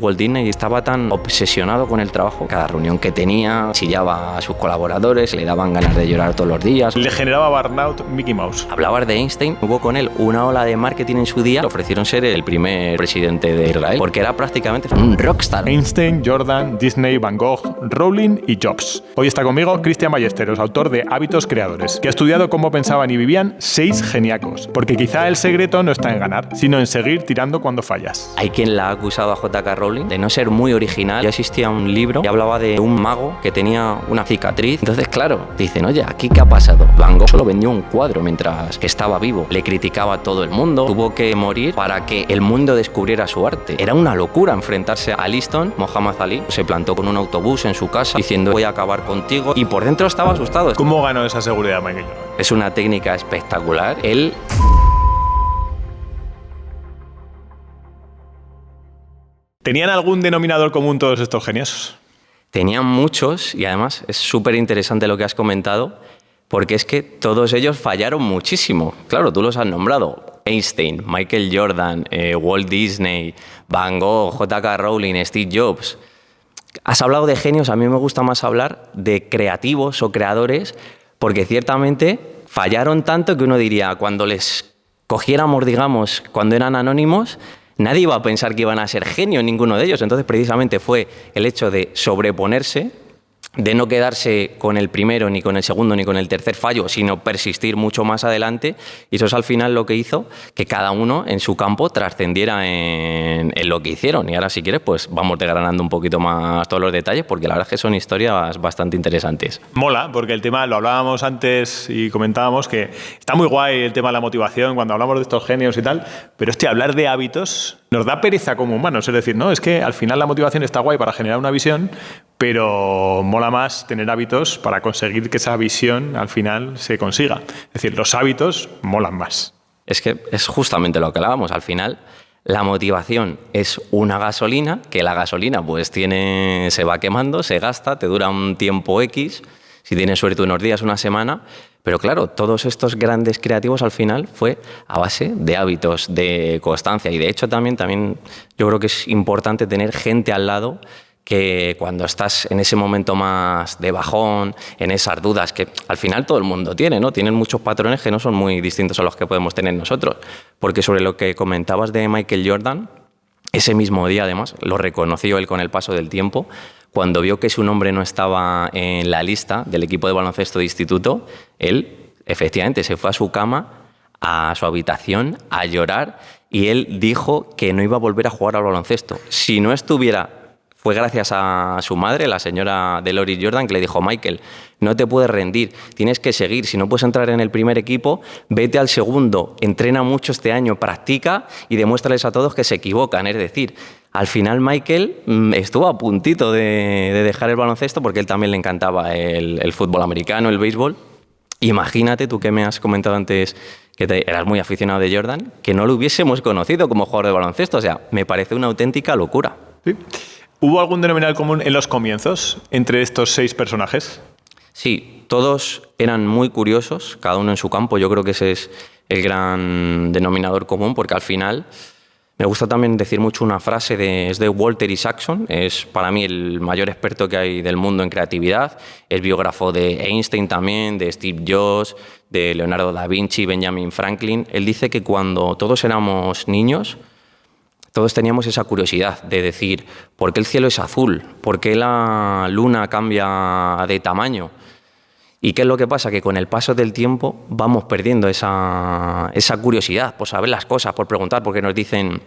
Walt Disney estaba tan obsesionado con el trabajo, cada reunión que tenía, chillaba a sus colaboradores, le daban ganas de llorar todos los días. Le generaba burnout Mickey Mouse. Hablabas de Einstein, hubo con él una ola de marketing en su día, le ofrecieron ser el primer presidente de Israel, porque era prácticamente un rockstar. Einstein, Jordan, Disney, Van Gogh, Rowling y Jobs. Hoy está conmigo Cristian Ballesteros, autor de Hábitos Creadores, que ha estudiado cómo pensaban y vivían 6 geniacos, porque quizá el secreto no está en ganar, sino en seguir tirando cuando fallas. Hay quien la ha acusado a J.K. Rowling de no ser muy original. Ya existía un libro que hablaba de un mago que tenía una cicatriz. Entonces, claro, dicen, oye, ¿aquí qué ha pasado? Van Gogh solo vendió un cuadro mientras que estaba vivo. Le criticaba a todo el mundo. Tuvo que morir para que el mundo descubriera su arte. Era una locura enfrentarse a Liston. Muhammad Ali se plantó con un autobús en su casa diciendo, voy a acabar contigo. Y por dentro estaba asustado. ¿Cómo ganó esa seguridad, Michael? Es una técnica espectacular. Él... ¿Tenían algún denominador común todos estos genios? Tenían muchos y además es súper interesante lo que has comentado porque es que todos ellos fallaron muchísimo. Claro, tú los has nombrado. Einstein, Michael Jordan, Walt Disney, Van Gogh, J.K. Rowling, Steve Jobs. Has hablado de genios, a mí me gusta más hablar de creativos o creadores porque ciertamente fallaron tanto que uno diría, cuando les cogiéramos, digamos, cuando eran anónimos, nadie iba a pensar que iban a ser genios, ninguno de ellos. Entonces, precisamente fue el hecho de sobreponerse, de no quedarse con el primero, ni con el segundo, ni con el tercer fallo, sino persistir mucho más adelante. Y eso es al final lo que hizo que cada uno en su campo trascendiera en lo que hicieron. Y ahora, si quieres, pues vamos desgranando un poquito más todos los detalles, porque la verdad es que son historias bastante interesantes. Mola, porque el tema, lo hablábamos antes y comentábamos que está muy guay el tema de la motivación cuando hablamos de estos genios y tal, pero hablar de hábitos nos da pereza como humanos. Es decir, no, es que al final la motivación está guay para generar una visión, pero mola más tener hábitos para conseguir que esa visión al final se consiga. Es decir, los hábitos molan más. Es que es justamente lo que hablábamos. Al final, la motivación es una gasolina, que la gasolina pues se va quemando, se gasta, te dura un tiempo X, si tienes suerte unos días, una semana. Pero claro, todos estos grandes creativos al final fue a base de hábitos, de constancia. Y de hecho también yo creo que es importante tener gente al lado que cuando estás en ese momento más de bajón, en esas dudas que al final todo el mundo tiene, ¿no? Tienen muchos patrones que no son muy distintos a los que podemos tener nosotros. Porque sobre lo que comentabas de Michael Jordan, ese mismo día además, lo reconoció él con el paso del tiempo, cuando vio que su nombre no estaba en la lista del equipo de baloncesto de instituto, él efectivamente se fue a su cama, a su habitación, a llorar, y él dijo que no iba a volver a jugar al baloncesto. Si no estuviera... Fue gracias a su madre, la señora Deloris Jordan, que le dijo, Michael, no te puedes rendir, tienes que seguir. Si no puedes entrar en el primer equipo, vete al segundo, entrena mucho este año, practica y demuéstrales a todos que se equivocan. Es decir, al final Michael estuvo a puntito de dejar el baloncesto porque él también le encantaba el fútbol americano, el béisbol. Imagínate, tú que me has comentado antes que eras muy aficionado de Jordan, que no lo hubiésemos conocido como jugador de baloncesto. O sea, me parece una auténtica locura. ¿Sí? ¿Hubo algún denominador común en los comienzos entre estos 6 personajes? Sí, todos eran muy curiosos, cada uno en su campo. Yo creo que ese es el gran denominador común, porque al final me gusta también decir mucho una frase es de Walter Isaacson, es para mí el mayor experto que hay del mundo en creatividad, es biógrafo de Einstein también, de Steve Jobs, de Leonardo da Vinci, Benjamin Franklin. Él dice que cuando todos éramos niños, todos teníamos esa curiosidad de decir, ¿por qué el cielo es azul? ¿Por qué la luna cambia de tamaño? ¿Y qué es lo que pasa? Que con el paso del tiempo vamos perdiendo esa curiosidad por saber las cosas, por preguntar, porque nos dicen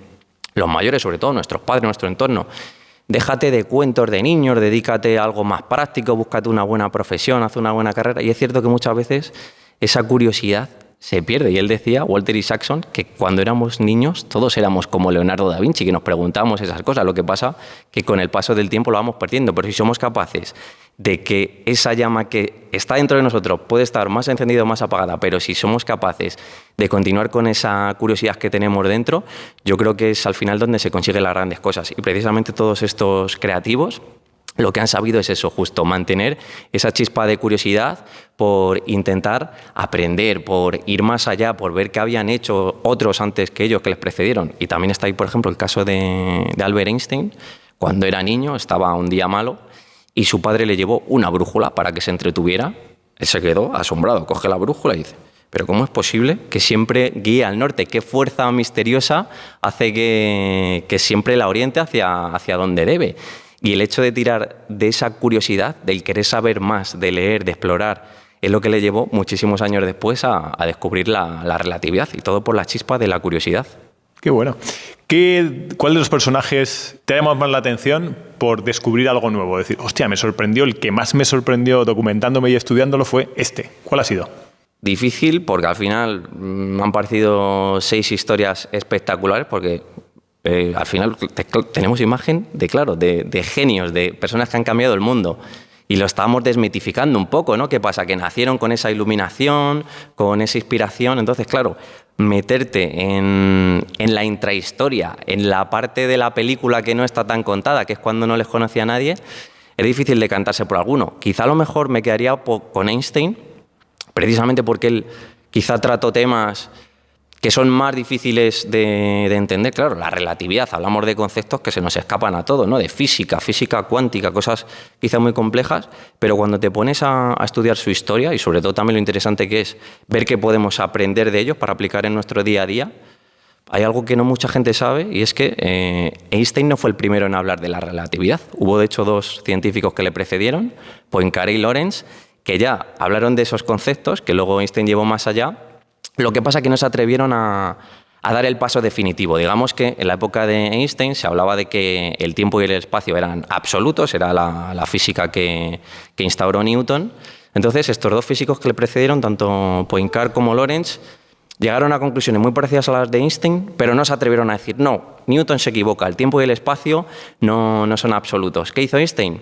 los mayores, sobre todo nuestros padres, nuestro entorno, déjate de cuentos de niños, dedícate a algo más práctico, búscate una buena profesión, haz una buena carrera. Y es cierto que muchas veces esa curiosidad se pierde. Y él decía, Walter Isaacson, que cuando éramos niños todos éramos como Leonardo da Vinci, que nos preguntábamos esas cosas. Lo que pasa que con el paso del tiempo lo vamos perdiendo. Pero si somos capaces de que esa llama que está dentro de nosotros puede estar más encendida o más apagada, pero si somos capaces de continuar con esa curiosidad que tenemos dentro, yo creo que es al final donde se consiguen las grandes cosas. Y precisamente todos estos creativos lo que han sabido es eso, justo mantener esa chispa de curiosidad por intentar aprender, por ir más allá, por ver qué habían hecho otros antes que ellos, que les precedieron. Y también está ahí, por ejemplo, el caso de Albert Einstein. cuando era niño, estaba un día malo y su padre le llevó una brújula para que se entretuviera. Él se quedó asombrado, coge la brújula y dice, ¿pero cómo es posible que siempre guíe al norte? ¿Qué fuerza misteriosa hace que siempre la oriente hacia donde debe? Y el hecho de tirar de esa curiosidad, del querer saber más, de leer, de explorar, es lo que le llevó muchísimos años después a descubrir la relatividad, y todo por la chispa de la curiosidad. Qué bueno. ¿Cuál de los personajes te ha llamado más la atención por descubrir algo nuevo? Decir, hostia, me sorprendió, el que más me sorprendió documentándome y estudiándolo fue este. ¿Cuál ha sido? Difícil, porque al final me han parecido 6 historias espectaculares, porque al final tenemos imagen de genios, de personas que han cambiado el mundo. Y lo estábamos desmitificando un poco, ¿no? ¿Qué pasa? Que nacieron con esa iluminación, con esa inspiración. Entonces, claro, meterte en la intrahistoria, en la parte de la película que no está tan contada, que es cuando no les conocía a nadie, es difícil decantarse por alguno. Quizá a lo mejor me quedaría con Einstein, precisamente porque él quizá trató temas que son más difíciles de entender. Claro, la relatividad, hablamos de conceptos que se nos escapan a todos, ¿no? De física cuántica, cosas quizá muy complejas, pero cuando te pones a estudiar su historia, y sobre todo también lo interesante que es ver qué podemos aprender de ellos para aplicar en nuestro día a día, hay algo que no mucha gente sabe, y es que Einstein no fue el primero en hablar de la relatividad. Hubo, de hecho, 2 científicos que le precedieron, Poincaré y Lorentz, que ya hablaron de esos conceptos, que luego Einstein llevó más allá. Lo que pasa es que no se atrevieron a dar el paso definitivo. Digamos que en la época de Einstein se hablaba de que el tiempo y el espacio eran absolutos, era la física que instauró Newton. Entonces, estos 2 físicos que le precedieron, tanto Poincaré como Lorentz, llegaron a conclusiones muy parecidas a las de Einstein, pero no se atrevieron a decir, no, Newton se equivoca, el tiempo y el espacio no son absolutos. ¿Qué hizo Einstein?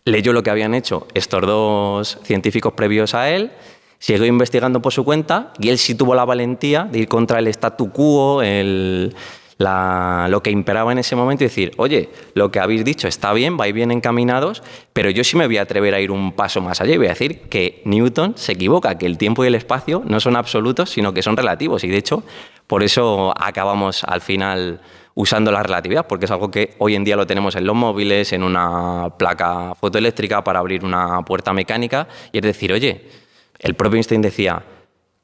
Leyó lo que habían hecho estos 2 científicos previos a él, siguió investigando por su cuenta, y él sí tuvo la valentía de ir contra el statu quo, lo que imperaba en ese momento, y decir, oye, lo que habéis dicho está bien, vais bien encaminados, pero yo sí me voy a atrever a ir un paso más allá y voy a decir que Newton se equivoca, que el tiempo y el espacio no son absolutos, sino que son relativos. Y de hecho, por eso acabamos al final usando la relatividad, porque es algo que hoy en día lo tenemos en los móviles, en una placa fotoeléctrica para abrir una puerta mecánica, y es decir, oye, el propio Einstein decía,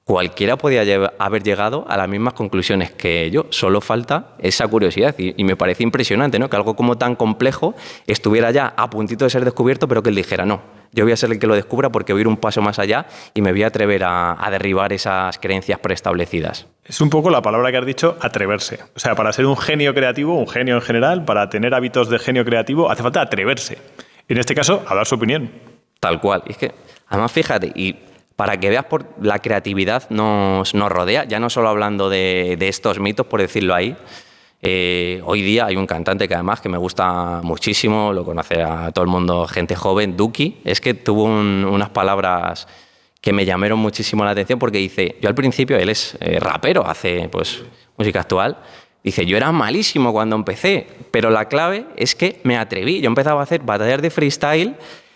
cualquiera podía haber llegado a las mismas conclusiones que yo, solo falta esa curiosidad. Y me parece impresionante, ¿no? Que algo como tan complejo estuviera ya a puntito de ser descubierto, pero que él dijera, no, yo voy a ser el que lo descubra porque voy a ir un paso más allá y me voy a atrever a derribar esas creencias preestablecidas. Es un poco la palabra que has dicho, atreverse. O sea, para ser un genio creativo, un genio en general, para tener hábitos de genio creativo, hace falta atreverse. En este caso, a dar su opinión. Tal cual. Y es que, además, fíjate, y para que veas por la creatividad nos rodea, ya no solo hablando de estos mitos, por decirlo ahí. Hoy día hay un cantante que además que me gusta muchísimo, lo conoce a todo el mundo, gente joven, Duki. Es que tuvo unas palabras que me llamaron muchísimo la atención, porque dice, yo al principio, él es rapero, hace pues música actual, dice, yo era malísimo cuando empecé, pero la clave es que me atreví. Yo empezaba a hacer batallas de freestyle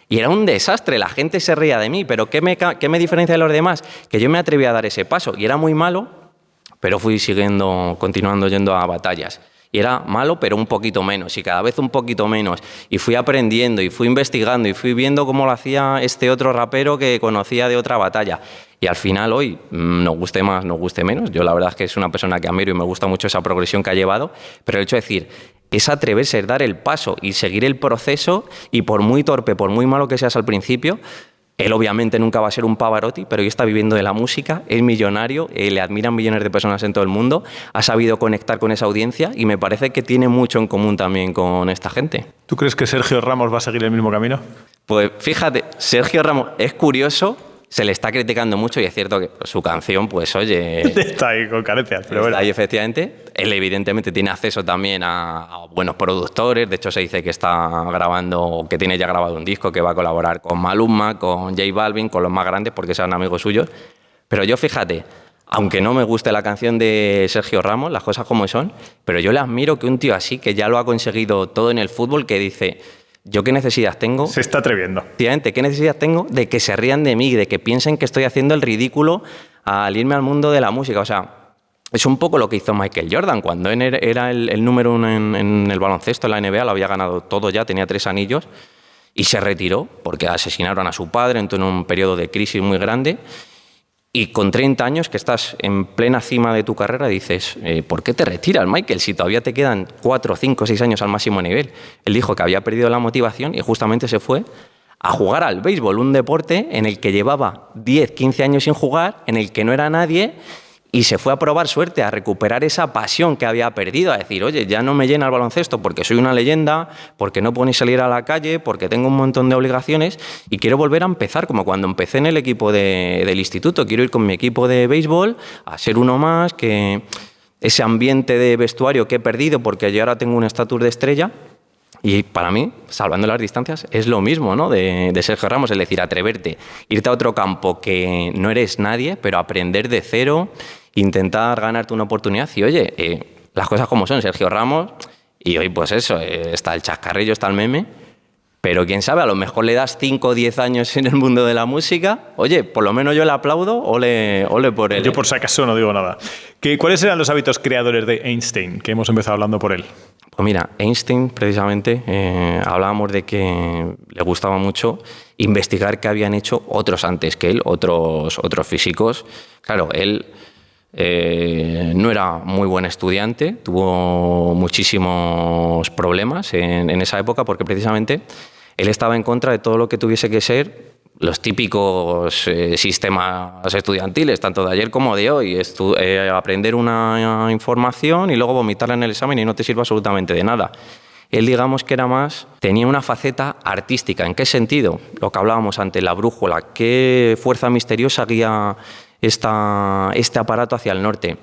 y era un desastre, la gente se reía de mí, pero ¿qué me diferencia de los demás? Que yo me atreví a dar ese paso, y era muy malo, pero fui continuando yendo a batallas. Y era malo, pero un poquito menos, y cada vez un poquito menos. Y fui aprendiendo, y fui investigando, y fui viendo cómo lo hacía este otro rapero que conocía de otra batalla. Y al final hoy, nos guste más, nos guste menos, yo la verdad es que es una persona que admiro y me gusta mucho esa progresión que ha llevado, pero el hecho de decir, es atreverse, es dar el paso y seguir el proceso, y por muy torpe, por muy malo que seas al principio, él obviamente nunca va a ser un Pavarotti, pero hoy está viviendo de la música, es millonario, le admiran millones de personas en todo el mundo, ha sabido conectar con esa audiencia, y me parece que tiene mucho en común también con esta gente. ¿Tú crees que Sergio Ramos va a seguir el mismo camino? Pues fíjate, Sergio Ramos es curioso, se le está criticando mucho, y es cierto que su canción, pues oye... Está ahí con carencias, pero bueno. Ahí efectivamente. Él evidentemente tiene acceso también a buenos productores, de hecho se dice que está grabando, que tiene ya grabado un disco, que va a colaborar con Maluma, con J Balvin, con los más grandes porque sean amigos suyos. Pero yo, fíjate, aunque no me guste la canción de Sergio Ramos, las cosas como son, pero yo le admiro que un tío así, que ya lo ha conseguido todo en el fútbol, que dice... ¿Yo qué necesidad tengo? Se está atreviendo. Efectivamente, ¿qué necesidad tengo de que se rían de mí, de que piensen que estoy haciendo el ridículo al irme al mundo de la música? O sea, es un poco lo que hizo Michael Jordan. Cuando él era el número uno en el baloncesto en la NBA, lo había ganado todo ya, tenía 3 anillos, y se retiró porque asesinaron a su padre, entró en un periodo de crisis muy grande. Y con 30 años, que estás en plena cima de tu carrera, dices, ¿por qué te retiras, Michael, si todavía te quedan 4, 5, 6 años al máximo nivel? Él dijo que había perdido la motivación y justamente se fue a jugar al béisbol, un deporte en el que llevaba 10, 15 años sin jugar, en el que no era nadie, y se fue a probar suerte, a recuperar esa pasión que había perdido, a decir, oye, ya no me llena el baloncesto porque soy una leyenda, porque no puedo ni salir a la calle, porque tengo un montón de obligaciones y quiero volver a empezar como cuando empecé en el equipo del instituto. Quiero ir con mi equipo de béisbol a ser uno más, que ese ambiente de vestuario que he perdido porque yo ahora tengo un estatus de estrella. Y para mí, salvando las distancias, es lo mismo, ¿no? de Sergio Ramos, es decir, atreverte, irte a otro campo que no eres nadie, pero aprender de cero, intentar ganarte una oportunidad. Y oye, las cosas como son, Sergio Ramos, y hoy pues eso, está el chascarrillo, está el meme, pero quién sabe, a lo mejor le das 5 o 10 años en el mundo de la música. Oye, por lo menos yo le aplaudo, ole por él. Yo por si acaso no digo nada. ¿Cuáles eran los hábitos creadores de Einstein, que hemos empezado hablando por él? Pues mira, Einstein, precisamente, hablábamos de que le gustaba mucho investigar qué habían hecho otros antes que él, otros físicos. Claro, él no era muy buen estudiante, tuvo muchísimos problemas en esa época porque precisamente él estaba en contra de todo lo que tuviese que ser los típicos sistemas estudiantiles, tanto de ayer como de hoy. Aprender una información y luego vomitarla en el examen y no te sirve absolutamente de nada. Él, digamos que era más, tenía una faceta artística. ¿En qué sentido? Lo que hablábamos antes, la brújula. ¿Qué fuerza misteriosa guía este aparato hacia el norte?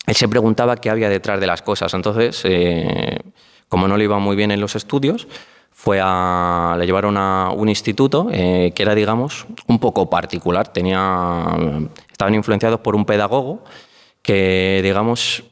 Él se preguntaba qué había detrás de las cosas. Entonces, como no le iba muy bien en los estudios, le llevaron a un instituto que era, digamos, un poco particular. Estaban influenciados por un pedagogo que, digamos,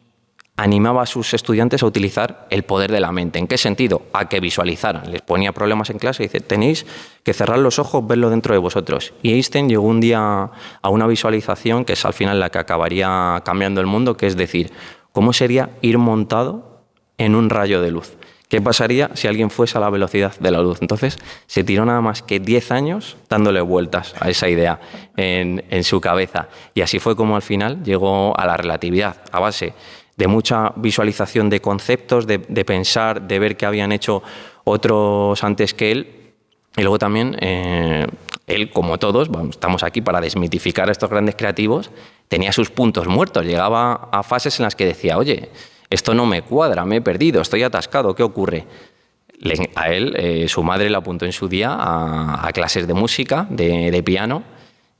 animaba a sus estudiantes a utilizar el poder de la mente. ¿En qué sentido? A que visualizaran. Les ponía problemas en clase y dice, tenéis que cerrar los ojos, verlo dentro de vosotros. Y Einstein llegó un día a una visualización que es al final la que acabaría cambiando el mundo, que es decir, ¿cómo sería ir montado en un rayo de luz? ¿Qué pasaría si alguien fuese a la velocidad de la luz? Entonces, se tiró nada más que 10 años dándole vueltas a esa idea en su cabeza. Y así fue como al final llegó a la relatividad, a base de mucha visualización de conceptos, de pensar, de ver qué habían hecho otros antes que él. Y luego también, él, como todos, estamos aquí para desmitificar a estos grandes creativos, tenía sus puntos muertos. Llegaba a fases en las que decía, oye, esto no me cuadra, me he perdido, estoy atascado, ¿qué ocurre? A él, su madre le apuntó en su día a clases de música, de piano,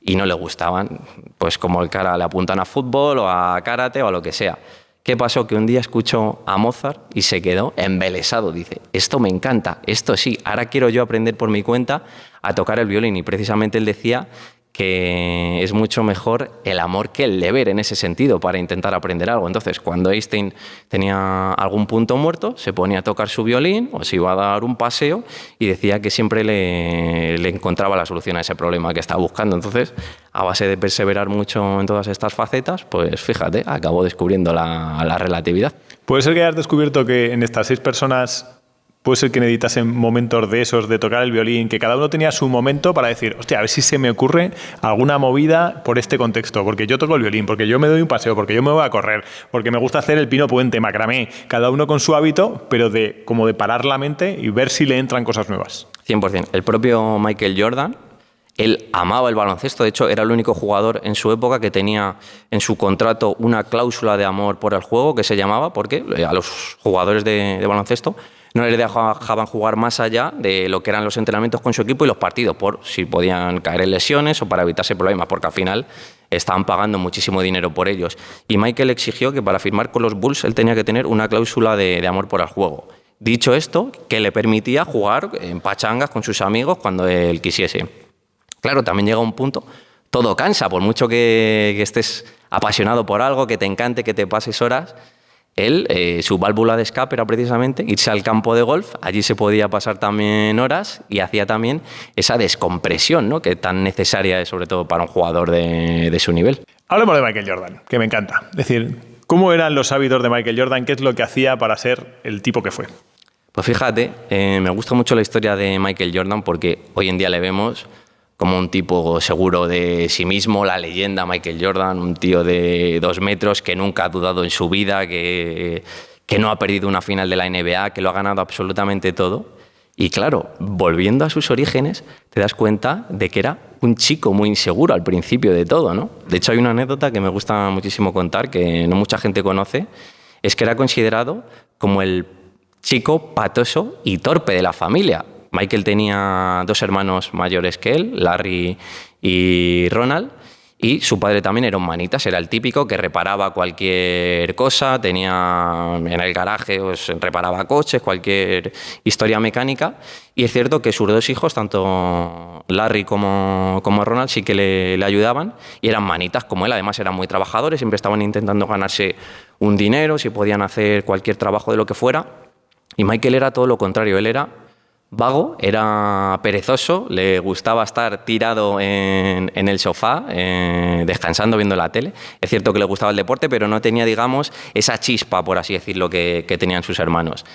y no le gustaban. Pues como el cara le apuntan a fútbol o a karate o a lo que sea. ¿Qué pasó? Que un día escuchó a Mozart y se quedó embelesado. Dice, esto me encanta, esto sí, ahora quiero yo aprender por mi cuenta a tocar el violín. Y precisamente él decía que es mucho mejor el amor que el deber en ese sentido para intentar aprender algo. Entonces, cuando Einstein tenía algún punto muerto, se ponía a tocar su violín o se iba a dar un paseo y decía que siempre le encontraba la solución a ese problema que estaba buscando. Entonces, a base de perseverar mucho en todas estas facetas, pues fíjate, acabó descubriendo la relatividad. ¿Puede ser que hayas descubierto que en estas 6 personas puede ser que necesitasen momentos de esos, de tocar el violín, que cada uno tenía su momento para decir, hostia, a ver si se me ocurre alguna movida por este contexto, porque yo toco el violín, porque yo me doy un paseo, porque yo me voy a correr, porque me gusta hacer el pino puente, macramé, cada uno con su hábito, pero como de parar la mente y ver si le entran cosas nuevas? 100%. El propio Michael Jordan, él amaba el baloncesto, de hecho era el único jugador en su época que tenía en su contrato una cláusula de amor por el juego que se llamaba, porque a los jugadores de baloncesto no les dejaban jugar más allá de lo que eran los entrenamientos con su equipo y los partidos, por si podían caer en lesiones o para evitarse problemas, porque al final estaban pagando muchísimo dinero por ellos. Y Michael exigió que para firmar con los Bulls él tenía que tener una cláusula de amor por el juego. Dicho esto, que le permitía jugar en pachangas con sus amigos cuando él quisiese. Claro, también llega un punto, todo cansa, por mucho que estés apasionado por algo, que te encante, que te pases horas. Él, su válvula de escape era precisamente irse al campo de golf, allí se podía pasar también horas y hacía también esa descompresión, ¿no?, que tan necesaria es sobre todo para un jugador de su nivel. Hablemos de Michael Jordan, que me encanta. Es decir, ¿Cómo eran los hábitos de Michael Jordan? ¿Qué es lo que hacía para ser el tipo que fue? Pues fíjate, me gusta mucho la historia de Michael Jordan porque hoy en día le vemos como un tipo seguro de sí mismo, la leyenda Michael Jordan, un tío de 2 metros que nunca ha dudado en su vida, que no ha perdido una final de la NBA, que lo ha ganado absolutamente todo. Y claro, volviendo a sus orígenes, te das cuenta de que era un chico muy inseguro al principio de todo, ¿no? De hecho, hay una anécdota que me gusta muchísimo contar, que no mucha gente conoce, es que era considerado como el chico patoso y torpe de la familia. Michael tenía 2 hermanos mayores que él, Larry y Ronald, y su padre también era un manitas, era el típico que reparaba cualquier cosa, tenía en el garaje, pues, reparaba coches, cualquier historia mecánica. Y es cierto que sus 2 hijos, tanto Larry como Ronald, sí que le ayudaban y eran manitas como él. Además eran muy trabajadores, siempre estaban intentando ganarse un dinero, si podían hacer cualquier trabajo de lo que fuera. Y Michael era todo lo contrario, él era vago, era perezoso, le gustaba estar tirado en el sofá, descansando, viendo la tele. Es cierto que le gustaba el deporte, pero no tenía, digamos, esa chispa, por así decirlo, que tenían sus hermanos.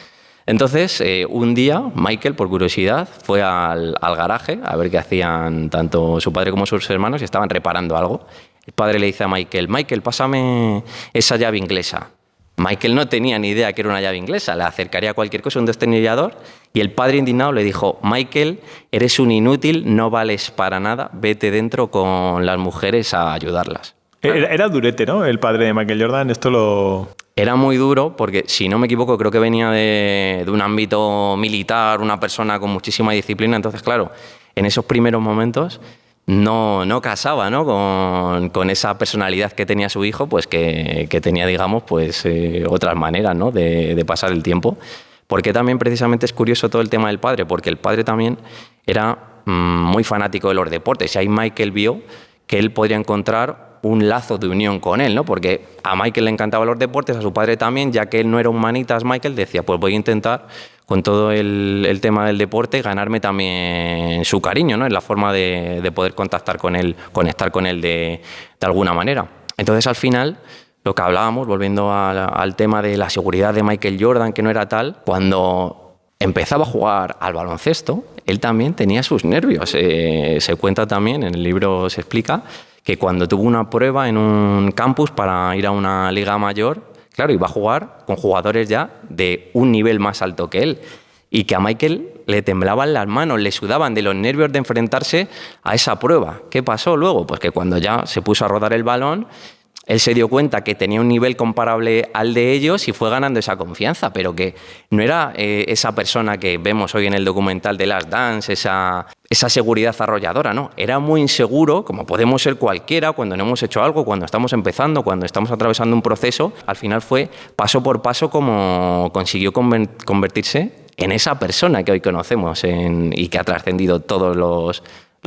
Entonces, un día, Michael, por curiosidad, fue al garaje a ver qué hacían tanto su padre como sus hermanos y estaban reparando algo. El padre le dice a Michael, pásame esa llave inglesa. Michael no tenía ni idea que era una llave inglesa, le acercaría cualquier cosa, un destornillador, y el padre indignado le dijo, Michael, eres un inútil, no vales para nada, vete dentro con las mujeres a ayudarlas. Era durete, ¿no? El padre de Michael Jordan, Era muy duro porque, si no me equivoco, creo que venía de un ámbito militar, una persona con muchísima disciplina, entonces, claro, en esos primeros momentos no casaba, ¿no? con esa personalidad que tenía su hijo, pues que tenía, digamos, pues otras maneras, ¿no? de pasar el tiempo. Porque también precisamente es curioso todo el tema del padre, porque el padre también era muy fanático de los deportes y ahí Michael vio que él podría encontrar un lazo de unión con él, ¿no? Porque a Michael le encantaban los deportes, a su padre también, ya que él no era un manitas, Michael decía, pues voy a intentar con todo el tema del deporte ganarme también su cariño, ¿no? Es la forma de poder contactar con él, conectar con él de alguna manera. Entonces, al final, lo que hablábamos, volviendo al tema de la seguridad de Michael Jordan, que no era tal, cuando empezaba a jugar al baloncesto, él también tenía sus nervios. Se cuenta también, en el libro se explica, que cuando tuvo una prueba en un campus para ir a una liga mayor, claro, iba a jugar con jugadores ya de un nivel más alto que él y que a Michael le temblaban las manos, le sudaban de los nervios de enfrentarse a esa prueba. ¿Qué pasó luego? Pues que cuando ya se puso a rodar el balón, él se dio cuenta que tenía un nivel comparable al de ellos y fue ganando esa confianza, pero que no era esa persona que vemos hoy en el documental de Last Dance, esa seguridad arrolladora, no. Era muy inseguro, como podemos ser cualquiera cuando no hemos hecho algo, cuando estamos empezando, cuando estamos atravesando un proceso. Al final fue paso por paso como consiguió convertirse en esa persona que hoy conocemos y que ha trascendido todos los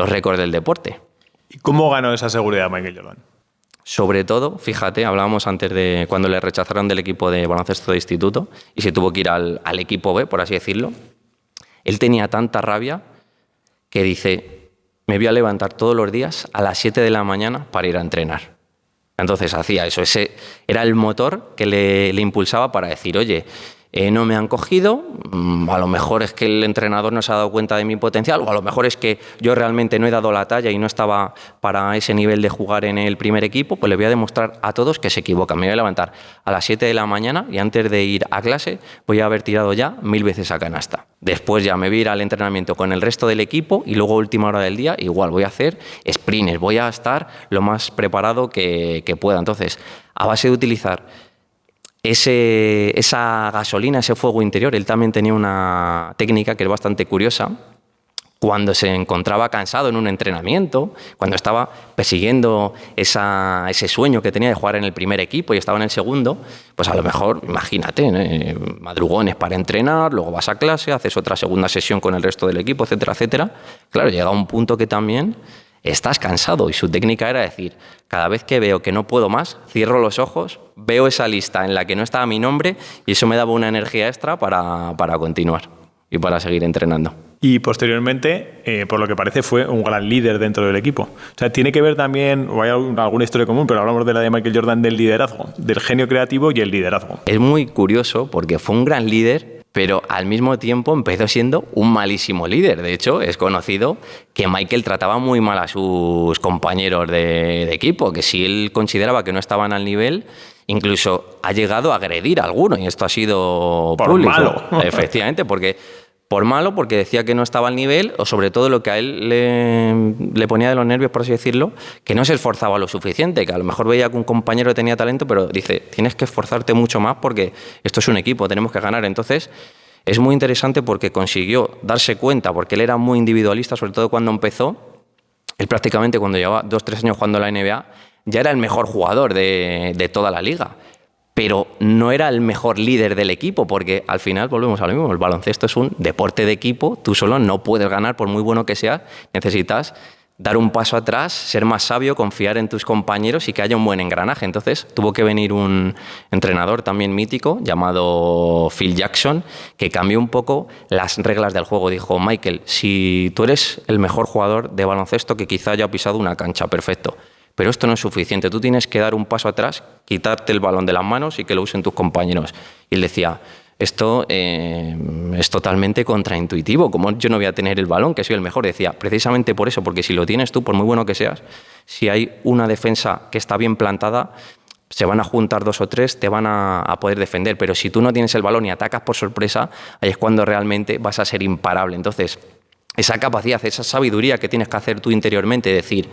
récords del deporte. ¿Y cómo ganó esa seguridad Michael Jordan? Sobre todo, fíjate, hablábamos antes de cuando le rechazaron del equipo de baloncesto de instituto y se tuvo que ir al equipo B, por así decirlo. Él tenía tanta rabia que dice, me voy a levantar todos los días a las 7 de la mañana para ir a entrenar. Entonces hacía eso, ese era el motor que le impulsaba para decir, oye, no me han cogido, a lo mejor es que el entrenador no se ha dado cuenta de mi potencial, o a lo mejor es que yo realmente no he dado la talla y no estaba para ese nivel de jugar en el primer equipo, pues le voy a demostrar a todos que se equivocan. Me voy a levantar a las 7 de la mañana y antes de ir a clase voy a haber tirado ya 1000 veces a canasta. Después ya me voy a ir al entrenamiento con el resto del equipo y luego a última hora del día igual voy a hacer sprints, voy a estar lo más preparado que pueda. Entonces, a base de utilizar esa gasolina, ese fuego interior, él también tenía una técnica que es bastante curiosa. Cuando se encontraba cansado en un entrenamiento, cuando estaba persiguiendo ese sueño que tenía de jugar en el primer equipo y estaba en el segundo, pues a lo mejor, imagínate, madrugones para entrenar, luego vas a clase, haces otra segunda sesión con el resto del equipo, etcétera, etcétera. Claro, llega un punto que también estás cansado y su técnica era decir, cada vez que veo que no puedo más, cierro los ojos, veo esa lista en la que no estaba mi nombre y eso me daba una energía extra para continuar y para seguir entrenando. Y posteriormente, por lo que parece, fue un gran líder dentro del equipo. O sea, tiene que ver también, o hay alguna historia común, pero hablamos de la de Michael Jordan, del liderazgo, del genio creativo y el liderazgo. Es muy curioso porque fue un gran líder, pero al mismo tiempo empezó siendo un malísimo líder. De hecho, es conocido que Michael trataba muy mal a sus compañeros de equipo, que si él consideraba que no estaban al nivel, incluso ha llegado a agredir a alguno, y esto ha sido por público. Malo. Efectivamente, porque decía que no estaba al nivel, o sobre todo lo que a él le ponía de los nervios, por así decirlo, que no se esforzaba lo suficiente, que a lo mejor veía que un compañero tenía talento, pero dice, tienes que esforzarte mucho más porque esto es un equipo, tenemos que ganar. Entonces, es muy interesante porque consiguió darse cuenta, porque él era muy individualista, sobre todo cuando empezó. Él prácticamente cuando llevaba 2-3 años jugando en la NBA, ya era el mejor jugador de toda la liga. Pero no era el mejor líder del equipo, porque al final volvemos a lo mismo, el baloncesto es un deporte de equipo, tú solo no puedes ganar por muy bueno que seas, necesitas dar un paso atrás, ser más sabio, confiar en tus compañeros y que haya un buen engranaje. Entonces tuvo que venir un entrenador también mítico llamado Phil Jackson, que cambió un poco las reglas del juego. Dijo, Michael, si tú eres el mejor jugador de baloncesto que quizá haya pisado una cancha, perfecto. Pero esto no es suficiente, tú tienes que dar un paso atrás, quitarte el balón de las manos y que lo usen tus compañeros. Y él decía, esto es totalmente contraintuitivo, como yo no voy a tener el balón, que soy el mejor. Decía, precisamente por eso, porque si lo tienes tú, por muy bueno que seas, si hay una defensa que está bien plantada, se van a juntar 2 o 3, te van a poder defender. Pero si tú no tienes el balón y atacas por sorpresa, ahí es cuando realmente vas a ser imparable. Entonces, esa capacidad, esa sabiduría que tienes que hacer tú interiormente, decir,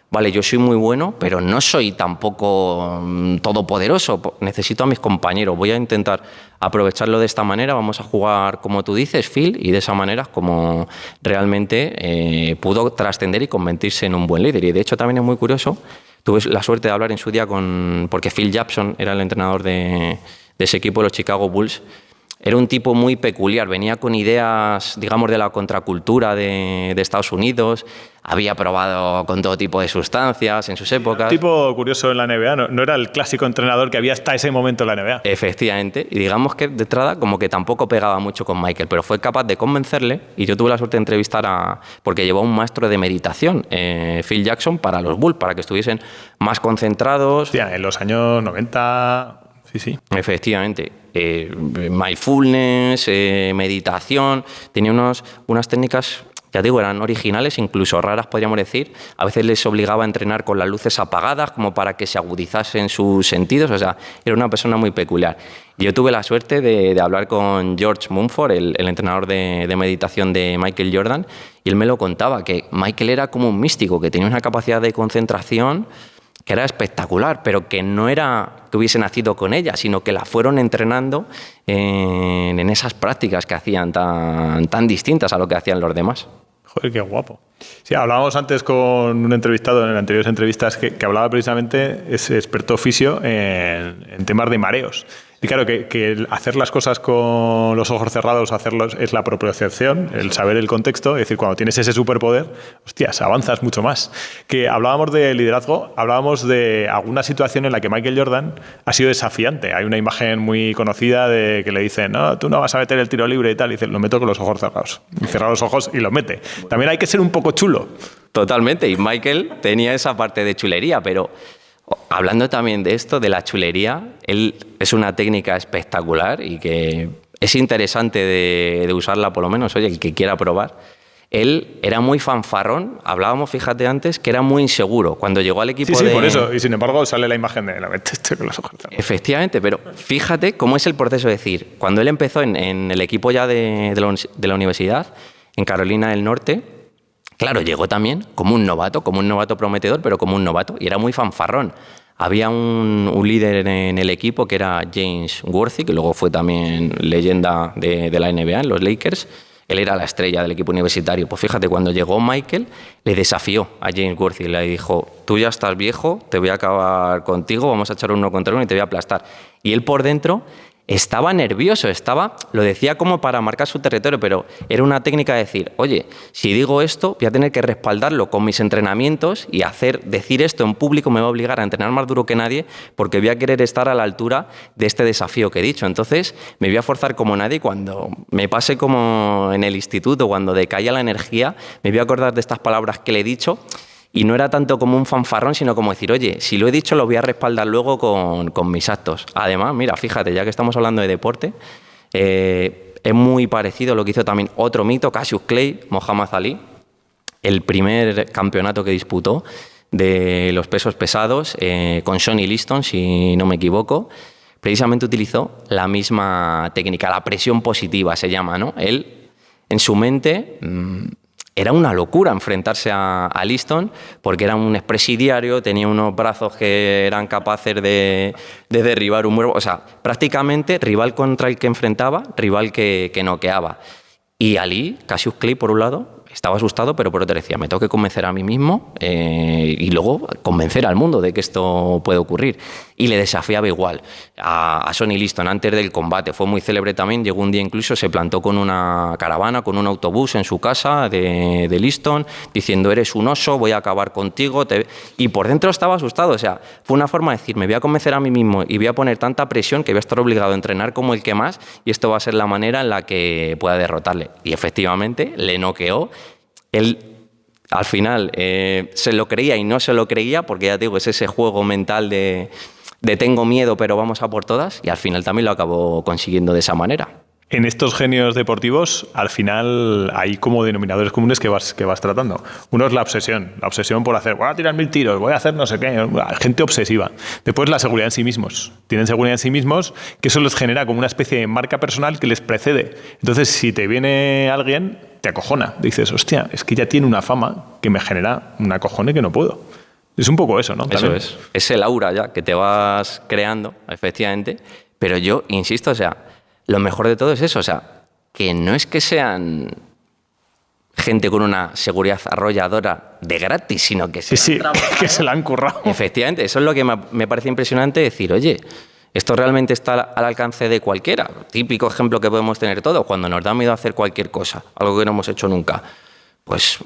vale, yo soy muy bueno, pero no soy tampoco todopoderoso. Necesito a mis compañeros. Voy a intentar aprovecharlo de esta manera. Vamos a jugar como tú dices, Phil, y de esa manera como realmente pudo trascender y convertirse en un buen líder. Y de hecho también es muy curioso. Tuve la suerte de hablar en su día porque Phil Jackson era el entrenador de ese equipo, los Chicago Bulls. Era un tipo muy peculiar, venía con ideas, digamos, de la contracultura de Estados Unidos, había probado con todo tipo de sustancias en sus épocas. Un tipo curioso en la NBA, no era el clásico entrenador que había hasta ese momento en la NBA. Efectivamente, y digamos que de entrada como que tampoco pegaba mucho con Michael, pero fue capaz de convencerle, y yo tuve la suerte de entrevistar porque llevó a un maestro de meditación, Phil Jackson, para los Bulls, para que estuviesen más concentrados. Hostia, en los años 90... Sí. Efectivamente. Mindfulness, meditación, tenía unas técnicas, ya digo, eran originales, incluso raras, podríamos decir. A veces les obligaba a entrenar con las luces apagadas, como para que se agudizasen sus sentidos. O sea, era una persona muy peculiar. Yo tuve la suerte de hablar con George Mumford, el entrenador de meditación de Michael Jordan, y él me lo contaba, que Michael era como un místico, que tenía una capacidad de concentración que era espectacular, pero que no era que hubiese nacido con ella, sino que la fueron entrenando en esas prácticas que hacían tan distintas a lo que hacían los demás. Joder, qué guapo. Sí, hablábamos antes con un entrevistado en anteriores entrevistas que hablaba precisamente, es experto fisio en temas de mareos. Y claro, que hacer las cosas con los ojos cerrados, hacerlos es la propiocepción, el saber el contexto, es decir, cuando tienes ese superpoder, hostias, avanzas mucho más. Que hablábamos de liderazgo, hablábamos de alguna situación en la que Michael Jordan ha sido desafiante. Hay una imagen muy conocida de que le dicen, no, tú no vas a meter el tiro libre y tal, y dice, lo meto con los ojos cerrados. Y cierra los ojos y lo mete. También hay que ser un poco chulo. Totalmente, y Michael tenía esa parte de chulería, pero hablando también de esto, de la chulería, él es una técnica espectacular y que es interesante de usarla, por lo menos, oye, el que quiera probar. Él era muy fanfarrón, hablábamos, fíjate antes, que era muy inseguro. Cuando llegó al equipo Sí, por eso, y sin embargo sale la imagen de la mente con los ojos cerrados. Efectivamente, pero fíjate cómo es el proceso de decir, cuando él empezó en el equipo ya de la universidad, en Carolina del Norte, claro, llegó también como un novato prometedor, pero como un novato, y era muy fanfarrón. Había un líder en el equipo que era James Worthy, que luego fue también leyenda de la NBA en los Lakers. Él era la estrella del equipo universitario. Pues fíjate, cuando llegó Michael, le desafió a James Worthy, le dijo, tú ya estás viejo, te voy a acabar contigo, vamos a echar 1 contra 1 y te voy a aplastar. Y él por dentro estaba nervioso, lo decía como para marcar su territorio, pero era una técnica de decir, oye, si digo esto, voy a tener que respaldarlo con mis entrenamientos y decir esto en público me va a obligar a entrenar más duro que nadie porque voy a querer estar a la altura de este desafío que he dicho. Entonces, me voy a forzar como nadie. Cuando me pase como en el instituto, cuando decaía la energía, me voy a acordar de estas palabras que le he dicho. Y no era tanto como un fanfarrón, sino como decir, oye, si lo he dicho, lo voy a respaldar luego con mis actos. Además, mira, fíjate, ya que estamos hablando de deporte, es muy parecido a lo que hizo también otro mito, Cassius Clay, Muhammad Ali, el primer campeonato que disputó de los pesos pesados con Sonny Liston, si no me equivoco. Precisamente utilizó la misma técnica, la presión positiva se llama, ¿no? Él, en su mente... Era una locura enfrentarse a Liston porque era un expresidiario, tenía unos brazos que eran capaces de derribar un muro. O sea, prácticamente rival contra el que enfrentaba, rival que noqueaba. Y Ali, Cassius Clay, por un lado, estaba asustado, pero por otro decía, me tengo que convencer a mí mismo y luego convencer al mundo de que esto puede ocurrir. Y le desafiaba igual a Sonny Liston antes del combate. Fue muy célebre también. Llegó un día incluso, se plantó con una caravana, con un autobús en su casa de Liston, diciendo, eres un oso, voy a acabar contigo. Y por dentro estaba asustado. O sea, fue una forma de decir, me voy a convencer a mí mismo y voy a poner tanta presión que voy a estar obligado a entrenar como el que más y esto va a ser la manera en la que pueda derrotarle. Y efectivamente le noqueó. Él, al final, se lo creía y no se lo creía, porque ya te digo, es ese juego mental de tengo miedo, pero vamos a por todas, y al final también lo acabó consiguiendo de esa manera. En estos genios deportivos, al final hay como denominadores comunes que vas tratando. Uno es la obsesión por hacer, voy a tirar 1000 tiros, voy a hacer no sé qué, gente obsesiva. Después la seguridad en sí mismos. Tienen seguridad en sí mismos, que eso les genera como una especie de marca personal que les precede. Entonces, si te viene alguien, te acojona. Dices, hostia, es que ya tiene una fama que me genera un acojone que no puedo. Es un poco eso, ¿no? Eso es. Es el aura ya que te vas creando, efectivamente. Pero yo insisto, o sea, lo mejor de todo es eso, o sea, que no es que sean gente con una seguridad arrolladora de gratis, sino que que se la han currado. Efectivamente, eso es lo que me parece impresionante, decir, oye, esto realmente está al alcance de cualquiera. Típico ejemplo que podemos tener todos, cuando nos da miedo hacer cualquier cosa, algo que no hemos hecho nunca, pues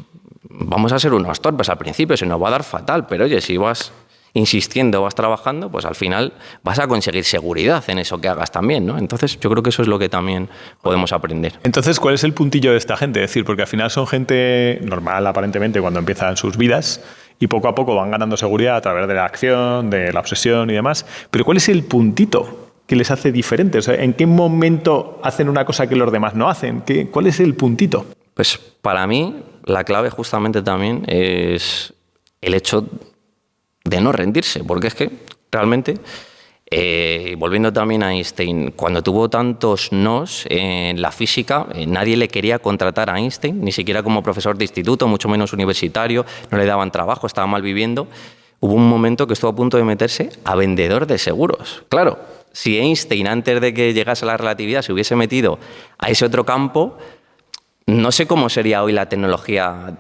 vamos a ser unos torpes al principio, se nos va a dar fatal, pero oye, si vas insistiendo, vas trabajando, pues al final vas a conseguir seguridad en eso que hagas también, ¿no? Entonces yo creo que eso es lo que también podemos aprender. Entonces, ¿cuál es el puntillo de esta gente? Es decir, porque al final son gente normal aparentemente cuando empiezan sus vidas y poco a poco van ganando seguridad a través de la acción, de la obsesión y demás, pero ¿cuál es el puntito que les hace diferentes? O sea, ¿en qué momento hacen una cosa que los demás no hacen? ¿Cuál es el puntito? Pues para mí la clave justamente también es el hecho de no rendirse, porque es que realmente, volviendo también a Einstein, cuando tuvo tantos nos en la física, nadie le quería contratar a Einstein, ni siquiera como profesor de instituto, mucho menos universitario, no le daban trabajo, estaba mal viviendo. Hubo un momento que estuvo a punto de meterse a vendedor de seguros. Claro, si Einstein, antes de que llegase a la relatividad, se hubiese metido a ese otro campo, no sé cómo sería hoy la tecnología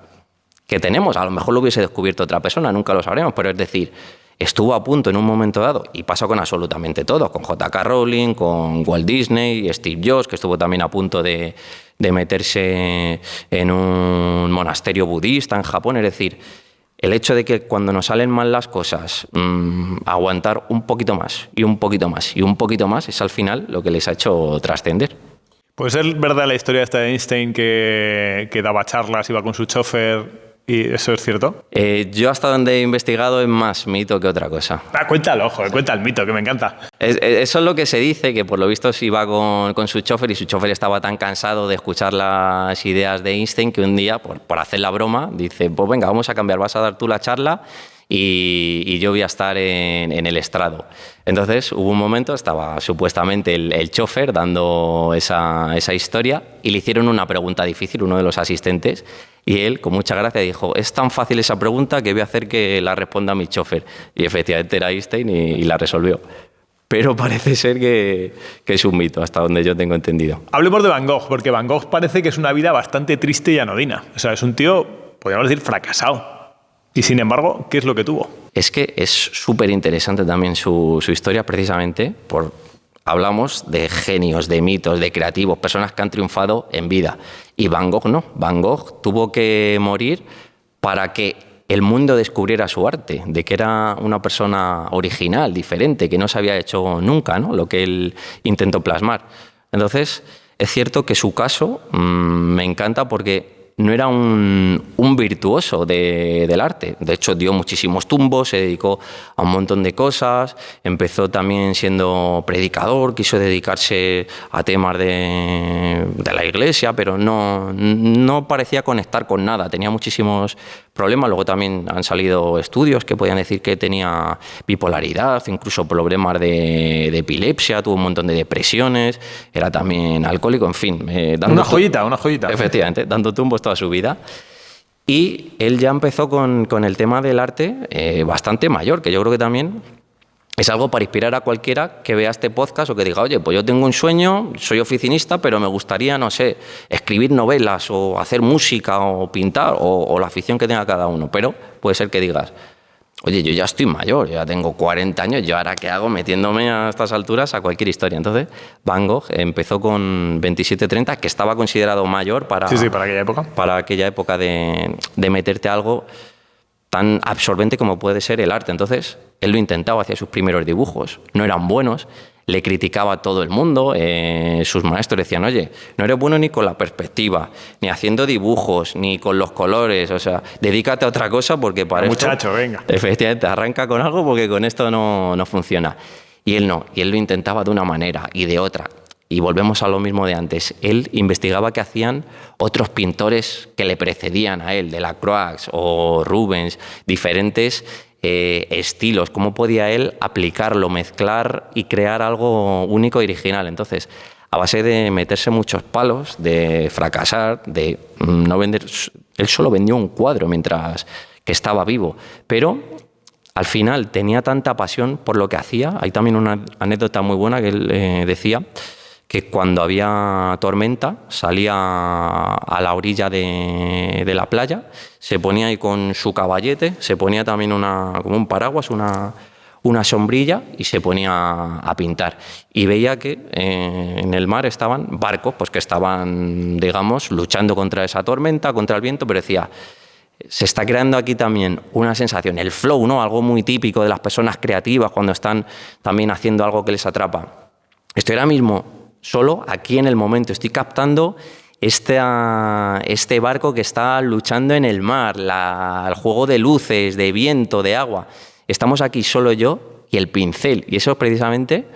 que tenemos. A lo mejor lo hubiese descubierto otra persona, nunca lo sabremos, pero es decir, estuvo a punto en un momento dado, y pasó con absolutamente todo, con J.K. Rowling, con Walt Disney, Steve Jobs, que estuvo también a punto de meterse en un monasterio budista en Japón. Es decir, el hecho de que cuando nos salen mal las cosas, aguantar un poquito más, y un poquito más, y un poquito más, es al final lo que les ha hecho trascender. Pues es verdad la historia esta de Einstein que daba charlas, iba con su chofer, ¿y eso es cierto? Yo hasta donde he investigado es más mito que otra cosa. Cuéntalo, joder, cuenta el mito, que me encanta. Eso es lo que se dice, que por lo visto se iba con su chofer y su chofer estaba tan cansado de escuchar las ideas de Einstein que un día, por hacer la broma, dice, pues venga, vamos a cambiar, vas a dar tú la charla y yo voy a estar en el estrado. Entonces hubo un momento, estaba supuestamente el chofer dando esa historia y le hicieron una pregunta difícil, uno de los asistentes, y él con mucha gracia dijo, es tan fácil esa pregunta que voy a hacer que la responda mi chofer. Y efectivamente era Einstein y la resolvió. Pero parece ser que es un mito, hasta donde yo tengo entendido. Hablemos de Van Gogh, porque Van Gogh parece que es una vida bastante triste y anodina. O sea, es un tío, podríamos decir, fracasado. Y sin embargo, ¿qué es lo que tuvo? Es que es súper interesante también su historia, precisamente por hablamos de genios, de mitos, de creativos, personas que han triunfado en vida. Y Van Gogh no. Van Gogh tuvo que morir para que el mundo descubriera su arte, de que era una persona original, diferente, que no se había hecho nunca, ¿no? Lo que él intentó plasmar. Entonces, es cierto que su caso me encanta porque no era un virtuoso del arte. De hecho, dio muchísimos tumbos, se dedicó a un montón de cosas. Empezó también siendo predicador, quiso dedicarse a temas de la iglesia, pero no parecía conectar con nada. Tenía muchísimos problemas. Luego también han salido estudios que podían decir que tenía bipolaridad, incluso problemas de epilepsia, tuvo un montón de depresiones, era también alcohólico, en fin. Una joyita. Efectivamente, dando tumbos toda su vida. Y él ya empezó con el tema del arte bastante mayor, que yo creo que también es algo para inspirar a cualquiera que vea este podcast o que diga, oye, pues yo tengo un sueño, soy oficinista, pero me gustaría, no sé, escribir novelas o hacer música o pintar o la afición que tenga cada uno. Pero puede ser que digas, oye, yo ya estoy mayor, ya tengo 40 años, ¿yo ahora qué hago metiéndome a estas alturas a cualquier historia? Entonces, Van Gogh empezó con 27-30, que estaba considerado mayor para aquella época. Para aquella época de meterte a algo tan absorbente como puede ser el arte. Entonces, él lo intentaba, hacía sus primeros dibujos, no eran buenos, le criticaba a todo el mundo, sus maestros decían, oye, no eres bueno ni con la perspectiva, ni haciendo dibujos, ni con los colores, o sea, dedícate a otra cosa porque para esto... Muchacho, venga. Efectivamente, arranca con algo porque con esto no funciona. Y él no, y él lo intentaba de una manera y de otra. Y volvemos a lo mismo de antes. Él investigaba qué hacían otros pintores que le precedían a él, Delacroix o Rubens, diferentes estilos, cómo podía él aplicarlo, mezclar y crear algo único y original. Entonces, a base de meterse muchos palos, de fracasar, de no vender... Él solo vendió un cuadro mientras que estaba vivo, pero al final tenía tanta pasión por lo que hacía. Hay también una anécdota muy buena que él decía que cuando había tormenta salía a la orilla de la playa, se ponía ahí con su caballete, se ponía también como un paraguas, una sombrilla y se ponía a pintar. Y veía que en el mar estaban barcos pues que estaban, digamos, luchando contra esa tormenta, contra el viento, pero decía, se está creando aquí también una sensación, el flow, ¿no? Algo muy típico de las personas creativas cuando están también haciendo algo que les atrapa. Estoy ahora mismo solo aquí en el momento, estoy captando este barco que está luchando en el mar, el juego de luces, de viento, de agua. Estamos aquí solo yo y el pincel, y eso es precisamente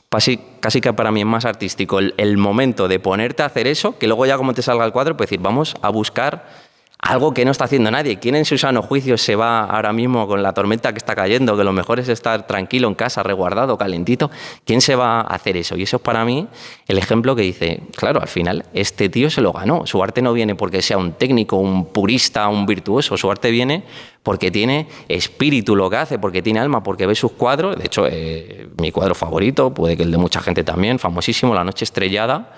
casi que para mí es más artístico, el momento de ponerte a hacer eso, que luego ya como te salga el cuadro, pues decir, vamos a buscar algo que no está haciendo nadie. ¿Quién en su sano juicio se va ahora mismo con la tormenta que está cayendo, que lo mejor es estar tranquilo en casa, resguardado, calentito? ¿Quién se va a hacer eso? Y eso es para mí el ejemplo que dice, claro, al final este tío se lo ganó. Su arte no viene porque sea un técnico, un purista, un virtuoso. Su arte viene porque tiene espíritu lo que hace, porque tiene alma, porque ve sus cuadros. De hecho, mi cuadro favorito, puede que el de mucha gente también, famosísimo, La noche estrellada.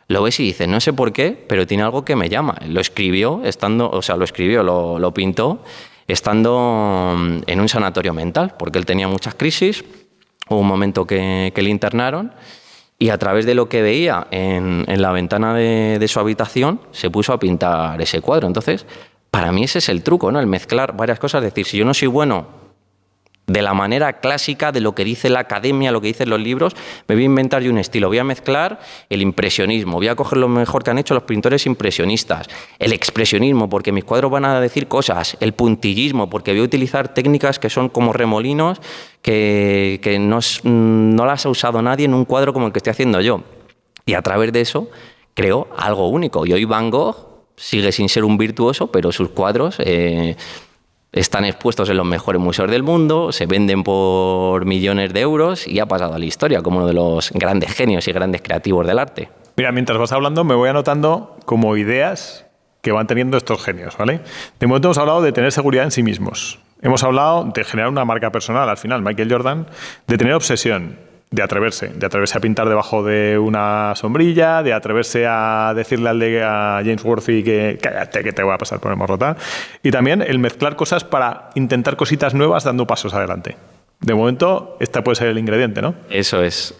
Lo ves y dices, no sé por qué, pero tiene algo que me llama. Lo pintó estando en un sanatorio mental, porque él tenía muchas crisis, hubo un momento que le internaron y a través de lo que veía en la ventana de su habitación se puso a pintar ese cuadro. Entonces, para mí ese es el truco, ¿no? El mezclar varias cosas, es decir, si yo no soy bueno de la manera clásica de lo que dice la academia, lo que dicen los libros, me voy a inventar yo un estilo, voy a mezclar el impresionismo, voy a coger lo mejor que han hecho los pintores impresionistas, el expresionismo, porque mis cuadros van a decir cosas, el puntillismo, porque voy a utilizar técnicas que son como remolinos, que no las ha usado nadie en un cuadro como el que estoy haciendo yo. Y a través de eso creo algo único. Y hoy Van Gogh sigue sin ser un virtuoso, pero sus cuadros están expuestos en los mejores museos del mundo, se venden por millones de euros y ha pasado a la historia como uno de los grandes genios y grandes creativos del arte. Mira, mientras vas hablando me voy anotando como ideas que van teniendo estos genios, ¿vale? De momento hemos hablado de tener seguridad en sí mismos. Hemos hablado de generar una marca personal, al final, Michael Jordan, de tener obsesión, de atreverse a pintar debajo de una sombrilla, de atreverse a decirle a James Worthy que cállate que te voy a pasar por el morro. Y también el mezclar cosas para intentar cositas nuevas dando pasos adelante. De momento, este puede ser el ingrediente, ¿no? Eso es.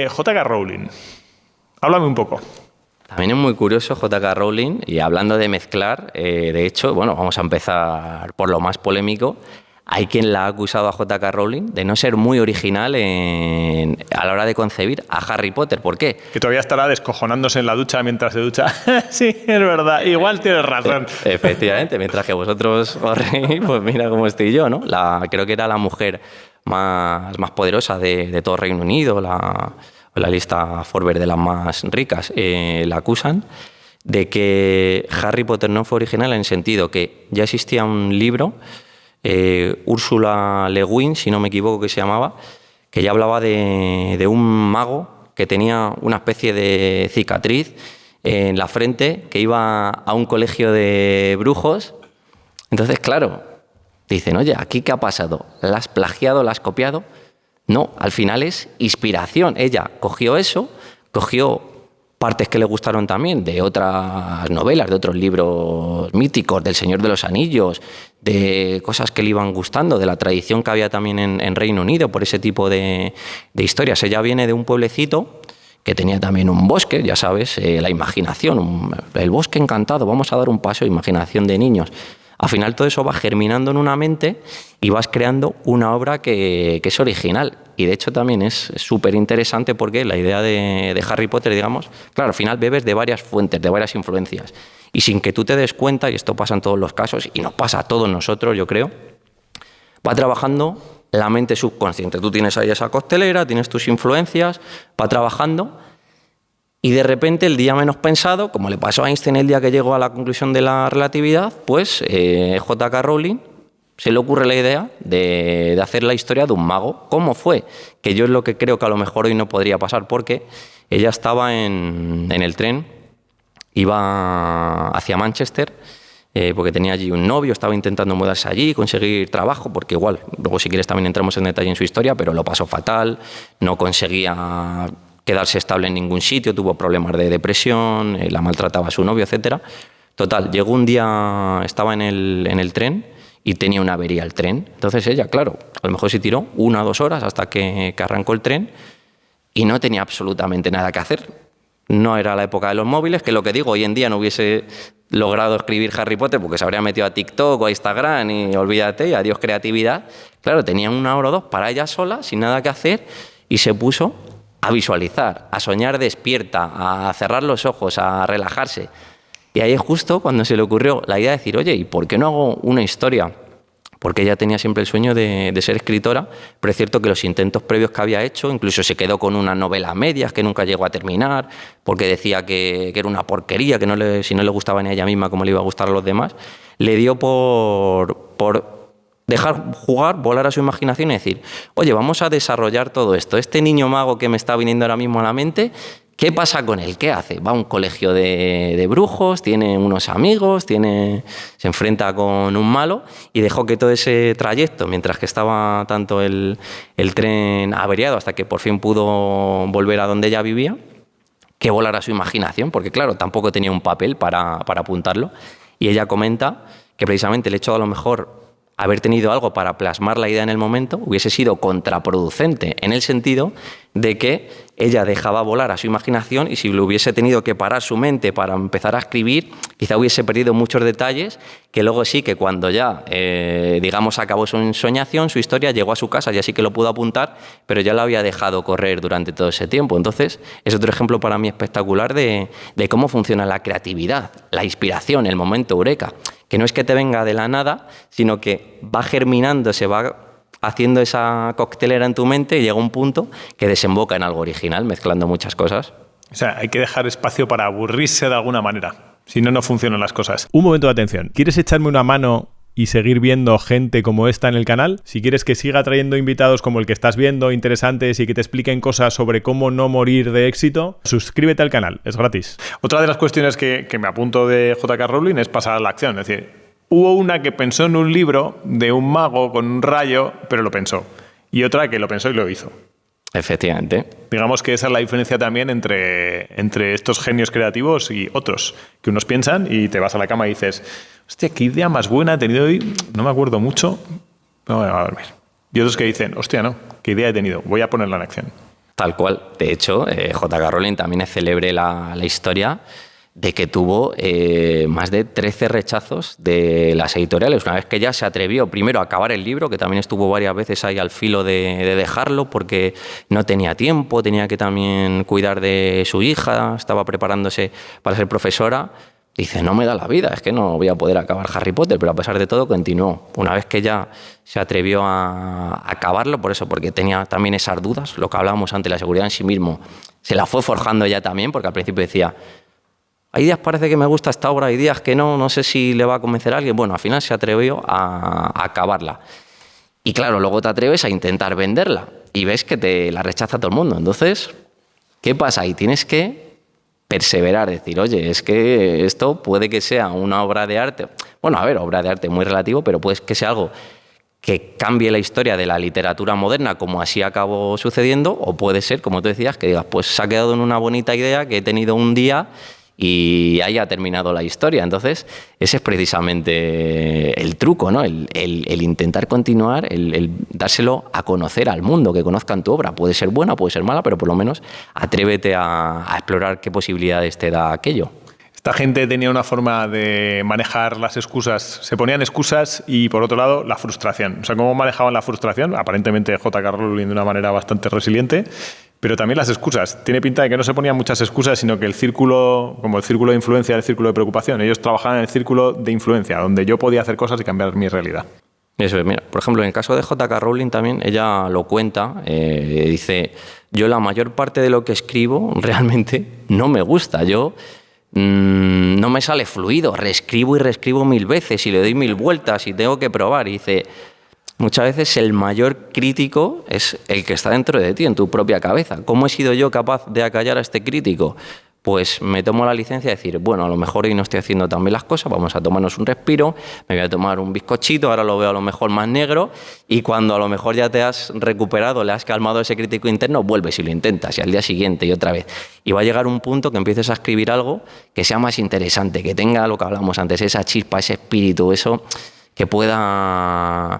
J.K. Rowling. Háblame un poco. También es muy curioso J.K. Rowling, y hablando de mezclar, de hecho, bueno, vamos a empezar por lo más polémico. Hay quien la ha acusado a J.K. Rowling de no ser muy original a la hora de concebir a Harry Potter. ¿Por qué? Que todavía estará descojonándose en la ducha mientras se ducha. Sí, es verdad. Igual tienes razón. Efectivamente, mientras que vosotros os reís, pues mira cómo estoy yo, ¿no? Creo que era la mujer más poderosa de todo Reino Unido, la lista Forbes de las más ricas, la acusan de que Harry Potter no fue original en el sentido que ya existía un libro, Ursula Le Guin, si no me equivoco que se llamaba, que ya hablaba de un mago que tenía una especie de cicatriz en la frente, que iba a un colegio de brujos. Entonces, claro, dicen, oye, ¿aquí qué ha pasado? ¿La has plagiado, la has copiado? No, al final es inspiración. Ella cogió eso, cogió partes que le gustaron también de otras novelas, de otros libros míticos, del Señor de los Anillos, de cosas que le iban gustando, de la tradición que había también en Reino Unido por ese tipo de historias. Ella viene de un pueblecito que tenía también un bosque, ya sabes, la imaginación, el bosque encantado, vamos a dar un paso, imaginación de niños. Al final todo eso va germinando en una mente y vas creando una obra que es original. Y de hecho también es súper interesante porque la idea de Harry Potter, digamos, claro, al final bebes de varias fuentes, de varias influencias. Y sin que tú te des cuenta, y esto pasa en todos los casos, y nos pasa a todos nosotros, yo creo, va trabajando la mente subconsciente. Tú tienes ahí esa coctelera, tienes tus influencias, va trabajando. Y de repente, el día menos pensado, como le pasó a Einstein el día que llegó a la conclusión de la relatividad, pues J.K. Rowling se le ocurre la idea de hacer la historia de un mago. ¿Cómo fue? Que yo es lo que creo que a lo mejor hoy no podría pasar, porque ella estaba en el tren, iba hacia Manchester, porque tenía allí un novio, estaba intentando mudarse allí, conseguir trabajo, porque igual, luego si quieres también entramos en detalle en su historia, pero lo pasó fatal, no conseguía quedarse estable en ningún sitio, tuvo problemas de depresión, la maltrataba a su novio, etc. Total, llegó un día, estaba en el tren y tenía una avería el tren. Entonces ella, claro, a lo mejor se tiró 1 o 2 horas hasta que arrancó el tren y no tenía absolutamente nada que hacer. No era la época de los móviles, que lo que digo, hoy en día no hubiese logrado escribir Harry Potter porque se habría metido a TikTok o a Instagram y olvídate, y adiós creatividad. Claro, tenía 1 hora o 2 para ella sola, sin nada que hacer, y se puso a visualizar, a soñar despierta, a cerrar los ojos, a relajarse. Y ahí es justo cuando se le ocurrió la idea de decir, oye, ¿y por qué no hago una historia? Porque ella tenía siempre el sueño de ser escritora, pero es cierto que los intentos previos que había hecho, incluso se quedó con una novela a medias que nunca llegó a terminar, porque decía que era una porquería, que si no le gustaba ni a ella misma como le iba a gustar a los demás, le dio por dejar jugar, volar a su imaginación y decir, oye, vamos a desarrollar todo esto. Este niño mago que me está viniendo ahora mismo a la mente, ¿qué pasa con él? ¿Qué hace? Va a un colegio de brujos, tiene unos amigos, se enfrenta con un malo, y dejó que todo ese trayecto, mientras que estaba tanto el tren averiado hasta que por fin pudo volver a donde ella vivía, que volara su imaginación, porque claro, tampoco tenía un papel para apuntarlo. Y ella comenta que precisamente el hecho de a lo mejor haber tenido algo para plasmar la idea en el momento hubiese sido contraproducente, en el sentido de que ella dejaba volar a su imaginación, y si le hubiese tenido que parar su mente para empezar a escribir, quizá hubiese perdido muchos detalles que luego sí que cuando ya, digamos, acabó su ensoñación, su historia, llegó a su casa, ya sí que lo pudo apuntar, pero ya lo había dejado correr durante todo ese tiempo. Entonces, es otro ejemplo para mí espectacular de cómo funciona la creatividad, la inspiración, el momento eureka, que no es que te venga de la nada, sino que va germinando, se va haciendo esa coctelera en tu mente y llega un punto que desemboca en algo original, mezclando muchas cosas. O sea, hay que dejar espacio para aburrirse de alguna manera. Si no, no funcionan las cosas. Un momento de atención. ¿Quieres echarme una mano y seguir viendo gente como esta en el canal? Si quieres que siga trayendo invitados como el que estás viendo, interesantes, y que te expliquen cosas sobre cómo no morir de éxito, suscríbete al canal, es gratis. Otra de las cuestiones que me apunto de J.K. Rowling es pasar a la acción. Es decir, hubo una que pensó en un libro de un mago con un rayo, pero lo pensó. Y otra que lo pensó y lo hizo. Efectivamente. Digamos que esa es la diferencia también entre estos genios creativos y otros, que unos piensan y te vas a la cama y dices, hostia, qué idea más buena he tenido hoy, no me acuerdo mucho, no me voy a dormir. Y otros que dicen, hostia, no, qué idea he tenido, voy a ponerla en acción. Tal cual. De hecho, J.K. Rowling también es célebre la historia de que tuvo más de 13 rechazos de las editoriales. Una vez que ya se atrevió primero a acabar el libro, que también estuvo varias veces ahí al filo de dejarlo porque no tenía tiempo, tenía que también cuidar de su hija, estaba preparándose para ser profesora. Dice, no me da la vida, es que no voy a poder acabar Harry Potter, pero a pesar de todo continuó. Una vez que ya se atrevió a acabarlo, por eso, porque tenía también esas dudas, lo que hablábamos antes, la seguridad en sí mismo, se la fue forjando ya también, porque al principio decía, hay días parece que me gusta esta obra, hay días que no sé si le va a convencer a alguien. Bueno, al final se atrevió a acabarla. Y claro, luego te atreves a intentar venderla y ves que te la rechaza todo el mundo. Entonces, ¿qué pasa? Y tienes que perseverar, decir, oye, es que esto puede que sea una obra de arte. Bueno, a ver, obra de arte muy relativo, pero puede que sea algo que cambie la historia de la literatura moderna, como así acabó sucediendo, o puede ser, como tú decías, que digas, pues se ha quedado en una bonita idea que he tenido un día y haya terminado la historia. Entonces, ese es precisamente el truco, ¿no? El intentar continuar, el dárselo a conocer al mundo, que conozcan tu obra. Puede ser buena, puede ser mala, pero por lo menos atrévete a explorar qué posibilidades te da aquello. Esta gente tenía una forma de manejar las excusas. Se ponían excusas y, por otro lado, la frustración. O sea, ¿cómo manejaban la frustración? Aparentemente J.K. Rowling de una manera bastante resiliente, pero también las excusas. Tiene pinta de que no se ponían muchas excusas, sino que el círculo, como el círculo de influencia, el círculo de preocupación. Ellos trabajaban en el círculo de influencia, donde yo podía hacer cosas y cambiar mi realidad. Eso es, mira, por ejemplo, en el caso de J.K. Rowling también, ella lo cuenta, dice, yo la mayor parte de lo que escribo realmente no me gusta, yo no me sale fluido, reescribo y reescribo 1000 veces y le doy 1000 vueltas y tengo que probar. Y dice, muchas veces el mayor crítico es el que está dentro de ti, en tu propia cabeza. ¿Cómo he sido yo capaz de acallar a este crítico? Pues me tomo la licencia de decir, bueno, a lo mejor hoy no estoy haciendo tan bien las cosas, vamos a tomarnos un respiro, me voy a tomar un bizcochito, ahora lo veo a lo mejor más negro, y cuando a lo mejor ya te has recuperado, le has calmado ese crítico interno, vuelves y lo intentas, y al día siguiente y otra vez. Y va a llegar un punto que empieces a escribir algo que sea más interesante, que tenga lo que hablamos antes, esa chispa, ese espíritu, eso que pueda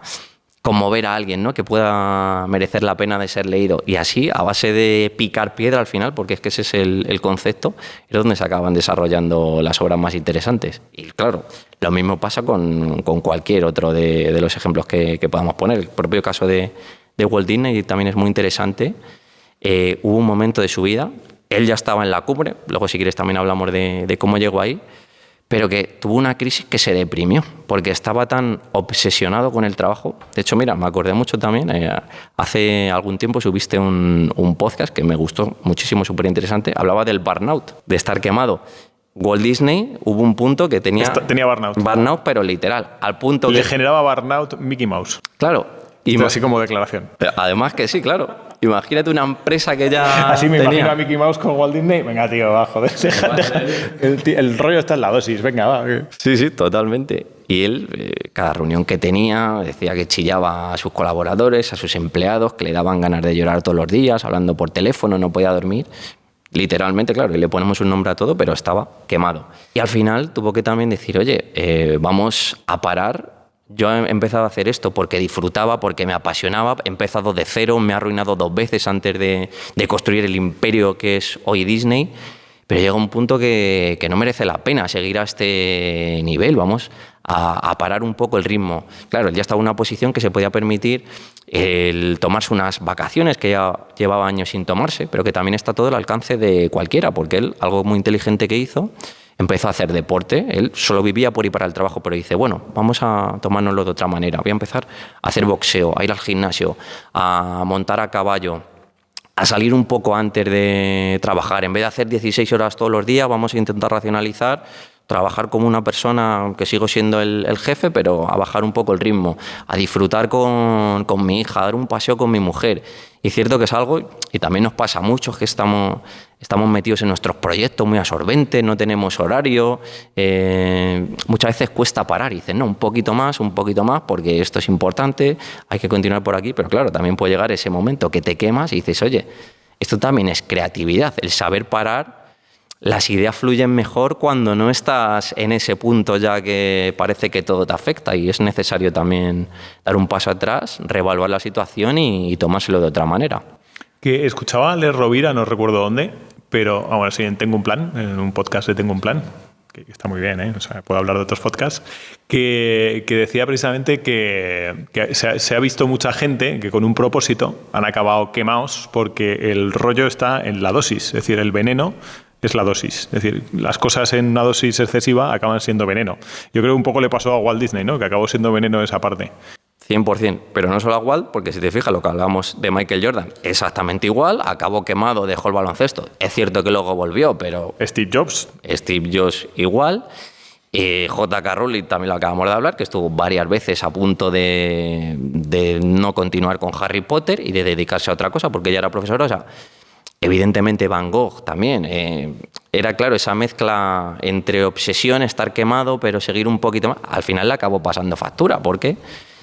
conmover a alguien, ¿no? Que pueda merecer la pena de ser leído. Y así, a base de picar piedra al final, porque es que ese es el concepto, es donde se acaban desarrollando las obras más interesantes. Y claro, lo mismo pasa con cualquier otro de los ejemplos que podamos poner. El propio caso de Walt Disney también es muy interesante. Hubo un momento de su vida, él ya estaba en la cumbre, luego si quieres también hablamos de cómo llegó ahí, pero que tuvo una crisis que se deprimió, porque estaba tan obsesionado con el trabajo. De hecho, mira, me acordé mucho también, hace algún tiempo subiste un podcast que me gustó muchísimo, súper interesante, hablaba del burnout, de estar quemado. Walt Disney, hubo un punto que tenía burnout. Burnout, pero literal, al punto que... Le generaba burnout Mickey Mouse. Claro. Así como declaración. Además que sí, claro. Imagínate una empresa que ya así me tenía. Imagino a Mickey Mouse con Walt Disney. Venga, tío, va, joder. El rollo está en la dosis. Venga, va. Sí, totalmente. Y él, cada reunión que tenía, decía que chillaba a sus colaboradores, a sus empleados, que le daban ganas de llorar todos los días, hablando por teléfono, no podía dormir. Literalmente, claro, y le ponemos un nombre a todo, pero estaba quemado. Y al final tuvo que también decir, oye, vamos a parar. Yo he empezado a hacer esto porque disfrutaba, porque me apasionaba, he empezado de cero, me he arruinado 2 veces antes de construir el imperio que es hoy Disney, pero llega un punto que no merece la pena seguir a este nivel, vamos a parar un poco el ritmo. Claro, él ya estaba en una posición que se podía permitir el tomarse unas vacaciones que ya llevaba años sin tomarse, pero que también está todo al alcance de cualquiera, porque él, algo muy inteligente que hizo, empezó a hacer deporte. Él solo vivía por ir para el trabajo, pero dice, bueno, vamos a tomárnoslo de otra manera. Voy a empezar a hacer boxeo, a ir al gimnasio, a montar a caballo, a salir un poco antes de trabajar. En vez de hacer 16 horas todos los días, vamos a intentar racionalizar, trabajar como una persona, aunque sigo siendo el jefe, pero a bajar un poco el ritmo, a disfrutar con mi hija, a dar un paseo con mi mujer. Y cierto que es algo, y también nos pasa a muchos, que estamos metidos en nuestros proyectos muy absorbentes, no tenemos horario, muchas veces cuesta parar y dices, no, un poquito más, porque esto es importante, hay que continuar por aquí, pero claro, también puede llegar ese momento que te quemas y dices, oye, esto también es creatividad, el saber parar. Las ideas fluyen mejor cuando no estás en ese punto ya que parece que todo te afecta, y es necesario también dar un paso atrás, reevaluar la situación y tomárselo de otra manera. Que escuchaba a Les Rovira, no recuerdo dónde, pero bueno, sí, en Tengo un Plan, en un podcast de Tengo un Plan, que está muy bien, ¿eh? O sea, puedo hablar de otros podcasts, que decía precisamente que se ha visto mucha gente que con un propósito han acabado quemados porque el rollo está en la dosis, es decir, el veneno es la dosis. Es decir, las cosas en una dosis excesiva acaban siendo veneno. Yo creo que un poco le pasó a Walt Disney, ¿no? Que acabó siendo veneno esa parte. 100%, pero no solo a Walt, porque si te fijas lo que hablábamos de Michael Jordan, exactamente igual, acabó quemado, dejó el baloncesto. Es cierto que luego volvió, pero... Steve Jobs igual. J.K. Rowling también lo acabamos de hablar, que estuvo varias veces a punto de no continuar con Harry Potter y de dedicarse a otra cosa, porque ella era profesora. O sea, evidentemente Van Gogh también. Era claro, esa mezcla entre obsesión, estar quemado, pero seguir un poquito más. Al final le acabó pasando factura, porque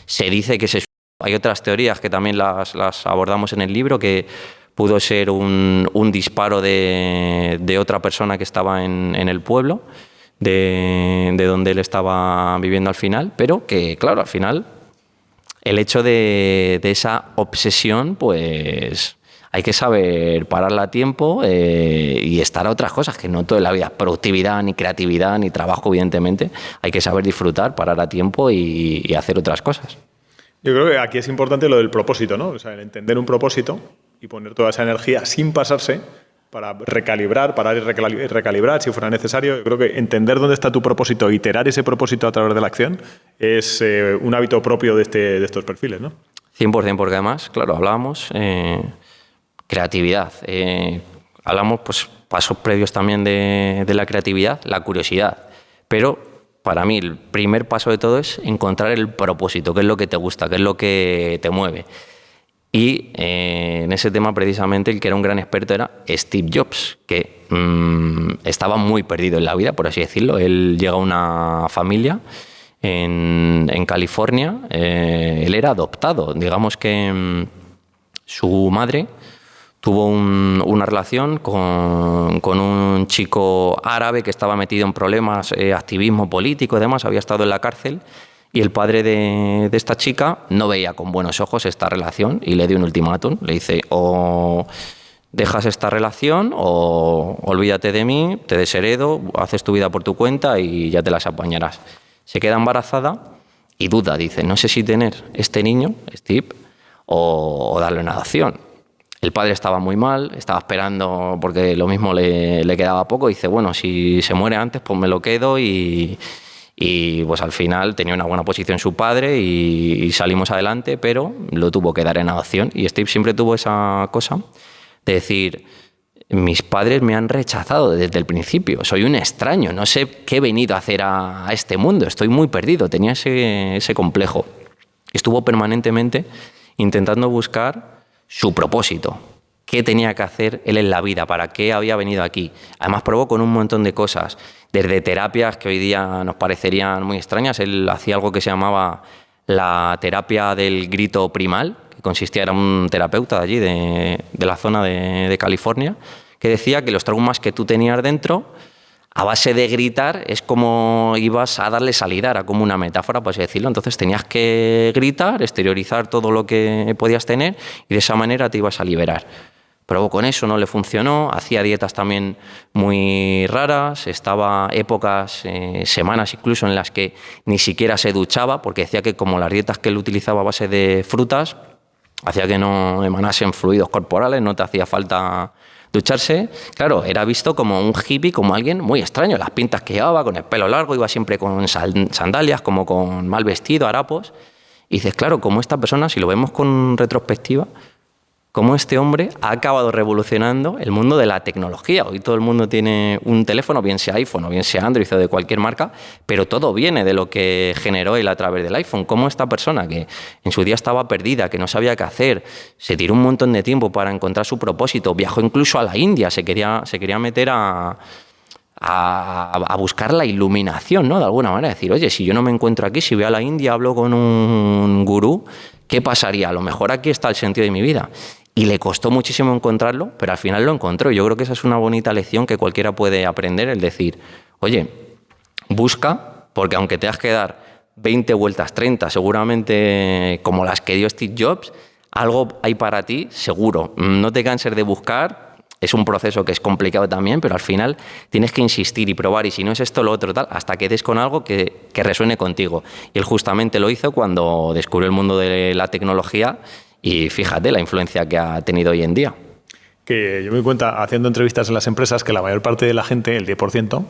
se dice que hay otras teorías que también las abordamos en el libro, que pudo ser un disparo de otra persona que estaba en el pueblo, de donde él estaba viviendo al final, pero que, claro, al final el hecho de esa obsesión, pues hay que saber pararla a tiempo y estar a otras cosas, que no toda la vida es productividad, ni creatividad, ni trabajo, evidentemente. Hay que saber disfrutar, parar a tiempo y hacer otras cosas. Yo creo que aquí es importante lo del propósito, ¿no? O sea, el entender un propósito y poner toda esa energía sin pasarse para recalibrar, parar y recalibrar si fuera necesario. Yo creo que entender dónde está tu propósito, iterar ese propósito a través de la acción, es un hábito propio de estos perfiles, ¿no? 100%, porque además, claro, hablábamos creatividad. Hablamos, pues, pasos previos también de la creatividad, la curiosidad. Pero para mí el primer paso de todo es encontrar el propósito, qué es lo que te gusta, qué es lo que te mueve. Y en ese tema precisamente el que era un gran experto era Steve Jobs, que estaba muy perdido en la vida, por así decirlo. Él llega a una familia en California, él era adoptado. Digamos que su madre tuvo una relación con un chico árabe que estaba metido en problemas, activismo político y demás, había estado en la cárcel, y el padre de esta chica no veía con buenos ojos esta relación y le dio un ultimátum. Le dice, o dejas esta relación o olvídate de mí, te desheredo, haces tu vida por tu cuenta y ya te las apañarás. Se queda embarazada y duda, dice, no sé si tener este niño, Steve, o darle una adopción. El padre estaba muy mal, estaba esperando porque lo mismo le quedaba poco. Dice, bueno, si se muere antes, pues me lo quedo y pues al final tenía una buena posición su padre y salimos adelante, pero lo tuvo que dar en adopción. Y Steve siempre tuvo esa cosa de decir, mis padres me han rechazado desde el principio, soy un extraño, no sé qué he venido a hacer a este mundo, estoy muy perdido, tenía ese complejo. Estuvo permanentemente intentando buscar su propósito, qué tenía que hacer él en la vida, para qué había venido aquí. Además probó con un montón de cosas, desde terapias que hoy día nos parecerían muy extrañas. Él hacía algo que se llamaba la terapia del grito primal, que consistía, era un terapeuta de allí, de la zona de California, que decía que los traumas que tú tenías dentro, a base de gritar, es como ibas a darle salida, era como una metáfora, por así decirlo. Entonces tenías que gritar, exteriorizar todo lo que podías tener y de esa manera te ibas a liberar. Probó con eso, no le funcionó, hacía dietas también muy raras, estaba épocas, semanas incluso, en las que ni siquiera se duchaba, porque decía que como las dietas que él utilizaba a base de frutas, hacía que no emanasen fluidos corporales, no te hacía falta ducharse. Claro, era visto como un hippie, como alguien muy extraño, las pintas que llevaba, con el pelo largo, iba siempre con sandalias, como con mal vestido, harapos. Y dices, claro, como esta persona, si lo vemos con retrospectiva, cómo este hombre ha acabado revolucionando el mundo de la tecnología. Hoy todo el mundo tiene un teléfono, bien sea iPhone o bien sea Android o de cualquier marca, pero todo viene de lo que generó él a través del iPhone. Cómo esta persona que en su día estaba perdida, que no sabía qué hacer, se tiró un montón de tiempo para encontrar su propósito, viajó incluso a la India, se quería meter a buscar la iluminación, ¿no? De alguna manera, decir, oye, si yo no me encuentro aquí, si voy a la India, hablo con un gurú, ¿qué pasaría? A lo mejor aquí está el sentido de mi vida. Y le costó muchísimo encontrarlo, pero al final lo encontró. Yo creo que esa es una bonita lección que cualquiera puede aprender, el decir, oye, busca, porque aunque tengas que dar 20 vueltas, 30, seguramente como las que dio Steve Jobs, algo hay para ti, seguro. No te canses de buscar. Es un proceso que es complicado también, pero al final tienes que insistir y probar, y si no es esto, lo otro, tal, hasta que des con algo que resuene contigo. Y él justamente lo hizo cuando descubrió el mundo de la tecnología, y fíjate la influencia que ha tenido hoy en día. Que yo me di cuenta, haciendo entrevistas en las empresas, que la mayor parte de la gente, el 10%,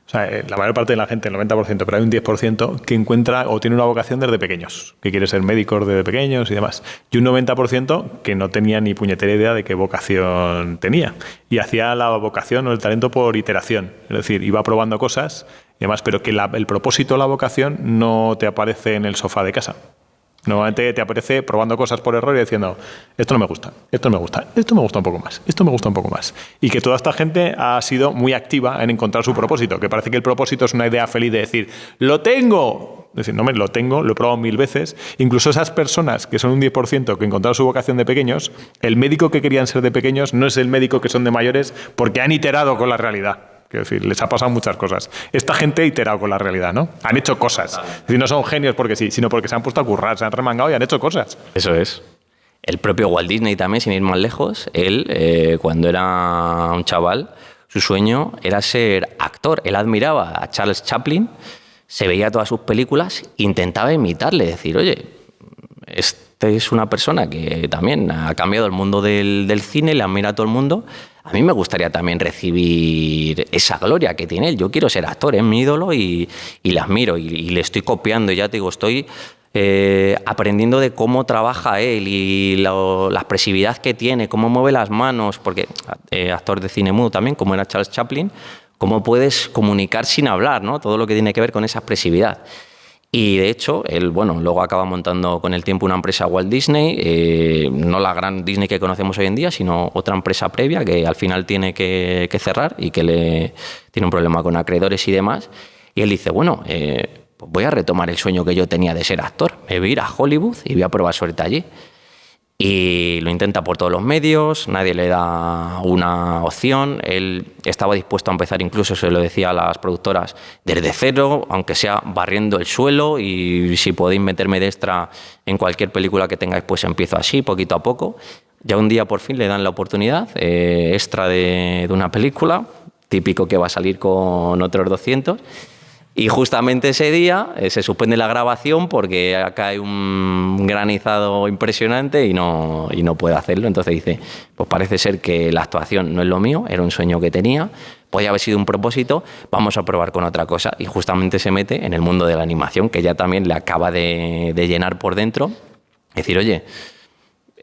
o sea, la mayor parte de la gente, el 90%, pero hay un 10% que encuentra o tiene una vocación desde pequeños, que quiere ser médicos desde pequeños y demás. Y un 90% que no tenía ni puñetera idea de qué vocación tenía. Y hacía la vocación o el talento por iteración. Es decir, iba probando cosas y demás, pero que el propósito o la vocación no te aparece en el sofá de casa. Normalmente te aparece probando cosas por error y diciendo, esto no me gusta, esto no me gusta, esto me gusta un poco más, esto me gusta un poco más. Y que toda esta gente ha sido muy activa en encontrar su propósito, que parece que el propósito es una idea feliz de decir, ¡lo tengo! Es decir, no me lo tengo, lo he probado 1000 veces. Incluso esas personas que son un 10% que encontraron su vocación de pequeños, el médico que querían ser de pequeños no es el médico que son de mayores porque han iterado con la realidad. Quiero decir, les ha pasado muchas cosas. Esta gente ha iterado con la realidad, ¿no? Han hecho cosas. Es decir, no son genios porque sí, sino porque se han puesto a currar, se han remangado y han hecho cosas. Eso es. El propio Walt Disney también, sin ir más lejos, él, cuando era un chaval, su sueño era ser actor. Él admiraba a Charles Chaplin, se veía todas sus películas, intentaba imitarle, decir, oye, este es una persona que también ha cambiado el mundo del cine, le admira a todo el mundo. A mí me gustaría también recibir esa gloria que tiene él. Yo quiero ser actor, es mi ídolo y le admiro y le estoy copiando. Ya te digo, estoy aprendiendo de cómo trabaja él y la expresividad que tiene, cómo mueve las manos, porque actor de cine mudo también, como era Charles Chaplin, cómo puedes comunicar sin hablar, ¿no? Todo lo que tiene que ver con esa expresividad. Y de hecho, él, bueno, luego acaba montando con el tiempo una empresa Walt Disney, no la gran Disney que conocemos hoy en día, sino otra empresa previa que al final tiene que cerrar y que tiene un problema con acreedores y demás. Y él dice, bueno, pues voy a retomar el sueño que yo tenía de ser actor, me voy a ir a Hollywood y voy a probar suerte allí. Y lo intenta por todos los medios, nadie le da una opción. Él estaba dispuesto a empezar, incluso se lo decía a las productoras, desde cero, aunque sea barriendo el suelo, y si podéis meterme de extra en cualquier película que tengáis, pues empiezo así, poquito a poco. Ya un día por fin le dan la oportunidad, extra de una película, típico que va a salir con otros 200. Y justamente ese día se suspende la grabación porque acá hay un granizado impresionante y no puede hacerlo. Entonces dice, pues parece ser que la actuación no es lo mío, era un sueño que tenía, podía haber sido un propósito, vamos a probar con otra cosa. Y justamente se mete en el mundo de la animación, que ya también le acaba de llenar por dentro. Es decir, oye,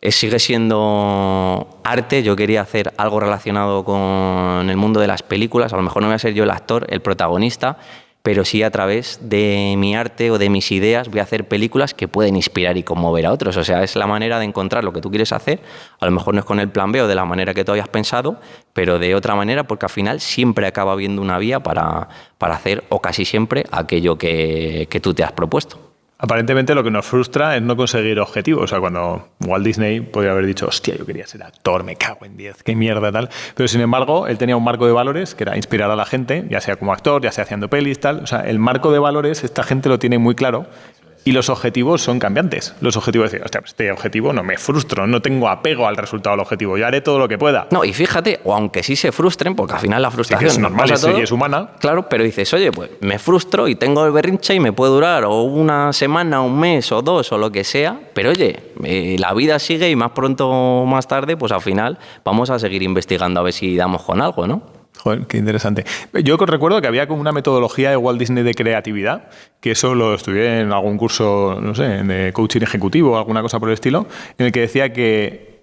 sigue siendo arte, yo quería hacer algo relacionado con el mundo de las películas, a lo mejor no voy a ser yo el actor, el protagonista, pero sí a través de mi arte o de mis ideas voy a hacer películas que pueden inspirar y conmover a otros. O sea, es la manera de encontrar lo que tú quieres hacer. A lo mejor no es con el plan B o de la manera que tú hayas pensado, pero de otra manera, porque al final siempre acaba habiendo una vía para hacer, o casi siempre, aquello que tú te has propuesto. Aparentemente lo que nos frustra es no conseguir objetivos. O sea, cuando Walt Disney podría haber dicho, hostia, yo quería ser actor, me cago en 10, qué mierda, tal. Pero sin embargo, él tenía un marco de valores que era inspirar a la gente, ya sea como actor, ya sea haciendo pelis, tal. O sea, el marco de valores, esta gente lo tiene muy claro. Y los objetivos son cambiantes. Los objetivos decir, hostia, pues este objetivo no me frustro, no tengo apego al resultado del objetivo, yo haré todo lo que pueda. No, y fíjate, o aunque sí se frustren, porque al final la frustración sí, es normal, todo, y es humana. Claro, pero dices, oye, pues me frustro y tengo el berrinche y me puede durar o una semana, un mes o dos o lo que sea, pero oye, la vida sigue y más pronto o más tarde, pues al final vamos a seguir investigando a ver si damos con algo, ¿no? Joder, qué interesante. Yo recuerdo que había como una metodología de Walt Disney de creatividad, que eso lo estudié en algún curso, no sé, de coaching ejecutivo o alguna cosa por el estilo, en el que decía que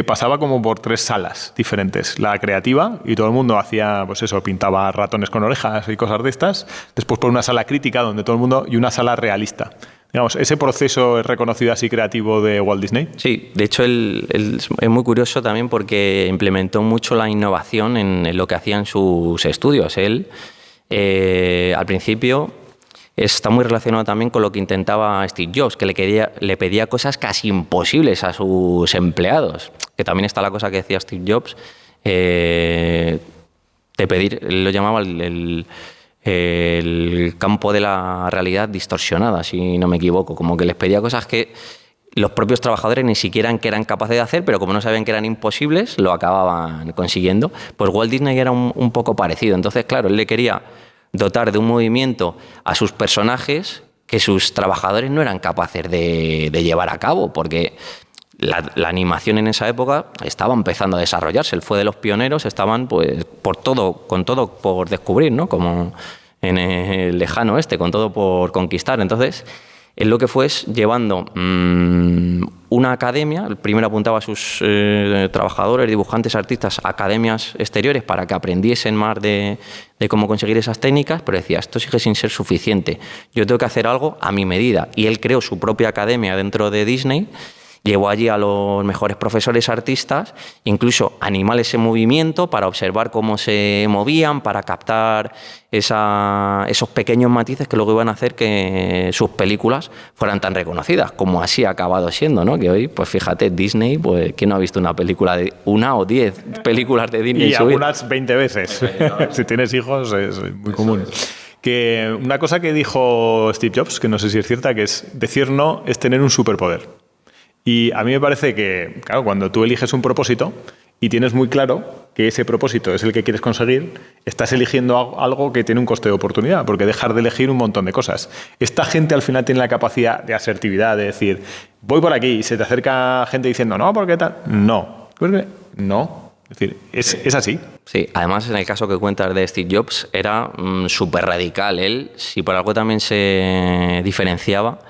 pasaba como por 3 salas diferentes. La creativa, y todo el mundo hacía, pues eso, pintaba ratones con orejas y cosas de estas. Después por una sala crítica, donde todo el mundo, y una sala realista. Digamos, ¿ese proceso es reconocido así creativo de Walt Disney? Sí, de hecho él es muy curioso también porque implementó mucho la innovación en lo que hacía en sus estudios. Él, al principio, está muy relacionado también con lo que intentaba Steve Jobs, que le pedía cosas casi imposibles a sus empleados. Que también está la cosa que decía Steve Jobs, de pedir, él lo llamaba el campo de la realidad distorsionada, si no me equivoco, como que les pedía cosas que los propios trabajadores ni siquiera que eran capaces de hacer, pero como no sabían que eran imposibles, lo acababan consiguiendo. Pues Walt Disney era un poco parecido. Entonces, claro, él le quería dotar de un movimiento a sus personajes que sus trabajadores no eran capaces de llevar a cabo, porque la animación en esa época estaba empezando a desarrollarse. Él fue de los pioneros, estaban pues con todo por descubrir, ¿no? Como en el lejano oeste, con todo por conquistar. Entonces, él lo que fue es llevando una academia, el primero apuntaba a sus trabajadores, dibujantes, artistas, a academias exteriores para que aprendiesen más de cómo conseguir esas técnicas, pero decía, esto sigue sin ser suficiente, yo tengo que hacer algo a mi medida. Y él creó su propia academia dentro de Disney. Llevó allí a los mejores profesores artistas, incluso animales en movimiento, para observar cómo se movían, para captar esos pequeños matices que luego iban a hacer que sus películas fueran tan reconocidas, como así ha acabado siendo, ¿no? Que hoy, pues fíjate, Disney, pues ¿quién no ha visto una película de 1 o 10 películas de Disney? Y algunas 20 veces. Si tienes hijos es muy común. Que una cosa que dijo Steve Jobs, que no sé si es cierta, que es decir no es tener un superpoder. Y a mí me parece que, claro, cuando tú eliges un propósito y tienes muy claro que ese propósito es el que quieres conseguir, estás eligiendo algo que tiene un coste de oportunidad, porque dejar de elegir un montón de cosas. Esta gente al final tiene la capacidad de asertividad, de decir, voy por aquí y se te acerca gente diciendo, no, ¿por qué tal? No. No. Es decir, es así. Sí, además en el caso que cuentas de Steve Jobs era súper radical. Él, si por algo también se diferenciaba,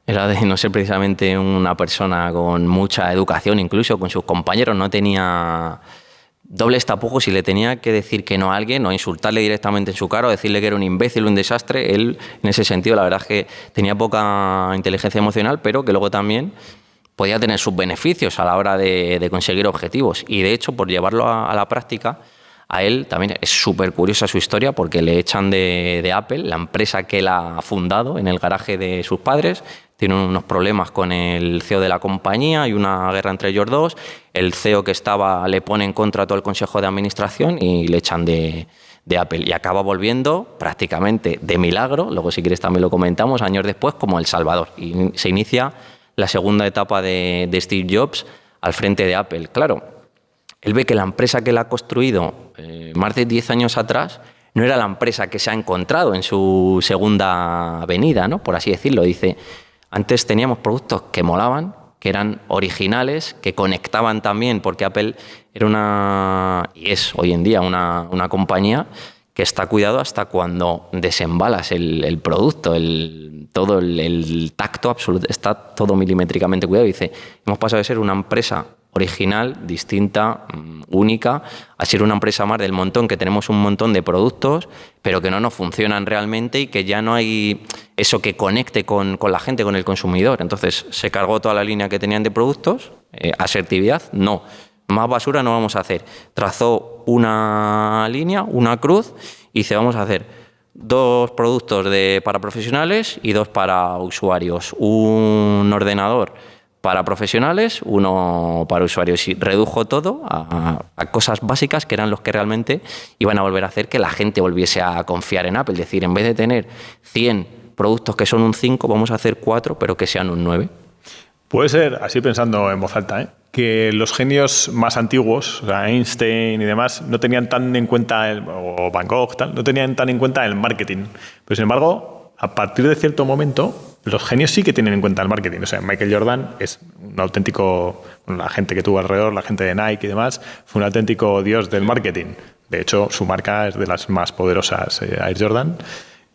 era de no ser precisamente una persona con mucha educación, incluso con sus compañeros. No tenía dobles tapujos y le tenía que decir que no a alguien o insultarle directamente en su cara o decirle que era un imbécil o un desastre. Él, en ese sentido, la verdad es que tenía poca inteligencia emocional, pero que luego también podía tener sus beneficios a la hora de conseguir objetivos. Y, de hecho, por llevarlo a la práctica, a él también es súper curiosa su historia porque le echan de Apple, la empresa que él ha fundado en el garaje de sus padres. Tiene unos problemas con el CEO de la compañía y una guerra entre ellos dos. El CEO que estaba le pone en contra a todo el consejo de administración y le echan de Apple. Y acaba volviendo prácticamente de milagro, luego si quieres también lo comentamos, años después, como El Salvador. Y se inicia la segunda etapa de Steve Jobs al frente de Apple. Claro, él ve que la empresa que él ha construido más de 10 años atrás no era la empresa que se ha encontrado en su segunda venida, ¿no? Por así decirlo. Dice, antes teníamos productos que molaban, que eran originales, que conectaban también, porque Apple era y es hoy en día una compañía que está cuidado hasta cuando desembalas el producto, todo el tacto absoluto, está todo milimétricamente cuidado. Dice, hemos pasado de ser una empresa original, distinta, única, a ser una empresa más del montón, que tenemos un montón de productos, pero que no nos funcionan realmente y que ya no hay eso que conecte con la gente, con el consumidor. Entonces se cargó toda la línea que tenían de productos, asertividad, no, más basura no vamos a hacer. Trazó una línea, una cruz, y dice, vamos a hacer 2 productos para profesionales y 2 para usuarios. Un ordenador para profesionales, uno para usuarios. Y redujo todo a cosas básicas que eran los que realmente iban a volver a hacer que la gente volviese a confiar en Apple. Es decir, en vez de tener 100 productos que son un 5, vamos a hacer 4, pero que sean un 9. Puede ser, así pensando en voz alta, que los genios más antiguos, o sea, Einstein y demás, no tenían tan en cuenta, o Van Gogh, no tenían tan en cuenta el marketing. Pero sin embargo, a partir de cierto momento, los genios sí que tienen en cuenta el marketing. O sea, Michael Jordan es un auténtico, la gente que tuvo alrededor, la gente de Nike y demás, fue un auténtico dios del marketing. De hecho, su marca es de las más poderosas, Air Jordan.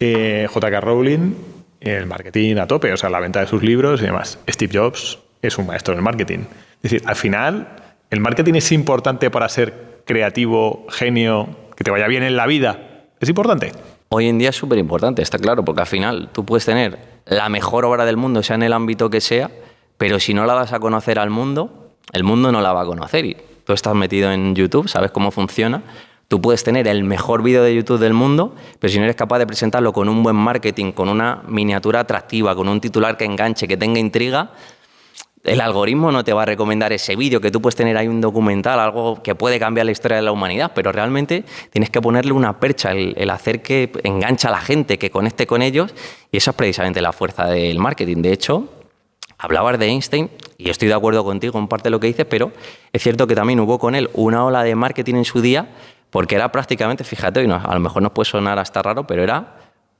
J.K. Rowling, el marketing a tope, o sea, la venta de sus libros y demás. Steve Jobs es un maestro del marketing. Es decir, al final, el marketing es importante para ser creativo, genio, que te vaya bien en la vida. ¿Es importante? Hoy en día es súper importante, está claro, porque al final tú puedes tener la mejor obra del mundo, sea en el ámbito que sea, pero si no la das a conocer al mundo, el mundo no la va a conocer. Y tú estás metido en YouTube, sabes cómo funciona. Tú puedes tener el mejor vídeo de YouTube del mundo, pero si no eres capaz de presentarlo con un buen marketing, con una miniatura atractiva, con un titular que enganche, que tenga intriga, el algoritmo no te va a recomendar ese vídeo, que tú puedes tener ahí un documental, algo que puede cambiar la historia de la humanidad, pero realmente tienes que ponerle una percha, el hacer que enganche a la gente, que conecte con ellos, y esa es precisamente la fuerza del marketing. De hecho, hablabas de Einstein, y estoy de acuerdo contigo en parte de lo que dices, pero es cierto que también hubo con él una ola de marketing en su día, porque era prácticamente, fíjate, y a lo mejor nos puede sonar hasta raro, pero era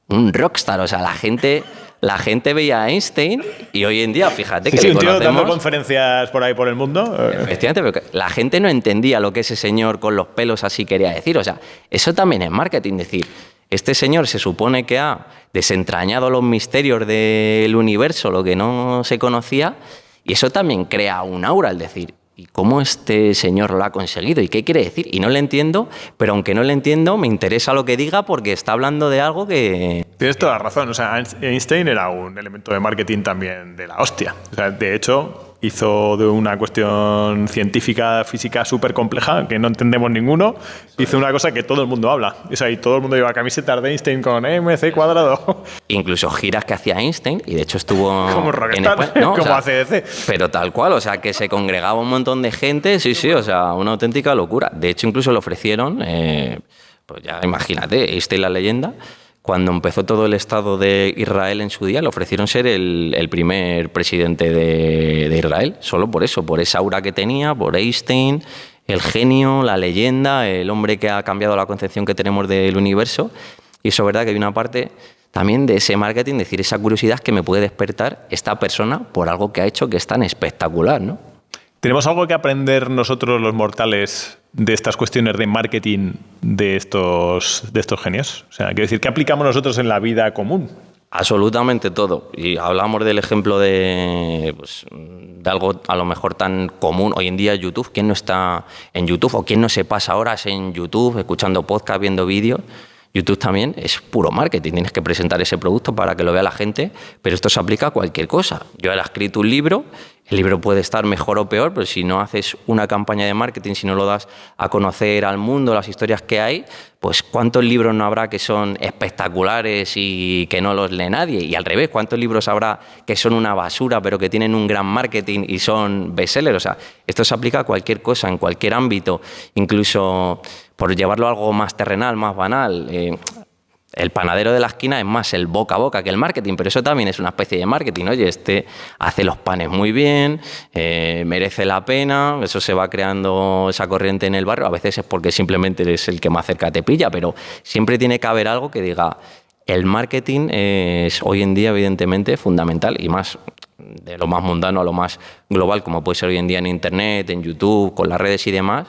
un rockstar. O sea, la gente veía a Einstein y hoy en día, fíjate que sí, le un tío conocemos. dando conferencias por ahí por el mundo. Efectivamente, pero la gente no entendía lo que ese señor con los pelos así quería decir. O sea, eso también es marketing. Decir, este señor se supone que ha desentrañado los misterios del universo, lo que no se conocía, y eso también crea un aura, al decir, ¿y cómo este señor lo ha conseguido? ¿Y qué quiere decir? Y no le entiendo, pero aunque no le entiendo, me interesa lo que diga porque está hablando de algo que... Tienes toda la razón. O sea, Einstein era un elemento de marketing también de la hostia. O sea, de hecho, hizo de una cuestión científica, física súper compleja, que no entendemos ninguno, hizo una cosa que todo el mundo habla. O sea, y todo el mundo lleva camisetas de Einstein con MC². Incluso giras que hacía Einstein, y de hecho estuvo como Rockstar, España, ¿no? como o sea, ACDC. Pero tal cual, o sea, que se congregaba un montón de gente, sí, o sea, una auténtica locura. De hecho, incluso le ofrecieron, pues ya imagínate, Einstein la leyenda, cuando empezó todo el Estado de Israel en su día, le ofrecieron ser el primer presidente de Israel, solo por eso, por esa aura que tenía, por Einstein, el genio, la leyenda, el hombre que ha cambiado la concepción que tenemos del universo. Y eso es verdad que hay una parte también de ese marketing, es decir, esa curiosidad que me puede despertar esta persona por algo que ha hecho que es tan espectacular, ¿no? ¿Tenemos algo que aprender nosotros los mortales de estas cuestiones de marketing de estos genios? O sea, quiero decir, ¿qué aplicamos nosotros en la vida común? Absolutamente todo. Y hablamos del ejemplo de algo a lo mejor tan común hoy en día, YouTube. ¿Quién no está en YouTube o quién no se pasa horas en YouTube escuchando podcast, viendo vídeos? YouTube también es puro marketing, tienes que presentar ese producto para que lo vea la gente, pero esto se aplica a cualquier cosa. Yo ahora he escrito un libro, el libro puede estar mejor o peor, pero si no haces una campaña de marketing, si no lo das a conocer al mundo, las historias que hay, pues ¿cuántos libros no habrá que son espectaculares y que no los lee nadie? Y al revés, ¿cuántos libros habrá que son una basura pero que tienen un gran marketing y son bestsellers? O sea, esto se aplica a cualquier cosa, en cualquier ámbito, incluso por llevarlo a algo más terrenal, más banal. El panadero de la esquina es más el boca a boca que el marketing, pero eso también es una especie de marketing. Oye, este hace los panes muy bien, merece la pena, eso se va creando esa corriente en el barrio. A veces es porque simplemente eres el que más cerca te pilla, pero siempre tiene que haber algo que diga, el marketing es hoy en día evidentemente fundamental y más de lo más mundano a lo más global, como puede ser hoy en día en Internet, en YouTube, con las redes y demás.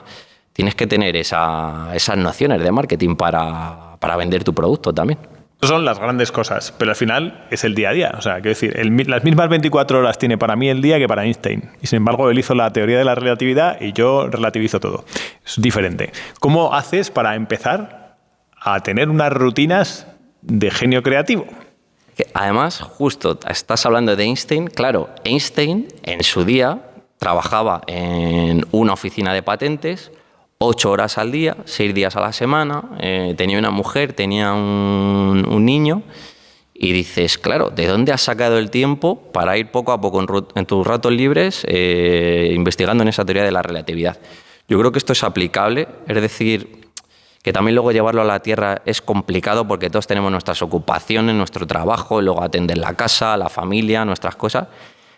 Tienes que tener esas nociones de marketing para vender tu producto también. Son las grandes cosas, pero al final es el día a día. O sea, quiero decir, las mismas 24 horas tiene para mí el día que para Einstein. Y sin embargo, él hizo la teoría de la relatividad y yo relativizo todo. Es diferente. ¿Cómo haces para empezar a tener unas rutinas de genio creativo? Además, justo estás hablando de Einstein. Claro, Einstein en su día trabajaba en una oficina de patentes, 8 horas al día, 6 días a la semana, tenía una mujer, tenía un niño, y dices, claro, ¿de dónde has sacado el tiempo para ir poco a poco en tus ratos libres investigando en esa teoría de la relatividad? Yo creo que esto es aplicable, es decir, que también luego llevarlo a la tierra es complicado porque todos tenemos nuestras ocupaciones, nuestro trabajo, y luego atender la casa, la familia, nuestras cosas.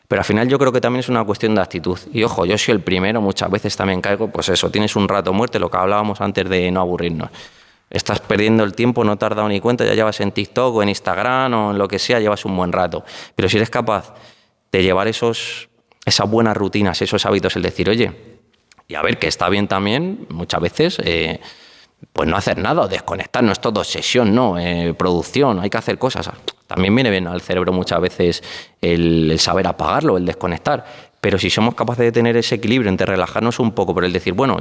Pero al final yo creo que también es una cuestión de actitud. Y ojo, yo soy el primero, muchas veces también caigo, pues eso, tienes un rato muerto, lo que hablábamos antes de no aburrirnos. Estás perdiendo el tiempo, no te has dado ni cuenta, ya llevas en TikTok o en Instagram o en lo que sea, llevas un buen rato. Pero si eres capaz de llevar esas buenas rutinas, esos hábitos, el decir, oye, y a ver, que está bien también, muchas veces, pues no hacer nada, desconectar, no es todo obsesión, no, producción, hay que hacer cosas. También viene bien al cerebro muchas veces el saber apagarlo, el desconectar. Pero si somos capaces de tener ese equilibrio entre relajarnos un poco, por el decir, bueno,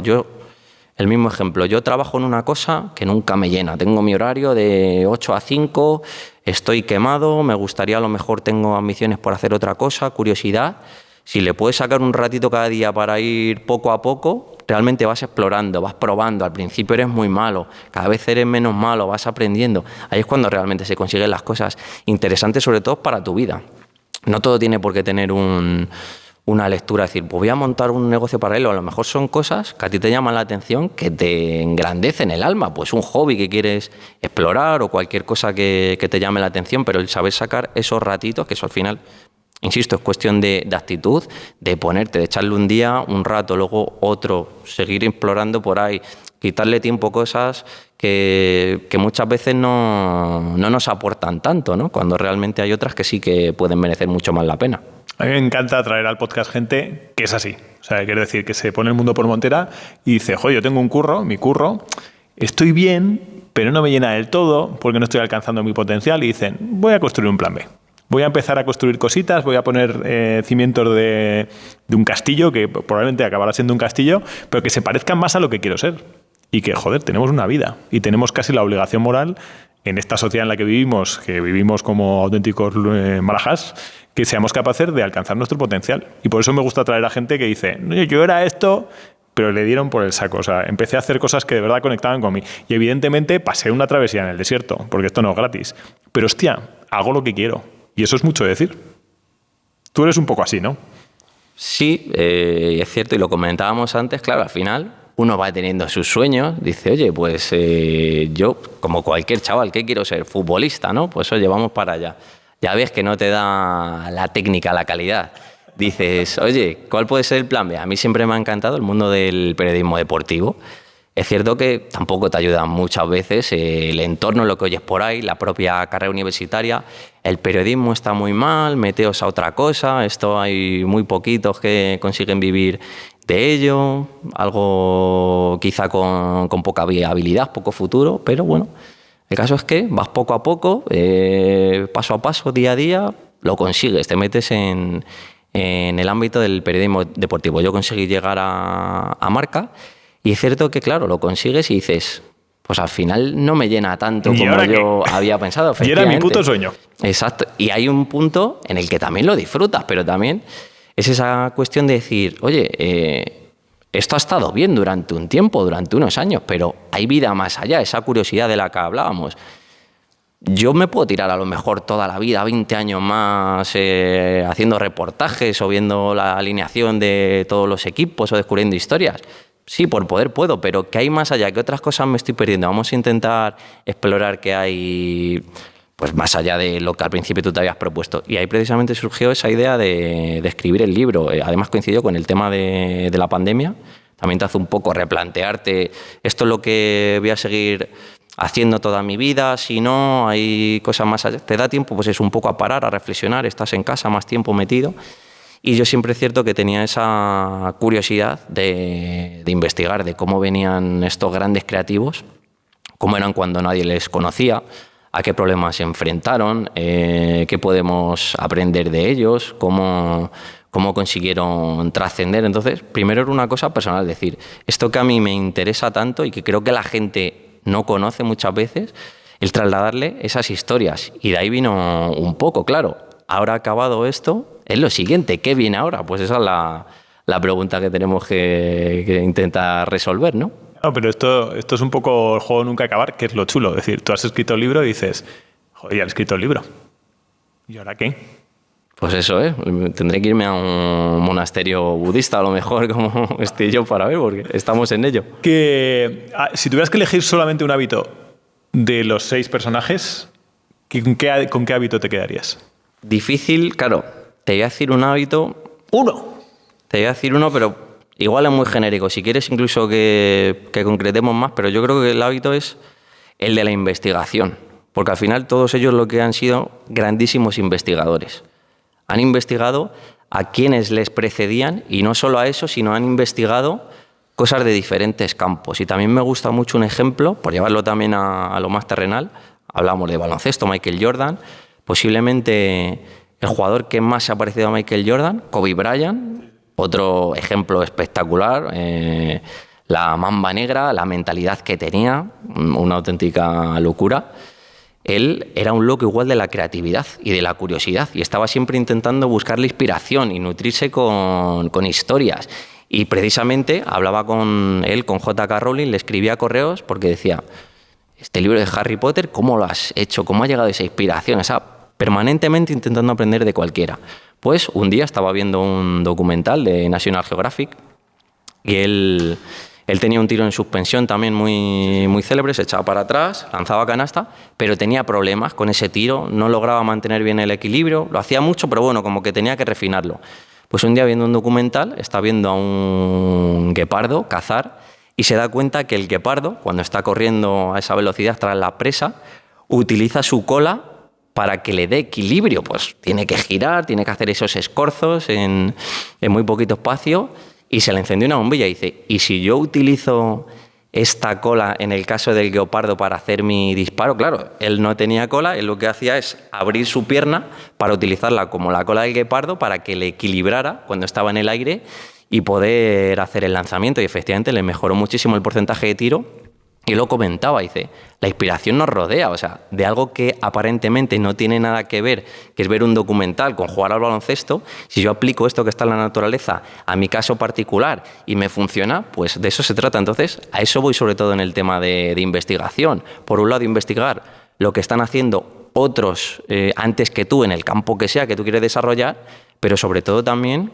el mismo ejemplo, yo trabajo en una cosa que nunca me llena, tengo mi horario de 8 a 5, estoy quemado, me gustaría, a lo mejor tengo ambiciones por hacer otra cosa, curiosidad. Si le puedes sacar un ratito cada día para ir poco a poco, realmente vas explorando, vas probando. Al principio eres muy malo, cada vez eres menos malo, vas aprendiendo. Ahí es cuando realmente se consiguen las cosas interesantes, sobre todo para tu vida. No todo tiene por qué tener una lectura, decir, pues voy a montar un negocio paralelo. A lo mejor son cosas que a ti te llaman la atención, que te engrandecen el alma. Pues un hobby que quieres explorar o cualquier cosa que te llame la atención, pero el saber sacar esos ratitos, que eso al final Insisto, es cuestión de actitud, de ponerte, de echarle un día, un rato, luego otro, seguir explorando por ahí, quitarle tiempo a cosas que muchas veces no nos aportan tanto, ¿no? Cuando realmente hay otras que sí que pueden merecer mucho más la pena. A mí me encanta traer al podcast gente que es así. O sea, quiere decir que se pone el mundo por montera y dice, joder, yo tengo un curro, mi curro, estoy bien, pero no me llena del todo porque no estoy alcanzando mi potencial y dicen, voy a construir un plan B. Voy a empezar a construir cositas, voy a poner cimientos de un castillo, que probablemente acabará siendo un castillo, pero que se parezcan más a lo que quiero ser. Y que, joder, tenemos una vida y tenemos casi la obligación moral en esta sociedad en la que vivimos como auténticos marajás, que seamos capaces de alcanzar nuestro potencial. Y por eso me gusta traer a gente que dice, no, yo era esto, pero le dieron por el saco. O sea, empecé a hacer cosas que de verdad conectaban conmigo. Y evidentemente pasé una travesía en el desierto, porque esto no es gratis. Pero hostia, hago lo que quiero. Y eso es mucho decir. Tú eres un poco así, ¿no? Sí, es cierto, y lo comentábamos antes, claro, al final uno va teniendo sus sueños, dice, oye, pues yo, como cualquier chaval, ¿qué quiero ser? Futbolista, ¿no? Pues oye, vamos para allá. Ya ves que no te da la técnica, la calidad. Dices, oye, ¿cuál puede ser el plan B? A mí siempre me ha encantado el mundo del periodismo deportivo. Es cierto que tampoco te ayuda muchas veces el entorno, lo que oyes por ahí, la propia carrera universitaria. El periodismo está muy mal, meteos a otra cosa. Esto hay muy poquitos que consiguen vivir de ello. Algo quizá con poca viabilidad, poco futuro, pero bueno. El caso es que vas poco a poco, paso a paso, día a día, lo consigues, te metes en el ámbito del periodismo deportivo. Yo conseguí llegar a Marca. Y es cierto que, claro, lo consigues y dices, pues al final no me llena tanto como yo había pensado. Y era mi puto sueño. Exacto. Y hay un punto en el que también lo disfrutas, pero también es esa cuestión de decir, oye, esto ha estado bien durante un tiempo, durante unos años, pero hay vida más allá, esa curiosidad de la que hablábamos. Yo me puedo tirar a lo mejor toda la vida, 20 años más, haciendo reportajes o viendo la alineación de todos los equipos o descubriendo historias. Sí, por poder puedo, pero que hay más allá, que otras cosas me estoy perdiendo. Vamos a intentar explorar qué hay, pues más allá de lo que al principio tú te habías propuesto. Y ahí precisamente surgió esa idea de escribir el libro. Además coincidió con el tema de la pandemia. También te hace un poco replantearte, esto es lo que voy a seguir haciendo toda mi vida, si no, hay cosas más allá. Te da tiempo, pues es un poco a parar, a reflexionar, estás en casa más tiempo metido. Y yo siempre es cierto que tenía esa curiosidad de investigar, de cómo venían estos grandes creativos, cómo eran cuando nadie les conocía, a qué problemas se enfrentaron, qué podemos aprender de ellos, cómo consiguieron trascender. Entonces, primero era una cosa personal, es decir, esto que a mí me interesa tanto y que creo que la gente no conoce muchas veces, el trasladarle esas historias. Y de ahí vino un poco, claro, ahora acabado esto, es lo siguiente, ¿qué viene ahora? Pues esa es la pregunta que tenemos que intentar resolver, ¿no? No, pero esto es un poco el juego nunca acabar, que es lo chulo. Es decir, tú has escrito el libro y dices, joder, ya he escrito el libro. ¿Y ahora qué? Pues eso, tendré que irme a un monasterio budista, a lo mejor, como estoy yo, para ver, porque estamos en ello. Que si tuvieras que elegir solamente un hábito de los 6 personajes, ¿con qué hábito te quedarías? Difícil, claro. Te voy a decir un hábito. ¡Uno! Te voy a decir uno, pero igual es muy genérico. Si quieres incluso que concretemos más, pero yo creo que el hábito es el de la investigación. Porque al final todos ellos lo que han sido grandísimos investigadores. Han investigado a quienes les precedían y no solo a eso, sino han investigado cosas de diferentes campos. Y también me gusta mucho un ejemplo, por llevarlo también a lo más terrenal. Hablamos de baloncesto, Michael Jordan. Posiblemente el jugador que más se ha parecido a Michael Jordan, Kobe Bryant, otro ejemplo espectacular, la mamba negra, la mentalidad que tenía, una auténtica locura. Él era un loco igual de la creatividad y de la curiosidad y estaba siempre intentando buscar la inspiración y nutrirse con historias. Y precisamente hablaba con él, con J.K. Rowling, le escribía correos porque decía, este libro de Harry Potter, ¿cómo lo has hecho? ¿Cómo ha llegado esa inspiración? O sea, permanentemente intentando aprender de cualquiera. Pues un día estaba viendo un documental de National Geographic y él Él tenía un tiro en suspensión también muy, muy célebre, se echaba para atrás, lanzaba canasta, pero tenía problemas con ese tiro, no lograba mantener bien el equilibrio, lo hacía mucho, pero bueno, como que tenía que refinarlo. Pues un día viendo un documental, está viendo a un guepardo cazar y se da cuenta que el guepardo, cuando está corriendo a esa velocidad tras la presa, utiliza su cola para que le dé equilibrio. Pues tiene que girar, tiene que hacer esos escorzos en muy poquito espacio y se le encendió una bombilla y dice, ¿y si yo utilizo esta cola en el caso del guepardo para hacer mi disparo? Claro, él no tenía cola, él lo que hacía es abrir su pierna para utilizarla como la cola del guepardo para que le equilibrara cuando estaba en el aire y poder hacer el lanzamiento. Y efectivamente le mejoró muchísimo el porcentaje de tiro. Y lo comentaba, dice, la inspiración nos rodea, o sea, de algo que aparentemente no tiene nada que ver, que es ver un documental con jugar al baloncesto, si yo aplico esto que está en la naturaleza a mi caso particular y me funciona, pues de eso se trata. Entonces, a eso voy sobre todo en el tema de investigación. Por un lado, investigar lo que están haciendo otros antes que tú en el campo que sea que tú quieres desarrollar, pero sobre todo también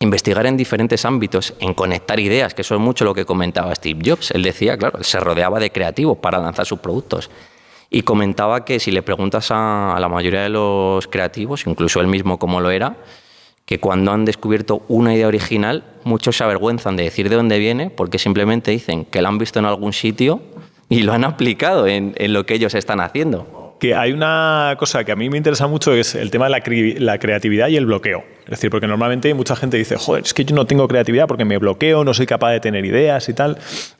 investigar en diferentes ámbitos, en conectar ideas, que eso es mucho lo que comentaba Steve Jobs. Él decía, claro, él se rodeaba de creativos para lanzar sus productos. Y comentaba que si le preguntas a la mayoría de los creativos, incluso él mismo como lo era, que cuando han descubierto una idea original, muchos se avergüenzan de decir de dónde viene, porque simplemente dicen que la han visto en algún sitio y lo han aplicado en lo que ellos están haciendo. Que hay una cosa que a mí me interesa mucho, que es el tema de la creatividad y el bloqueo. Es decir, porque normalmente mucha gente dice, joder, es que yo no tengo creatividad porque me bloqueo, no soy capaz de tener ideas y tal.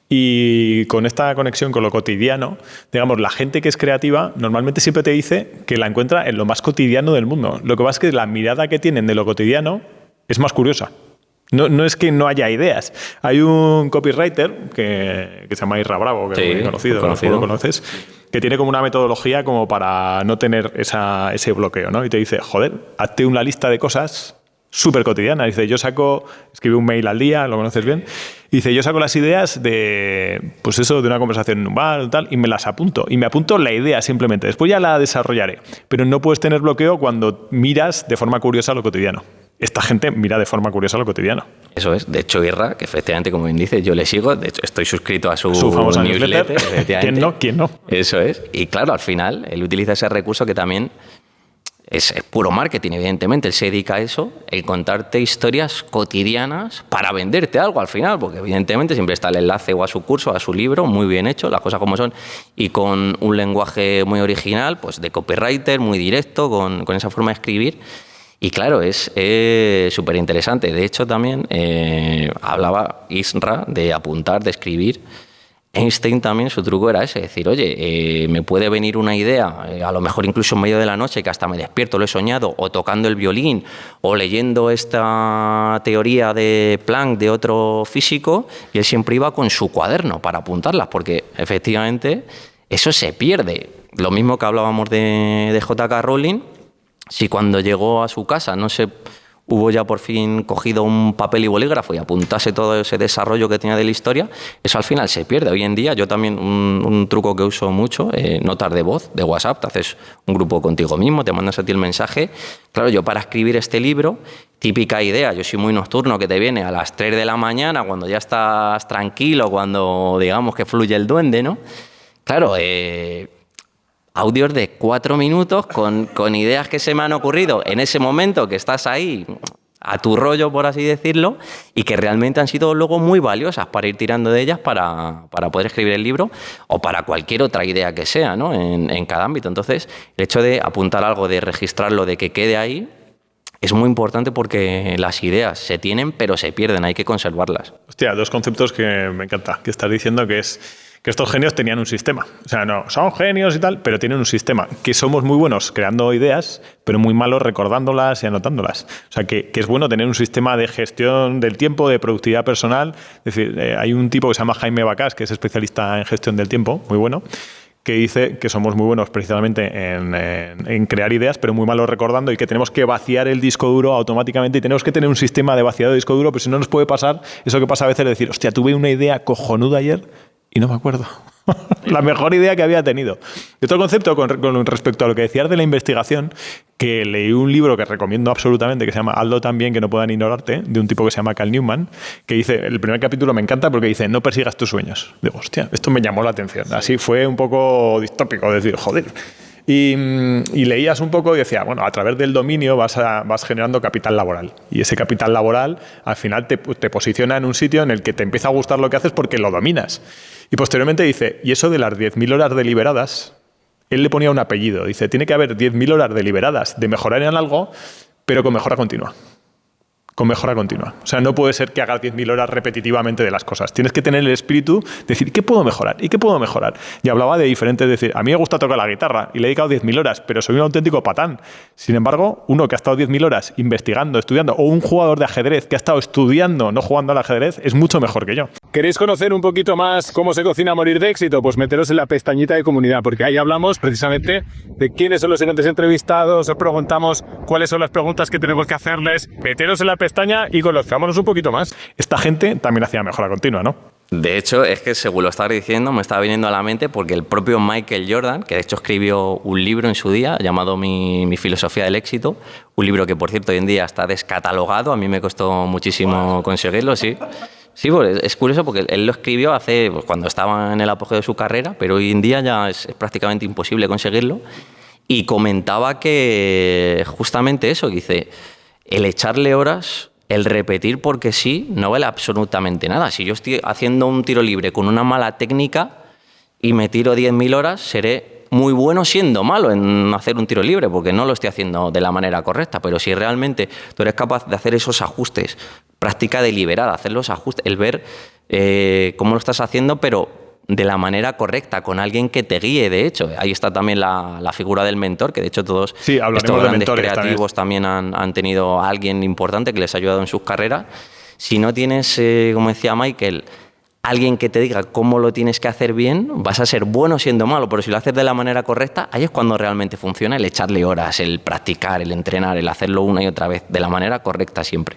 Y con esta conexión con lo cotidiano, digamos, la gente que es creativa normalmente siempre te dice que la encuentra en lo más cotidiano del mundo. Lo que pasa es que la mirada que tienen de lo cotidiano es más curiosa. No es que no haya ideas. Hay un copywriter que se llama Isra Bravo, que es muy conocido. ¿Lo conoces? Que tiene como una metodología como para no tener ese bloqueo, ¿no? Y te dice, joder, hazte una lista de cosas súper cotidianas. Dice, escribe un mail al día, ¿lo conoces bien? Y dice, yo saco las ideas de, pues eso, de una conversación en un bar o tal, y me las apunto. Y me apunto la idea simplemente. Después ya la desarrollaré. Pero no puedes tener bloqueo cuando miras de forma curiosa lo cotidiano. Esta gente mira de forma curiosa lo cotidiano. Eso es. De hecho, Irra, que efectivamente, como bien dice, yo le sigo. De hecho, estoy suscrito a su famosa newsletter. ¿Quién no? Eso es. Y claro, al final, él utiliza ese recurso que también es puro marketing, evidentemente. Él se dedica a eso, el contarte historias cotidianas para venderte algo al final, porque evidentemente siempre está el enlace o a su curso, o a su libro, muy bien hecho, las cosas como son, y con un lenguaje muy original, pues de copywriter, muy directo, con esa forma de escribir. Y claro, es súper interesante. De hecho, también hablaba Isra de apuntar, de escribir. Einstein también, su truco era ese, decir, oye, me puede venir una idea, a lo mejor incluso en medio de la noche, que hasta me despierto, lo he soñado, o tocando el violín, o leyendo esta teoría de Planck de otro físico, y él siempre iba con su cuaderno para apuntarlas, porque efectivamente eso se pierde. Lo mismo que hablábamos de J.K. Rowling, si cuando llegó a su casa no se hubo ya por fin cogido un papel y bolígrafo y apuntase todo ese desarrollo que tenía de la historia, eso al final se pierde. Hoy en día yo también un truco que uso mucho, notas de voz, de WhatsApp, te haces un grupo contigo mismo, te mandas a ti el mensaje. Claro, yo para escribir este libro, típica idea, yo soy muy nocturno, que te viene a las 3 de la mañana, cuando ya estás tranquilo, cuando digamos que fluye el duende, ¿no? Claro, audios de 4 minutos con ideas que se me han ocurrido en ese momento que estás ahí a tu rollo, por así decirlo, y que realmente han sido luego muy valiosas para ir tirando de ellas para poder escribir el libro o para cualquier otra idea que sea, ¿no? en cada ámbito. Entonces, el hecho de apuntar algo, de registrarlo, de que quede ahí, es muy importante porque las ideas se tienen pero se pierden, hay que conservarlas. Hostia, 2 conceptos que me encanta, que estás diciendo, que es que estos genios tenían un sistema. O sea, no, son genios y tal, pero tienen un sistema. Que somos muy buenos creando ideas, pero muy malos recordándolas y anotándolas. O sea, que es bueno tener un sistema de gestión del tiempo, de productividad personal. Es decir, hay un tipo que se llama Jaime Bacás, que es especialista en gestión del tiempo, muy bueno, que dice que somos muy buenos precisamente en crear ideas, pero muy malos recordando, y que tenemos que vaciar el disco duro automáticamente y tenemos que tener un sistema de vaciado de disco duro, pero si no nos puede pasar eso que pasa a veces de decir, hostia, tuve una idea cojonuda ayer y no me acuerdo. La mejor idea que había tenido. Y otro concepto con respecto a lo que decías de la investigación, que leí un libro que recomiendo absolutamente, que se llama Hazlo tan bien que no puedan ignorarte, de un tipo que se llama Cal Newman, que dice, el primer capítulo me encanta porque dice, no persigas tus sueños. Digo, hostia, esto me llamó la atención. Sí. Así fue un poco distópico, decir, joder. Y leías un poco y decía, bueno, a través del dominio vas generando capital laboral. Y ese capital laboral al final te posiciona en un sitio en el que te empieza a gustar lo que haces porque lo dominas. Y posteriormente dice, y eso de las 10.000 horas deliberadas, él le ponía un apellido. Dice, tiene que haber 10.000 horas deliberadas de mejorar en algo, pero con mejora continua. Con mejora continua. O sea, no puede ser que hagas 10.000 horas repetitivamente de las cosas. Tienes que tener el espíritu de decir, ¿qué puedo mejorar? ¿Y qué puedo mejorar? Y hablaba de diferentes, decir, a mí me gusta tocar la guitarra y le he dedicado 10.000 horas, pero soy un auténtico patán. Sin embargo, uno que ha estado 10.000 horas investigando, estudiando, o un jugador de ajedrez que ha estado estudiando, no jugando al ajedrez, es mucho mejor que yo. ¿Queréis conocer un poquito más cómo se cocina a morir de éxito? Pues meteros en la pestañita de comunidad, porque ahí hablamos precisamente de quiénes son los siguientes entrevistados, os preguntamos cuáles son las preguntas que tenemos que hacerles. Meteros en la pestaña y conozcámonos un poquito más. Esta gente también hacía mejora continua, ¿no? De hecho, es que según lo estabas diciendo, me estaba viniendo a la mente porque el propio Michael Jordan, que de hecho escribió un libro en su día llamado Mi filosofía del éxito, un libro que, por cierto, hoy en día está descatalogado, a mí me costó muchísimo conseguirlo, sí. Sí, pues es curioso porque él lo escribió hace cuando estaba en el apogeo de su carrera, pero hoy en día ya es prácticamente imposible conseguirlo. Y comentaba que justamente eso, que dice, el echarle horas, el repetir porque sí, no vale absolutamente nada. Si yo estoy haciendo un tiro libre con una mala técnica y me tiro 10.000 horas, seré muy bueno siendo malo en hacer un tiro libre, porque no lo estoy haciendo de la manera correcta. Pero si realmente tú eres capaz de hacer esos ajustes, práctica deliberada, hacer los ajustes, el ver cómo lo estás haciendo, pero de la manera correcta, con alguien que te guíe, de hecho. Ahí está también la figura del mentor, que de hecho todos estos grandes creativos también han tenido a alguien importante que les ha ayudado en sus carreras. Si no tienes, como decía Michael, alguien que te diga cómo lo tienes que hacer bien, vas a ser bueno siendo malo, pero si lo haces de la manera correcta, ahí es cuando realmente funciona el echarle horas, el practicar, el entrenar, el hacerlo una y otra vez, de la manera correcta siempre.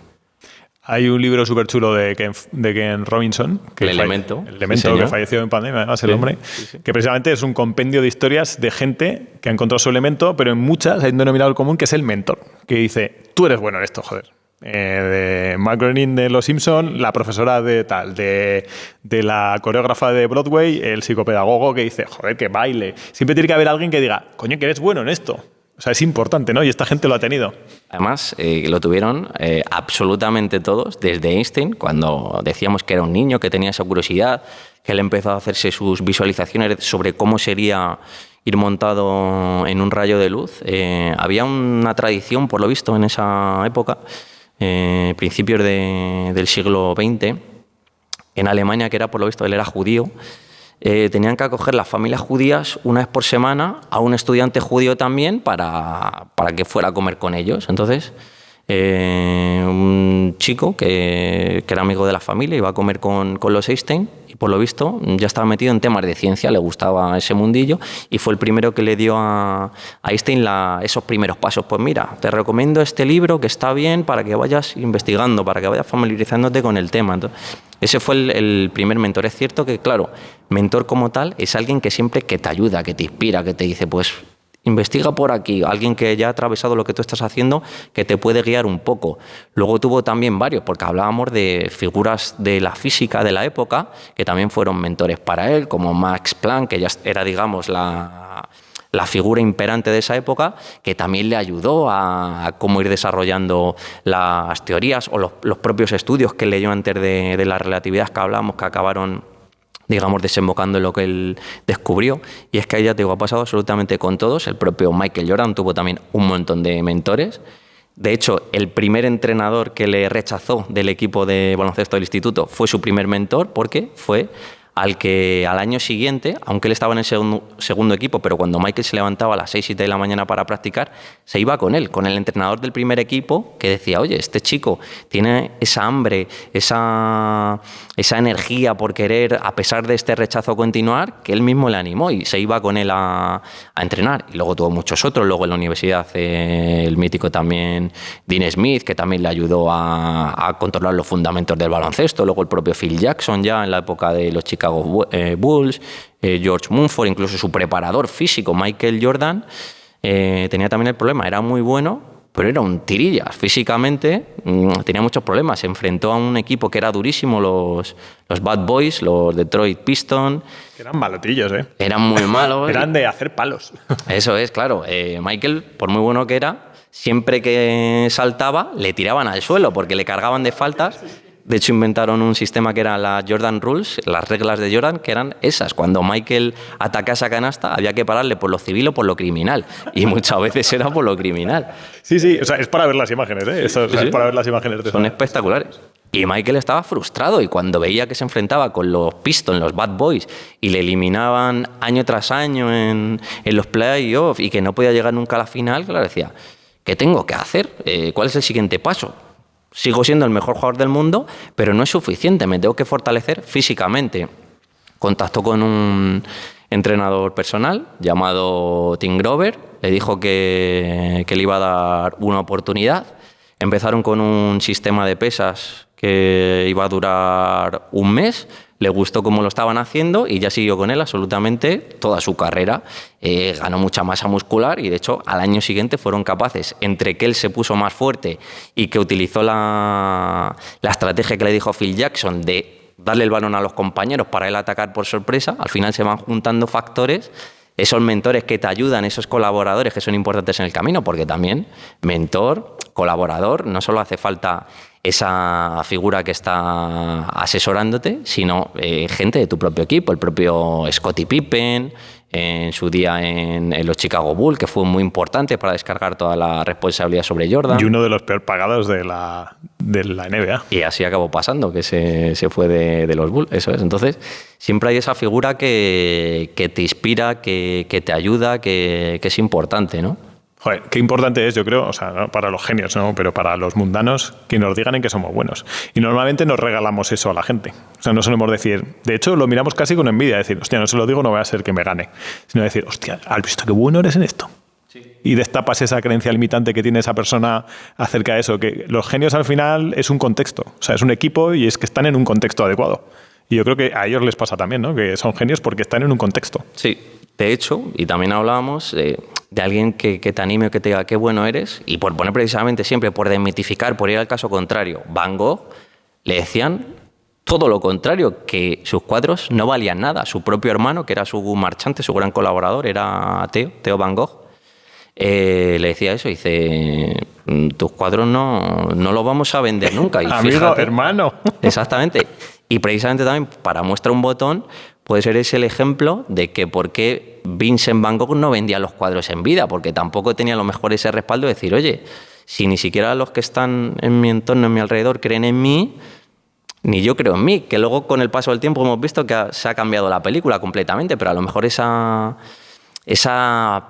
Hay un libro súper chulo de Ken Robinson, El Elemento, que falleció en pandemia, además el hombre, que precisamente es un compendio de historias de gente que ha encontrado su elemento, pero en muchas hay un denominador común que es el mentor, que dice, tú eres bueno en esto, joder. De Matt Groening de Los Simpson, la profesora de tal, de la coreógrafa de Broadway, el psicopedagogo que dice, joder, que baile. Siempre tiene que haber alguien que diga, coño, que eres bueno en esto. O sea, es importante, ¿no? Y esta gente lo ha tenido. Además, lo tuvieron absolutamente todos, desde Einstein, cuando decíamos que era un niño, que tenía esa curiosidad, que él empezó a hacerse sus visualizaciones sobre cómo sería ir montado en un rayo de luz. Había una tradición, por lo visto, en esa época, principios del siglo XX, en Alemania, que era, por lo visto, él era judío. Tenían que acoger las familias judías una vez por semana a un estudiante judío también para que fuera a comer con ellos. Entonces, un chico que era amigo de la familia iba a comer con los Einstein y por lo visto ya estaba metido en temas de ciencia, le gustaba ese mundillo y fue el primero que le dio a Einstein esos primeros pasos. Pues mira, te recomiendo este libro que está bien para que vayas investigando, para que vayas familiarizándote con el tema. Entonces, ese fue el primer mentor. Es cierto que, claro, mentor como tal es alguien que siempre que te ayuda, que te inspira, que te dice, pues investiga por aquí, alguien que ya ha atravesado lo que tú estás haciendo, que te puede guiar un poco. Luego tuvo también varios, porque hablábamos de figuras de la física de la época, que también fueron mentores para él, como Max Planck, que ya era, digamos, la figura imperante de esa época, que también le ayudó a cómo ir desarrollando las teorías o los propios estudios que leyó antes de la relatividad que hablábamos, que acabaron, digamos, desembocando en lo que él descubrió. Y es que ya te digo, ha pasado absolutamente con todos. El propio Michael Jordan tuvo también un montón de mentores. De hecho, el primer entrenador que le rechazó del equipo de baloncesto del instituto fue su primer mentor, porque fue al que al año siguiente, aunque él estaba en el segundo equipo, pero cuando Michael se levantaba a las 6, 7 de la mañana para practicar, se iba con él, con el entrenador del primer equipo, que decía, oye, este chico tiene esa hambre, esa energía por querer, a pesar de este rechazo, continuar, que él mismo le animó y se iba con él a entrenar. Y luego tuvo muchos otros, luego en la universidad el mítico también Dean Smith, que también le ayudó a controlar los fundamentos del baloncesto, luego el propio Phil Jackson ya en la época de los Chicago Chicago Bulls, George Mumford, incluso su preparador físico, Michael Jordan, tenía también el problema, era muy bueno, pero era un tirillas. Físicamente tenía muchos problemas. Se enfrentó a un equipo que era durísimo, los Bad Boys, los Detroit Pistons. Eran malotillos, ¿eh? Eran muy malos. Eran de hacer palos. Eso es, claro. Michael, por muy bueno que era, siempre que saltaba le tiraban al suelo porque le cargaban de faltas. De hecho, inventaron un sistema que era las Jordan Rules, las reglas de Jordan, que eran esas. Cuando Michael atacase a canasta, había que pararle por lo civil o por lo criminal. Y muchas veces era por lo criminal. Sí, o sea, es para ver las imágenes, ¿eh? Eso, Sí. es para ver las imágenes de Son eso. espectaculares. Y Michael estaba frustrado y cuando veía que se enfrentaba con los Pistons, los Bad Boys, y le eliminaban año tras año en los playoffs y que no podía llegar nunca a la final, claro, decía, ¿qué tengo que hacer? ¿Cuál es el siguiente paso? Sigo siendo el mejor jugador del mundo, pero no es suficiente, me tengo que fortalecer físicamente. Contactó con un entrenador personal llamado Tim Grover, le dijo que le iba a dar una oportunidad. Empezaron con un sistema de pesas que iba a durar un mes, le gustó cómo lo estaban haciendo y ya siguió con él absolutamente toda su carrera. Ganó mucha masa muscular y de hecho al año siguiente fueron capaces, entre que él se puso más fuerte y que utilizó la estrategia que le dijo Phil Jackson de darle el balón a los compañeros para él atacar por sorpresa, al final se van juntando factores, esos mentores que te ayudan, esos colaboradores que son importantes en el camino, porque también mentor, colaborador, no solo hace falta esa figura que está asesorándote, sino gente de tu propio equipo, el propio Scottie Pippen, en su día en los Chicago Bulls, que fue muy importante para descargar toda la responsabilidad sobre Jordan. Y uno de los peor pagados de la NBA. Y así acabó pasando, que se fue de los Bulls, eso es. Entonces, siempre hay esa figura que te inspira, que te ayuda, que es importante, ¿no? Joder, qué importante es, yo creo, o sea, no para los genios, ¿no? Pero para los mundanos, que nos digan en qué somos buenos. Y normalmente nos regalamos eso a la gente. O sea, no solemos decir, de hecho, lo miramos casi con envidia, decir, hostia, no se lo digo, no voy a ser que me gane. Sino decir, hostia, ¿has visto qué bueno eres en esto? Sí. Y destapas esa creencia limitante que tiene esa persona acerca de eso, que los genios al final es un contexto, o sea, es un equipo y es que están en un contexto adecuado. Y yo creo que a ellos les pasa también, ¿no? Que son genios porque están en un contexto. Sí, de hecho, y también hablábamos de alguien que te anime o que te diga qué bueno eres, y por poner precisamente siempre, por desmitificar, por ir al caso contrario, Van Gogh, le decían todo lo contrario, que sus cuadros no valían nada. Su propio hermano, que era su marchante, su gran colaborador, era Theo Van Gogh, le decía eso, dice, tus cuadros no los vamos a vender nunca. Y amigo, fíjate, hermano. Exactamente. Y precisamente también, para muestra un botón, puede ser ese el ejemplo de que por qué Vincent Van Gogh no vendía los cuadros en vida, porque tampoco tenía a lo mejor ese respaldo de decir, oye, si ni siquiera los que están en mi entorno, en mi alrededor, creen en mí, ni yo creo en mí, que luego con el paso del tiempo hemos visto que se ha cambiado la película completamente, pero a lo mejor esa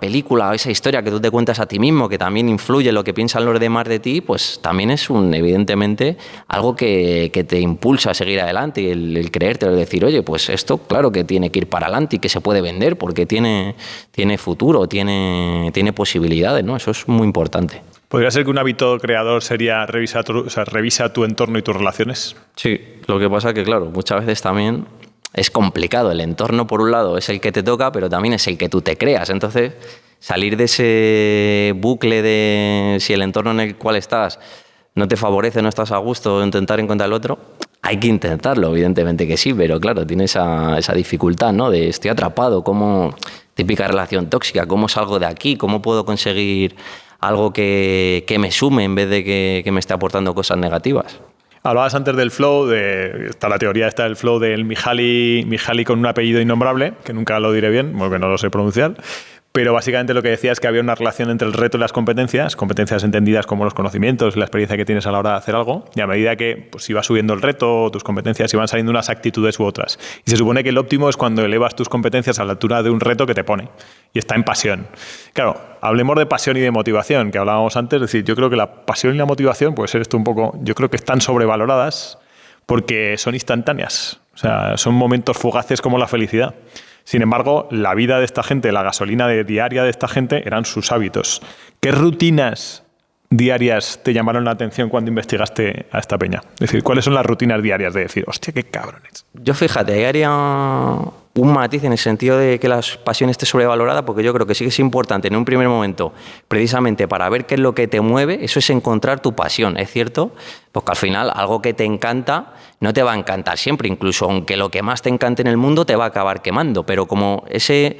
película o esa historia que tú te cuentas a ti mismo, que también influye en lo que piensan los demás de ti, pues también es evidentemente algo que te impulsa a seguir adelante y el creerte, el decir, oye, pues esto claro que tiene que ir para adelante y que se puede vender porque tiene futuro, tiene posibilidades, ¿no? Eso es muy importante. ¿Podría ser que un hábito creador sería revisa tu entorno y tus relaciones? Sí, lo que pasa es que, claro, muchas veces también es complicado. El entorno, por un lado, es el que te toca, pero también es el que tú te creas. Entonces, salir de ese bucle de si el entorno en el cual estás no te favorece, no estás a gusto, intentar encontrar el otro, hay que intentarlo, evidentemente que sí, pero claro, tiene esa dificultad, ¿no? De estoy atrapado, ¿cómo? Típica relación tóxica, ¿cómo salgo de aquí? ¿Cómo puedo conseguir algo que me sume en vez de que me esté aportando cosas negativas? Hablabas antes del flow, está la teoría esta del flow del Mihaly con un apellido innombrable, que nunca lo diré bien, porque no lo sé pronunciar, pero básicamente lo que decía es que había una relación entre el reto y las competencias entendidas como los conocimientos y la experiencia que tienes a la hora de hacer algo, y a medida que pues, iba subiendo el reto, tus competencias iban saliendo unas actitudes u otras. Y se supone que el óptimo es cuando elevas tus competencias a la altura de un reto que te pone, y está en pasión. Claro, hablemos de pasión y de motivación, que hablábamos antes, es decir, yo creo que la pasión y la motivación, puede ser esto un poco, yo creo que están sobrevaloradas porque son instantáneas, o sea, son momentos fugaces como la felicidad. Sin embargo, la vida de esta gente, la gasolina diaria de esta gente eran sus hábitos. ¿Qué rutinas diarias te llamaron la atención cuando investigaste a esta peña? Es decir, ¿cuáles son las rutinas diarias de decir, hostia, qué cabrones? Yo fíjate, haría un matiz en el sentido de que la pasión esté sobrevalorada, porque yo creo que sí que es importante en un primer momento, precisamente para ver qué es lo que te mueve, eso es encontrar tu pasión, ¿es cierto? Porque al final algo que te encanta no te va a encantar siempre, incluso aunque lo que más te encante en el mundo te va a acabar quemando, pero como ese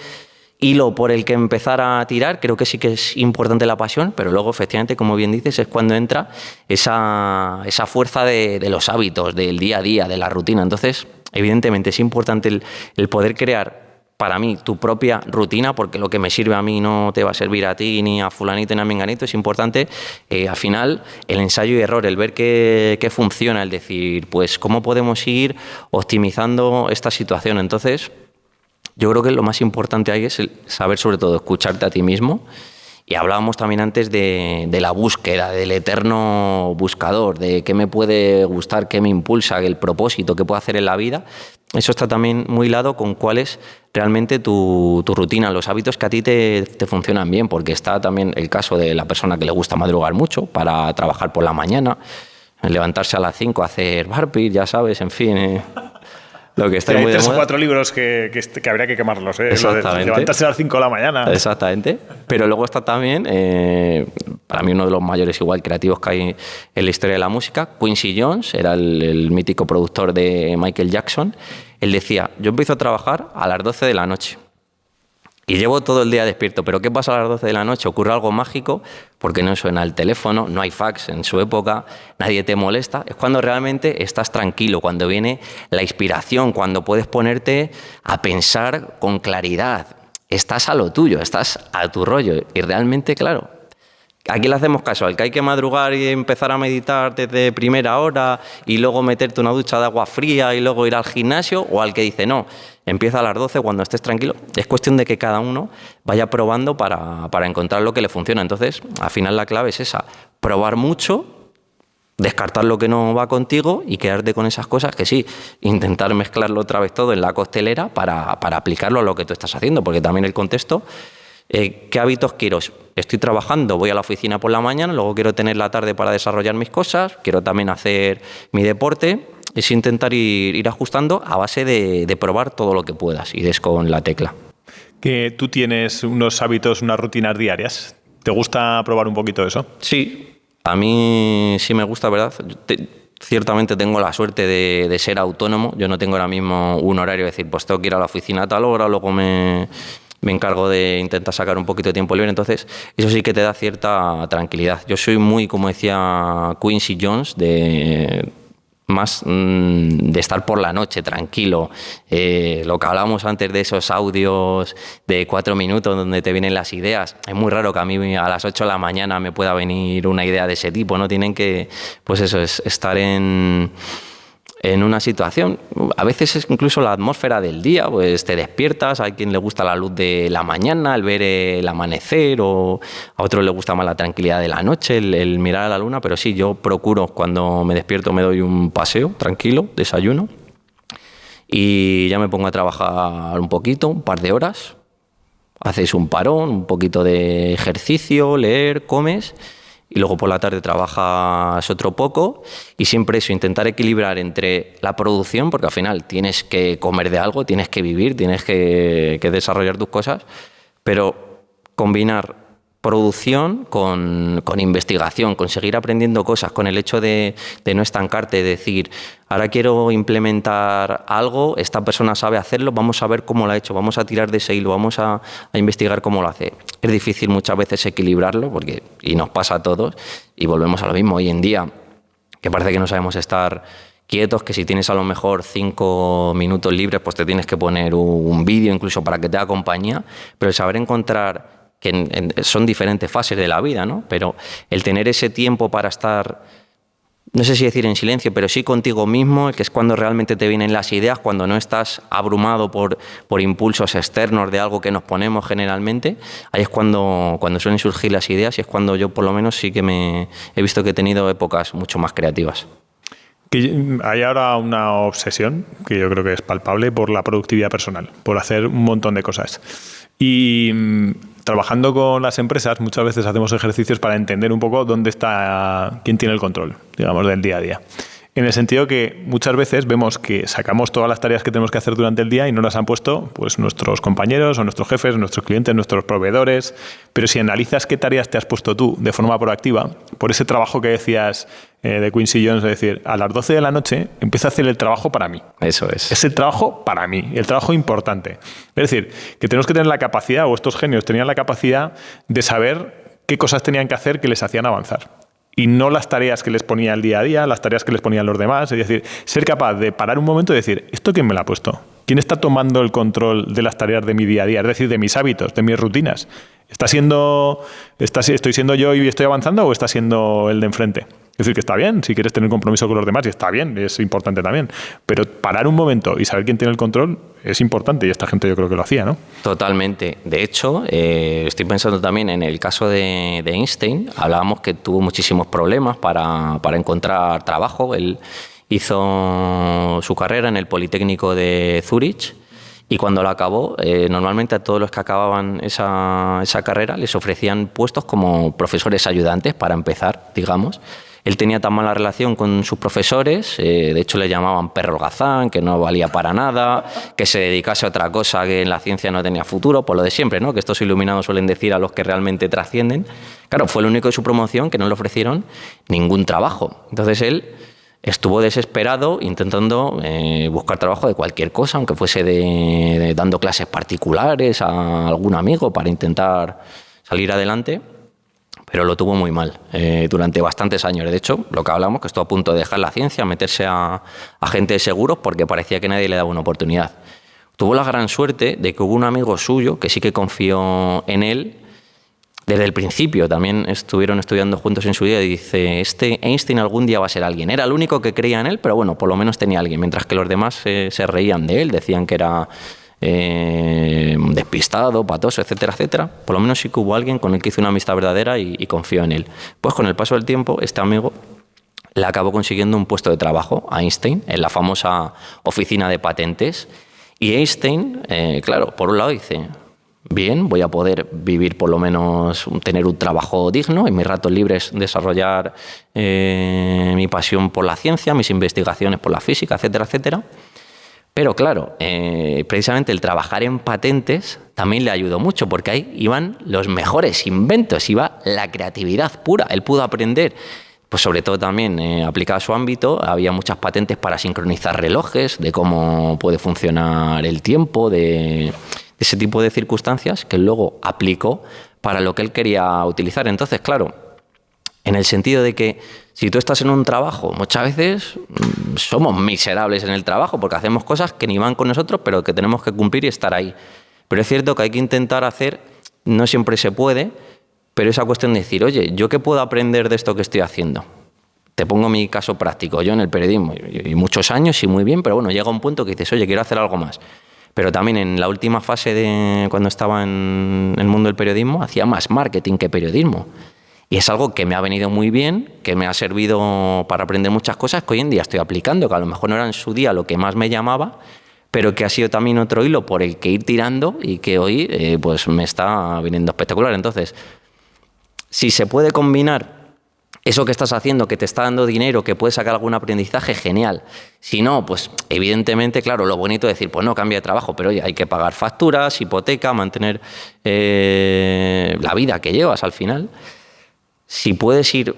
hilo por el que empezar a tirar, creo que sí que es importante la pasión, pero luego efectivamente, como bien dices, es cuando entra esa fuerza de los hábitos, del día a día, de la rutina. Entonces, evidentemente es importante el poder crear para mí tu propia rutina, porque lo que me sirve a mí no te va a servir a ti, ni a fulanito, ni a menganito. Es importante, al final, el ensayo y error, el ver qué funciona, el decir, pues, cómo podemos ir optimizando esta situación. Entonces, yo creo que lo más importante ahí es el saber, sobre todo, escucharte a ti mismo. Y hablábamos también antes de la búsqueda, del eterno buscador, de qué me puede gustar, qué me impulsa, el propósito que puedo hacer en la vida. Eso está también muy hilado con cuál es realmente tu rutina, los hábitos que a ti te funcionan bien, porque está también el caso de la persona que le gusta madrugar mucho para trabajar por la mañana, levantarse a las 5 a hacer burpees, ya sabes, en fin... Lo que está hay muy 3 de o moda. 4 libros que habría que quemarlos, ¿eh? Exactamente. Levantarse a las 5 de la mañana. Exactamente. Pero luego está también, para mí uno de los mayores igual creativos que hay en la historia de la música, Quincy Jones, era el mítico productor de Michael Jackson. Él decía, yo empiezo a trabajar a las 12 de la noche. Y llevo todo el día despierto, pero ¿qué pasa a las 12 de la noche? Ocurre algo mágico, porque no suena el teléfono, no hay fax en su época, nadie te molesta. Es cuando realmente estás tranquilo, cuando viene la inspiración, cuando puedes ponerte a pensar con claridad. Estás a lo tuyo, estás a tu rollo. Y realmente, claro, aquí le hacemos caso al que hay que madrugar y empezar a meditar desde primera hora y luego meterte una ducha de agua fría y luego ir al gimnasio, o al que dice no, empieza a las 12 cuando estés tranquilo. Es cuestión de que cada uno vaya probando para encontrar lo que le funciona. Entonces, al final la clave es esa, probar mucho, descartar lo que no va contigo y quedarte con esas cosas que sí, intentar mezclarlo otra vez todo en la costelera para aplicarlo a lo que tú estás haciendo, porque también el contexto... ¿Qué hábitos quiero? Estoy trabajando, voy a la oficina por la mañana, luego quiero tener la tarde para desarrollar mis cosas, quiero también hacer mi deporte. Es intentar ir ajustando a base de probar todo lo que puedas y des con la tecla. Que tú tienes unos hábitos, unas rutinas diarias. ¿Te gusta probar un poquito eso? Sí, a mí sí me gusta, ¿verdad? Ciertamente tengo la suerte de ser autónomo. Yo no tengo ahora mismo un horario de decir, pues tengo que ir a la oficina a tal hora, luego me encargo de intentar sacar un poquito de tiempo libre. Entonces, eso sí que te da cierta tranquilidad. Yo soy muy, como decía Quincy Jones, más de estar por la noche tranquilo. Lo que hablábamos antes de esos audios de 4 minutos donde te vienen las ideas. Es muy raro que a mí a las 8 de la mañana me pueda venir una idea de ese tipo, ¿no? Tienen que, pues eso, es estar en una situación, a veces es incluso la atmósfera del día, pues te despiertas, hay quien le gusta la luz de la mañana, el ver el amanecer, o a otros le gusta más la tranquilidad de la noche, el mirar a la luna, pero sí, yo procuro cuando me despierto me doy un paseo tranquilo, desayuno, y ya me pongo a trabajar un poquito, un par de horas, haces un parón, un poquito de ejercicio, leer, comes... Y luego por la tarde trabajas otro poco y siempre eso, intentar equilibrar entre la producción, porque al final tienes que comer de algo, tienes que vivir, tienes que desarrollar tus cosas, pero combinar producción con investigación, con seguir aprendiendo cosas, con el hecho de no estancarte, de decir, ahora quiero implementar algo, esta persona sabe hacerlo, vamos a ver cómo lo ha hecho, vamos a tirar de ese hilo, vamos a investigar cómo lo hace. Es difícil muchas veces equilibrarlo, y nos pasa a todos, y volvemos a lo mismo hoy en día, que parece que no sabemos estar quietos, que si tienes a lo mejor 5 minutos libres, pues te tienes que poner un vídeo incluso para que te haga compañía, pero el saber encontrar que son diferentes fases de la vida, ¿no? Pero el tener ese tiempo para estar, no sé si decir en silencio, pero sí contigo mismo, que es cuando realmente te vienen las ideas, cuando no estás abrumado por impulsos externos de algo que nos ponemos generalmente, ahí es cuando suelen surgir las ideas y es cuando yo por lo menos sí que he visto que he tenido épocas mucho más creativas. Hay ahora una obsesión, que yo creo que es palpable, por la productividad personal, por hacer un montón de cosas. Y trabajando con las empresas, muchas veces hacemos ejercicios para entender un poco quién tiene el control, digamos, del día a día. En el sentido que muchas veces vemos que sacamos todas las tareas que tenemos que hacer durante el día y no las han puesto pues nuestros compañeros o nuestros jefes, nuestros clientes, nuestros proveedores. Pero si analizas qué tareas te has puesto tú de forma proactiva, por ese trabajo que decías de Quincy Jones, es decir, a las 12 de la noche empiezo a hacer el trabajo para mí. Eso es. Es el trabajo para mí, el trabajo importante. Es decir, que tenemos que tener la capacidad, o estos genios tenían la capacidad de saber qué cosas tenían que hacer que les hacían avanzar. Y no las tareas que les ponía el día a día, las tareas que les ponían los demás. Es decir, ser capaz de parar un momento y decir, ¿esto quién me lo ha puesto? ¿Quién está tomando el control de las tareas de mi día a día? Es decir, de mis hábitos, de mis rutinas. ¿Estoy siendo yo y estoy avanzando o está siendo el de enfrente? Es decir, que está bien, si quieres tener un compromiso con los demás, y está bien, es importante también. Pero parar un momento y saber quién tiene el control es importante, y esta gente yo creo que lo hacía, ¿no? Totalmente. De hecho, estoy pensando también en el caso de Einstein. Hablábamos que tuvo muchísimos problemas para encontrar trabajo. Él hizo su carrera en el Politécnico de Zúrich, y cuando la acabó, normalmente a todos los que acababan esa carrera les ofrecían puestos como profesores ayudantes para empezar, digamos. Él tenía tan mala relación con sus profesores, de hecho le llamaban perro holgazán, que no valía para nada, que se dedicase a otra cosa, que en la ciencia no tenía futuro, por lo de siempre, ¿no? Que estos iluminados suelen decir a los que realmente trascienden. Claro, fue el único de su promoción que no le ofrecieron ningún trabajo. Entonces él estuvo desesperado intentando buscar trabajo de cualquier cosa, aunque fuese dando clases particulares a algún amigo para intentar salir adelante. Pero lo tuvo muy mal durante bastantes años. De hecho, lo que hablamos, que estuvo a punto de dejar la ciencia, meterse a agentes de seguros porque parecía que nadie le daba una oportunidad. Tuvo la gran suerte de que hubo un amigo suyo que sí que confió en él desde el principio. También estuvieron estudiando juntos en su día y dice, Einstein algún día va a ser alguien. Era el único que creía en él, pero bueno, por lo menos tenía alguien. Mientras que los demás se reían de él, decían que era despistado, patoso, etcétera, etcétera. Por lo menos sí que hubo alguien con el que hizo una amistad verdadera y confió en él. Pues con el paso del tiempo, este amigo le acabó consiguiendo un puesto de trabajo a Einstein en la famosa oficina de patentes. Y Einstein, claro, por un lado dice, bien, voy a poder vivir por lo menos, tener un trabajo digno, en mis ratos libres desarrollar mi pasión por la ciencia, mis investigaciones por la física, etcétera, etcétera. Pero claro, precisamente el trabajar en patentes también le ayudó mucho, porque ahí iban los mejores inventos, iba la creatividad pura. Él pudo aprender, pues sobre todo también aplicado a su ámbito, había muchas patentes para sincronizar relojes, de cómo puede funcionar el tiempo, de ese tipo de circunstancias que luego aplicó para lo que él quería utilizar. Entonces, claro, en el sentido de que si tú estás en un trabajo, muchas veces somos miserables en el trabajo porque hacemos cosas que ni van con nosotros, pero que tenemos que cumplir y estar ahí. Pero es cierto que hay que intentar hacer, no siempre se puede, pero esa cuestión de decir, oye, ¿yo qué puedo aprender de esto que estoy haciendo? Te pongo mi caso práctico. Yo en el periodismo, y muchos años y muy bien, pero bueno, llega un punto que dices, oye, quiero hacer algo más. Pero también en la última fase de cuando estaba en el mundo del periodismo, hacía más marketing que periodismo. Y es algo que me ha venido muy bien, que me ha servido para aprender muchas cosas que hoy en día estoy aplicando, que a lo mejor no era en su día lo que más me llamaba, pero que ha sido también otro hilo por el que ir tirando y que hoy pues me está viniendo espectacular. Entonces, si se puede combinar eso que estás haciendo, que te está dando dinero, que puedes sacar algún aprendizaje, genial. Si no, pues evidentemente, claro, lo bonito es decir, pues no, cambia de trabajo, pero oye, hay que pagar facturas, hipoteca, mantener la vida que llevas al final. Si puedes ir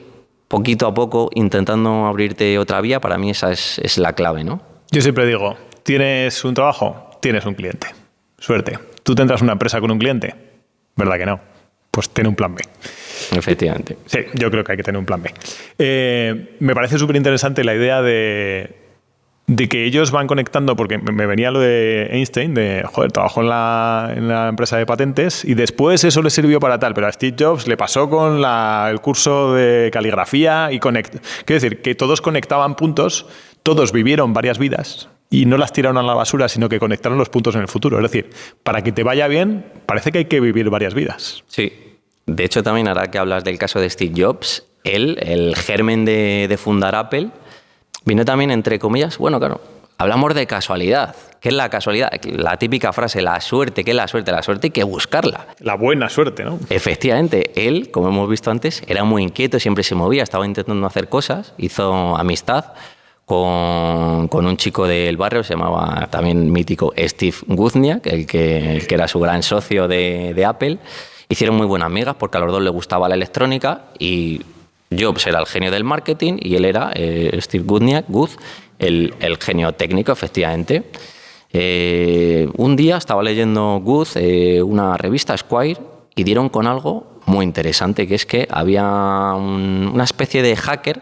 poquito a poco intentando abrirte otra vía, para mí esa es la clave, ¿no? Yo siempre digo, tienes un trabajo, tienes un cliente. Suerte. Tú tendrás una empresa con un cliente, ¿verdad que no? Pues ten un plan B. Efectivamente. Sí, yo creo que hay que tener un plan B. Me parece súper interesante la idea de que ellos van conectando, porque me venía lo de Einstein, trabajó en la empresa de patentes y después eso le sirvió para tal, pero a Steve Jobs le pasó con el curso de caligrafía y quiero decir, que todos conectaban puntos, todos vivieron varias vidas y no las tiraron a la basura, sino que conectaron los puntos en el futuro. Es decir, para que te vaya bien, parece que hay que vivir varias vidas. Sí. De hecho, también ahora que hablas del caso de Steve Jobs, él, el germen de fundar Apple, vino también, entre comillas, bueno, claro, hablamos de casualidad. ¿Qué es la casualidad? La típica frase, la suerte. ¿Qué es la suerte? La suerte hay que buscarla. La buena suerte, ¿no? Efectivamente, él, como hemos visto antes, era muy inquieto, siempre se movía, estaba intentando hacer cosas, hizo amistad con un chico del barrio, se llamaba también mítico Steve Wozniak, el que era su gran socio de Apple. Hicieron muy buenas amigas porque a los dos les gustaba la electrónica y Jobs era el genio del marketing y él era Steve Wozniak, el genio técnico, efectivamente. Un día estaba leyendo una revista, Esquire, y dieron con algo muy interesante, que es que había una especie de hacker.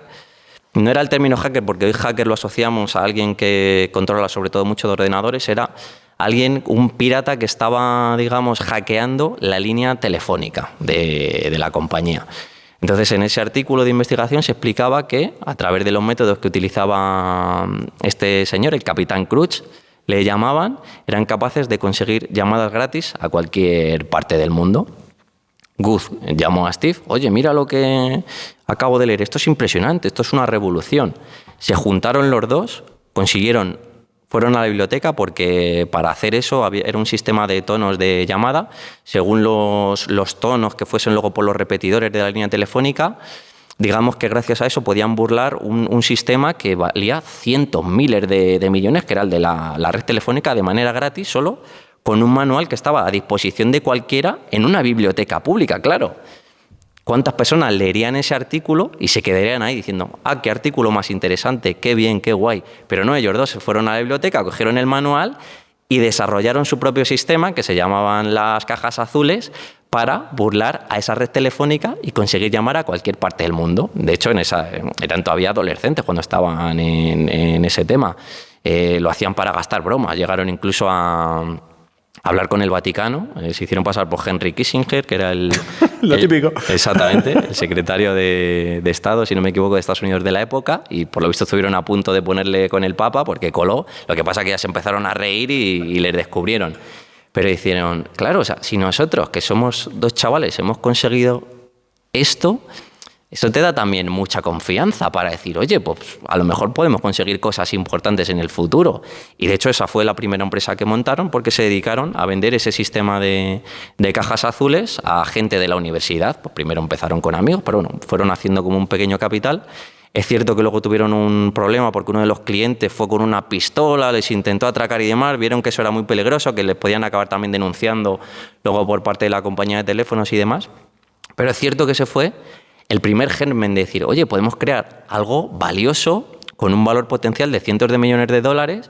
No era el término hacker, porque hoy hacker lo asociamos a alguien que controla sobre todo mucho de ordenadores, era un pirata que estaba, digamos, hackeando la línea telefónica de la compañía. Entonces, en ese artículo de investigación se explicaba que, a través de los métodos que utilizaba este señor, el Capitán Crunch, le llamaban, eran capaces de conseguir llamadas gratis a cualquier parte del mundo. Gus llamó a Steve, oye, mira lo que acabo de leer, esto es impresionante, esto es una revolución. Se juntaron los dos, fueron a la biblioteca porque para hacer eso era un sistema de tonos de llamada, según los tonos que fuesen luego por los repetidores de la línea telefónica, digamos que gracias a eso podían burlar un sistema que valía cientos, miles de millones, que era el de la red telefónica, de manera gratis, solo con un manual que estaba a disposición de cualquiera en una biblioteca pública, claro. ¿Cuántas personas leerían ese artículo y se quedarían ahí diciendo, qué artículo más interesante, qué bien, qué guay? Pero no, ellos dos se fueron a la biblioteca, cogieron el manual y desarrollaron su propio sistema, que se llamaban las cajas azules, para burlar a esa red telefónica y conseguir llamar a cualquier parte del mundo. De hecho, eran todavía adolescentes cuando estaban en ese tema. Lo hacían para gastar bromas, llegaron incluso a hablar con el Vaticano, se hicieron pasar por Henry Kissinger, que era Lo típico. Exactamente, el secretario de Estado, si no me equivoco, de Estados Unidos de la época, y por lo visto estuvieron a punto de ponerle con el Papa porque coló. Lo que pasa es que ya se empezaron a reír y les descubrieron. Pero dijeron, claro, o sea, si nosotros, que somos dos chavales, hemos conseguido esto, eso te da también mucha confianza para decir, oye, pues a lo mejor podemos conseguir cosas importantes en el futuro. Y de hecho esa fue la primera empresa que montaron porque se dedicaron a vender ese sistema de cajas azules a gente de la universidad. Pues primero empezaron con amigos, pero bueno, fueron haciendo como un pequeño capital. Es cierto que luego tuvieron un problema porque uno de los clientes fue con una pistola, les intentó atracar y demás, vieron que eso era muy peligroso, que les podían acabar también denunciando luego por parte de la compañía de teléfonos y demás. Pero es cierto que ese fue el primer germen de decir, oye, podemos crear algo valioso con un valor potencial de cientos de millones de dólares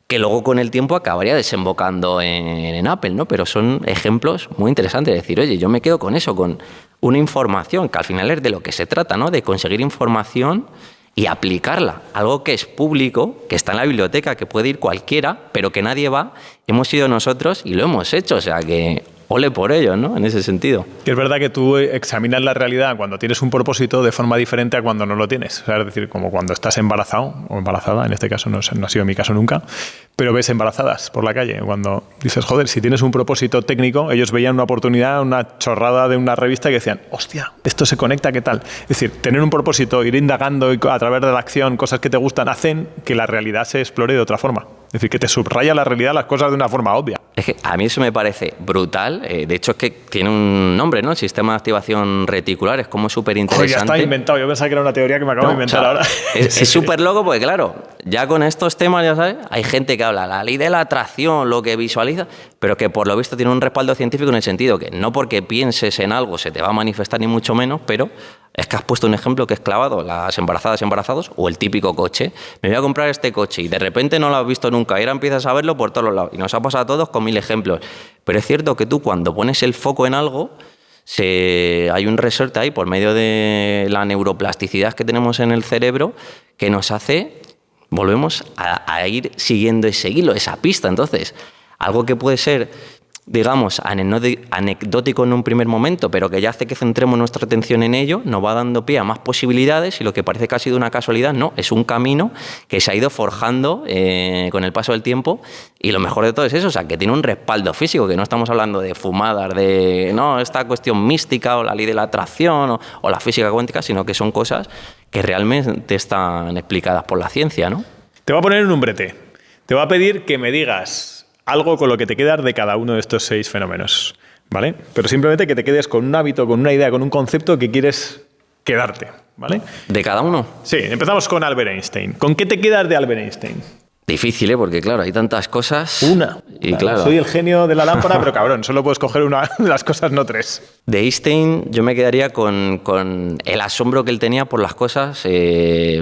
que luego con el tiempo acabaría desembocando en Apple, ¿no? Pero son ejemplos muy interesantes de decir, oye, yo me quedo con eso, con una información, que al final es de lo que se trata, ¿no? De conseguir información y aplicarla. Algo que es público, que está en la biblioteca, que puede ir cualquiera, pero que nadie va. Hemos ido nosotros y lo hemos hecho, o sea que ole por ello, ¿no? En ese sentido. Que es verdad que tú examinas la realidad cuando tienes un propósito de forma diferente a cuando no lo tienes. O sea, es decir, como cuando estás embarazado o embarazada, en este caso no ha sido mi caso nunca, pero ves embarazadas por la calle. Cuando dices, joder, si tienes un propósito técnico, ellos veían una oportunidad, una chorrada de una revista que decían, hostia, esto se conecta, ¿qué tal? Es decir, tener un propósito, ir indagando a través de la acción, cosas que te gustan, hacen que la realidad se explore de otra forma. Es decir, que te subraya la realidad las cosas de una forma obvia. Es que a mí eso me parece brutal. De hecho, es que tiene un nombre, ¿no? El sistema de activación reticular. Es como súper interesante. Ya está inventado. Yo pensaba que era una teoría que me acabo de inventar ahora. Es súper loco porque, claro, ya con estos temas, ya sabes, hay gente que habla la ley de la atracción, lo que visualiza, pero que por lo visto tiene un respaldo científico en el sentido que no porque pienses en algo se te va a manifestar ni mucho menos, pero es que has puesto un ejemplo que es clavado, las embarazadas y embarazados, o el típico coche. Me voy a comprar este coche y de repente no lo has visto nunca y ahora empiezas a verlo por todos los lados. Y nos ha pasado a todos con 1000 ejemplos. Pero es cierto que tú cuando pones el foco en algo, hay un resorte ahí por medio de la neuroplasticidad que tenemos en el cerebro que nos hace, volvemos a ir siguiendo ese hilo, esa pista. Entonces, algo que puede ser, digamos, anecdótico en un primer momento, pero que ya hace que centremos nuestra atención en ello, nos va dando pie a más posibilidades y lo que parece que ha sido una casualidad, no, es un camino que se ha ido forjando con el paso del tiempo y lo mejor de todo es eso, o sea, que tiene un respaldo físico, que no estamos hablando de fumadas, de esta cuestión mística o la ley de la atracción o la física cuántica, sino que son cosas que realmente están explicadas por la ciencia, ¿no? Te voy a poner en un brete. Te voy a pedir que me digas algo con lo que te quedas de cada uno de estos 6 fenómenos, ¿vale? Pero simplemente que te quedes con un hábito, con una idea, con un concepto que quieres quedarte, ¿vale? ¿De cada uno? Sí, empezamos con Albert Einstein. ¿Con qué te quedas de Albert Einstein? Difícil, ¿eh? Porque claro, hay tantas cosas. Una. Y claro. Soy el genio de la lámpara, pero cabrón, solo puedes coger una de las cosas, no 3. De Einstein yo me quedaría con el asombro que él tenía por las cosas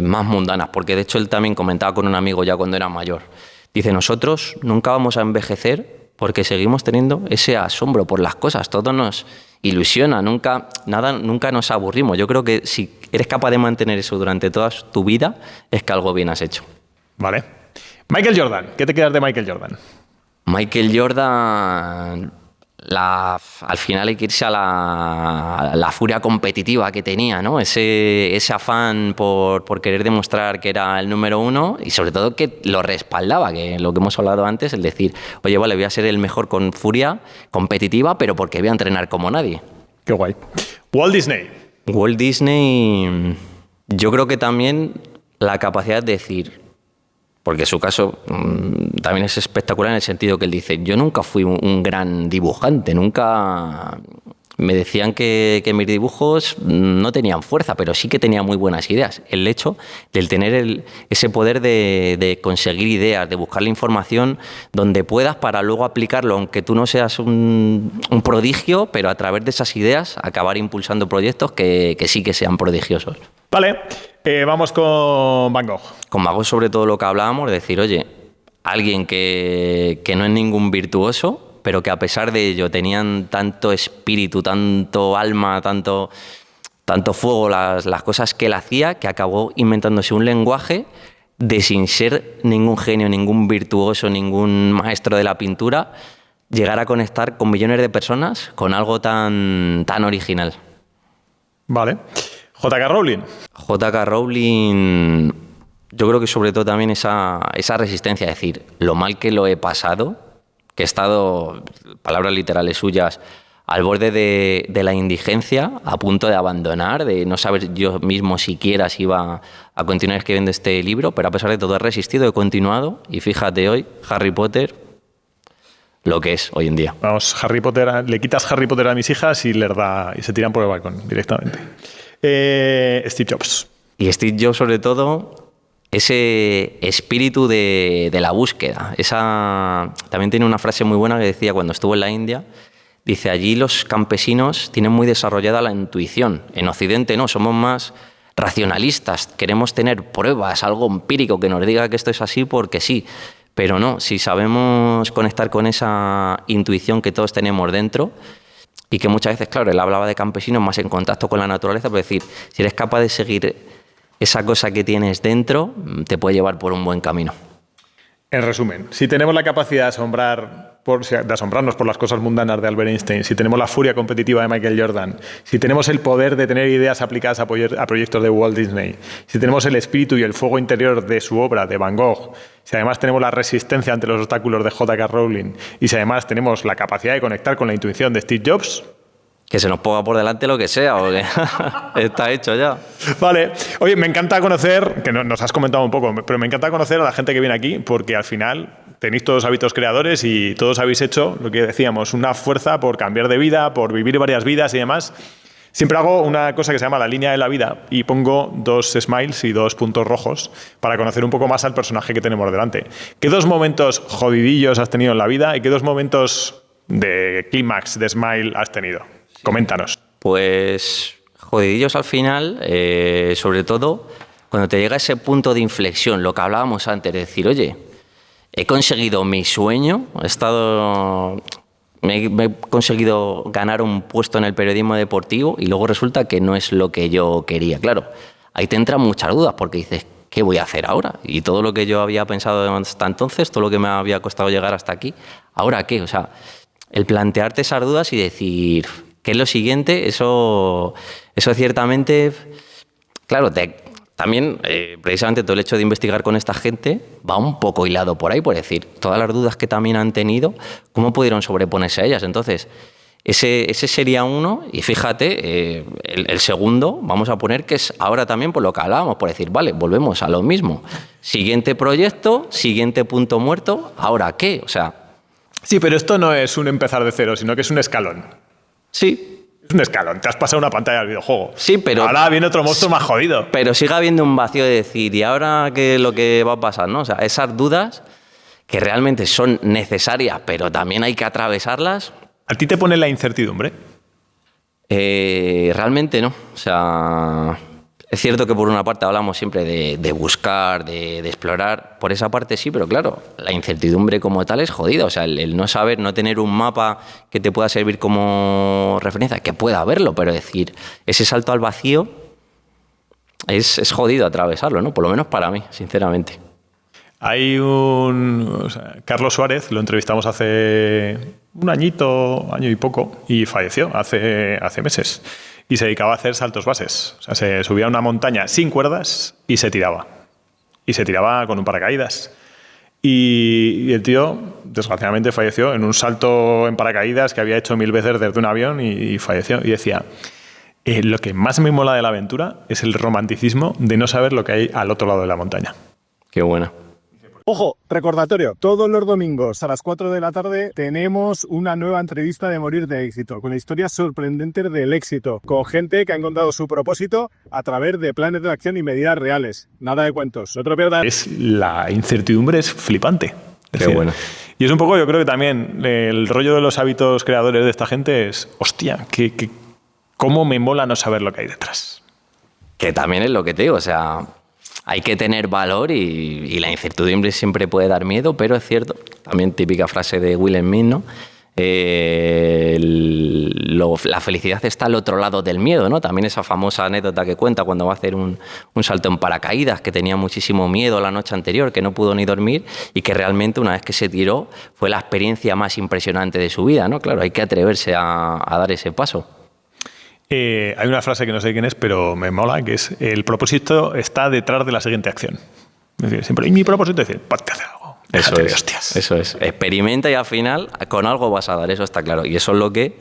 más mundanas, porque de hecho él también comentaba con un amigo ya cuando era mayor. Dice, nosotros nunca vamos a envejecer porque seguimos teniendo ese asombro por las cosas, todo nos ilusiona, nunca nos aburrimos. Yo creo que si eres capaz de mantener eso durante toda tu vida, es que algo bien has hecho. Vale. Michael Jordan, ¿qué te quedas de Michael Jordan? Michael Jordan, al final hay que irse a la furia competitiva que tenía, ¿no? Ese afán por querer demostrar que era el número uno y sobre todo que lo respaldaba, que lo que hemos hablado antes, el decir, oye, vale, voy a ser el mejor con furia competitiva, pero porque voy a entrenar como nadie. Qué guay. Walt Disney. Walt Disney, yo creo que también la capacidad de decir, porque su caso también es espectacular en el sentido que él dice, yo nunca fui un gran dibujante, nunca me decían que mis dibujos no tenían fuerza, pero sí que tenía muy buenas ideas. El hecho de tener ese poder de conseguir ideas, de buscar la información donde puedas para luego aplicarlo, aunque tú no seas un prodigio, pero a través de esas ideas acabar impulsando proyectos que sí que sean prodigiosos. Vale, vamos con Van Gogh. Con Van Gogh sobre todo lo que hablábamos, de decir, oye, alguien que no es ningún virtuoso, pero que a pesar de ello tenían tanto espíritu, tanto alma, tanto fuego, las cosas que él hacía, que acabó inventándose un lenguaje de, sin ser ningún genio, ningún virtuoso, ningún maestro de la pintura, llegar a conectar con millones de personas con algo tan original. Vale. J.K. Rowling. J.K. Rowling, yo creo que sobre todo también esa resistencia, es decir, lo mal que lo he pasado, que he estado, palabras literales suyas, al borde de la indigencia, a punto de abandonar, de no saber yo mismo siquiera si iba a continuar escribiendo este libro, pero a pesar de todo he resistido, he continuado, y fíjate hoy, Harry Potter, lo que es hoy en día. Vamos, Harry Potter, le quitas Harry Potter a mis hijas y se tiran por el balcón directamente. Steve Jobs. Y Steve Jobs, sobre todo, ese espíritu de la búsqueda. También tiene una frase muy buena que decía cuando estuvo en la India, dice, allí los campesinos tienen muy desarrollada la intuición. En Occidente no, somos más racionalistas, queremos tener pruebas, algo empírico que nos diga que esto es así porque sí. Pero no, si sabemos conectar con esa intuición que todos tenemos dentro, y que muchas veces, claro, él hablaba de campesinos más en contacto con la naturaleza, pero decir, si eres capaz de seguir esa cosa que tienes dentro, te puede llevar por un buen camino. En resumen, si tenemos la capacidad de asombrarnos por las cosas mundanas de Albert Einstein, si tenemos la furia competitiva de Michael Jordan, si tenemos el poder de tener ideas aplicadas a proyectos de Walt Disney, si tenemos el espíritu y el fuego interior de su obra, de Van Gogh, si además tenemos la resistencia ante los obstáculos de J.K. Rowling y si además tenemos la capacidad de conectar con la intuición de Steve Jobs, que se nos ponga por delante lo que sea, porque está hecho ya. Vale. Oye, me encanta conocer, que nos has comentado un poco, pero me encanta conocer a la gente que viene aquí, porque al final tenéis todos hábitos creadores y todos habéis hecho, lo que decíamos, una fuerza por cambiar de vida, por vivir varias vidas y demás. Siempre hago una cosa que se llama la línea de la vida y pongo 2 smiles y 2 puntos rojos para conocer un poco más al personaje que tenemos delante. ¿Qué 2 momentos jodidillos has tenido en la vida y qué 2 momentos de clímax, de smile has tenido? Coméntanos. Pues jodidillos al final, sobre todo cuando te llega ese punto de inflexión, lo que hablábamos antes, de decir, oye, he conseguido mi sueño, me he conseguido ganar un puesto en el periodismo deportivo y luego resulta que no es lo que yo quería. Claro, ahí te entran muchas dudas porque dices, ¿qué voy a hacer ahora? Y todo lo que yo había pensado hasta entonces, todo lo que me había costado llegar hasta aquí, ¿ahora qué? O sea, el plantearte esas dudas y decir, ¿qué es lo siguiente? Eso ciertamente, claro, también precisamente todo el hecho de investigar con esta gente va un poco hilado por ahí, por decir, todas las dudas que también han tenido, ¿cómo pudieron sobreponerse a ellas? Entonces, Ese sería uno, y fíjate, el segundo, vamos a poner que es ahora también por lo que hablábamos, por decir, vale, volvemos a lo mismo. Siguiente proyecto, siguiente punto muerto, ¿ahora qué? O sea... Sí, pero esto no es un empezar de cero, sino que es un escalón. Sí. Es un escalón, te has pasado una pantalla del videojuego. Sí, pero... Ahora viene otro monstruo más jodido. Pero sigue habiendo un vacío de decir, ¿y ahora qué es lo que va a pasar? ¿No? O sea, esas dudas que realmente son necesarias, pero también hay que atravesarlas... ¿A ti te pone la incertidumbre? Realmente no. O sea, es cierto que por una parte hablamos siempre de buscar, de explorar. Por esa parte sí, pero claro, la incertidumbre como tal es jodida. O sea, el no saber, no tener un mapa que te pueda servir como referencia, que pueda haberlo, pero decir, ese salto al vacío es jodido atravesarlo, ¿no? Por lo menos para mí, sinceramente. Hay Carlos Suárez, lo entrevistamos hace un año y poco, y falleció hace meses. Y se dedicaba a hacer saltos bases. O sea, se subía a una montaña sin cuerdas y se tiraba. Y se tiraba con un paracaídas. Y el tío, desgraciadamente, falleció en un salto en paracaídas que había hecho 1000 veces desde un avión y falleció. Y decía, lo que más me mola de la aventura es el romanticismo de no saber lo que hay al otro lado de la montaña. Qué buena. Ojo, recordatorio, todos los domingos a las 4 de la tarde tenemos una nueva entrevista de Morir de Éxito, con historias sorprendentes del éxito, con gente que ha encontrado su propósito a través de planes de acción y medidas reales. Nada de cuentos, no te lo pierdas. La incertidumbre es flipante. Qué bueno. Y es un poco, yo creo que también, el rollo de los hábitos creadores de esta gente es, hostia, cómo me mola no saber lo que hay detrás. Que también es lo que te digo, o sea... Hay que tener valor y la incertidumbre siempre puede dar miedo, pero es cierto, también típica frase de Will Smith, ¿no? La felicidad está al otro lado del miedo, ¿no? También esa famosa anécdota que cuenta cuando va a hacer un salto en paracaídas, que tenía muchísimo miedo la noche anterior, que no pudo ni dormir y que realmente una vez que se tiró fue la experiencia más impresionante de su vida, ¿no? Claro, hay que atreverse a dar ese paso. Hay una frase que no sé quién es, pero me mola, que es el propósito está detrás de la siguiente acción. Es decir, siempre, y mi propósito es decir, ponte a hacer algo. Déjate de hostias. Eso es. Experimenta y al final con algo vas a dar, eso está claro. Y eso es lo que,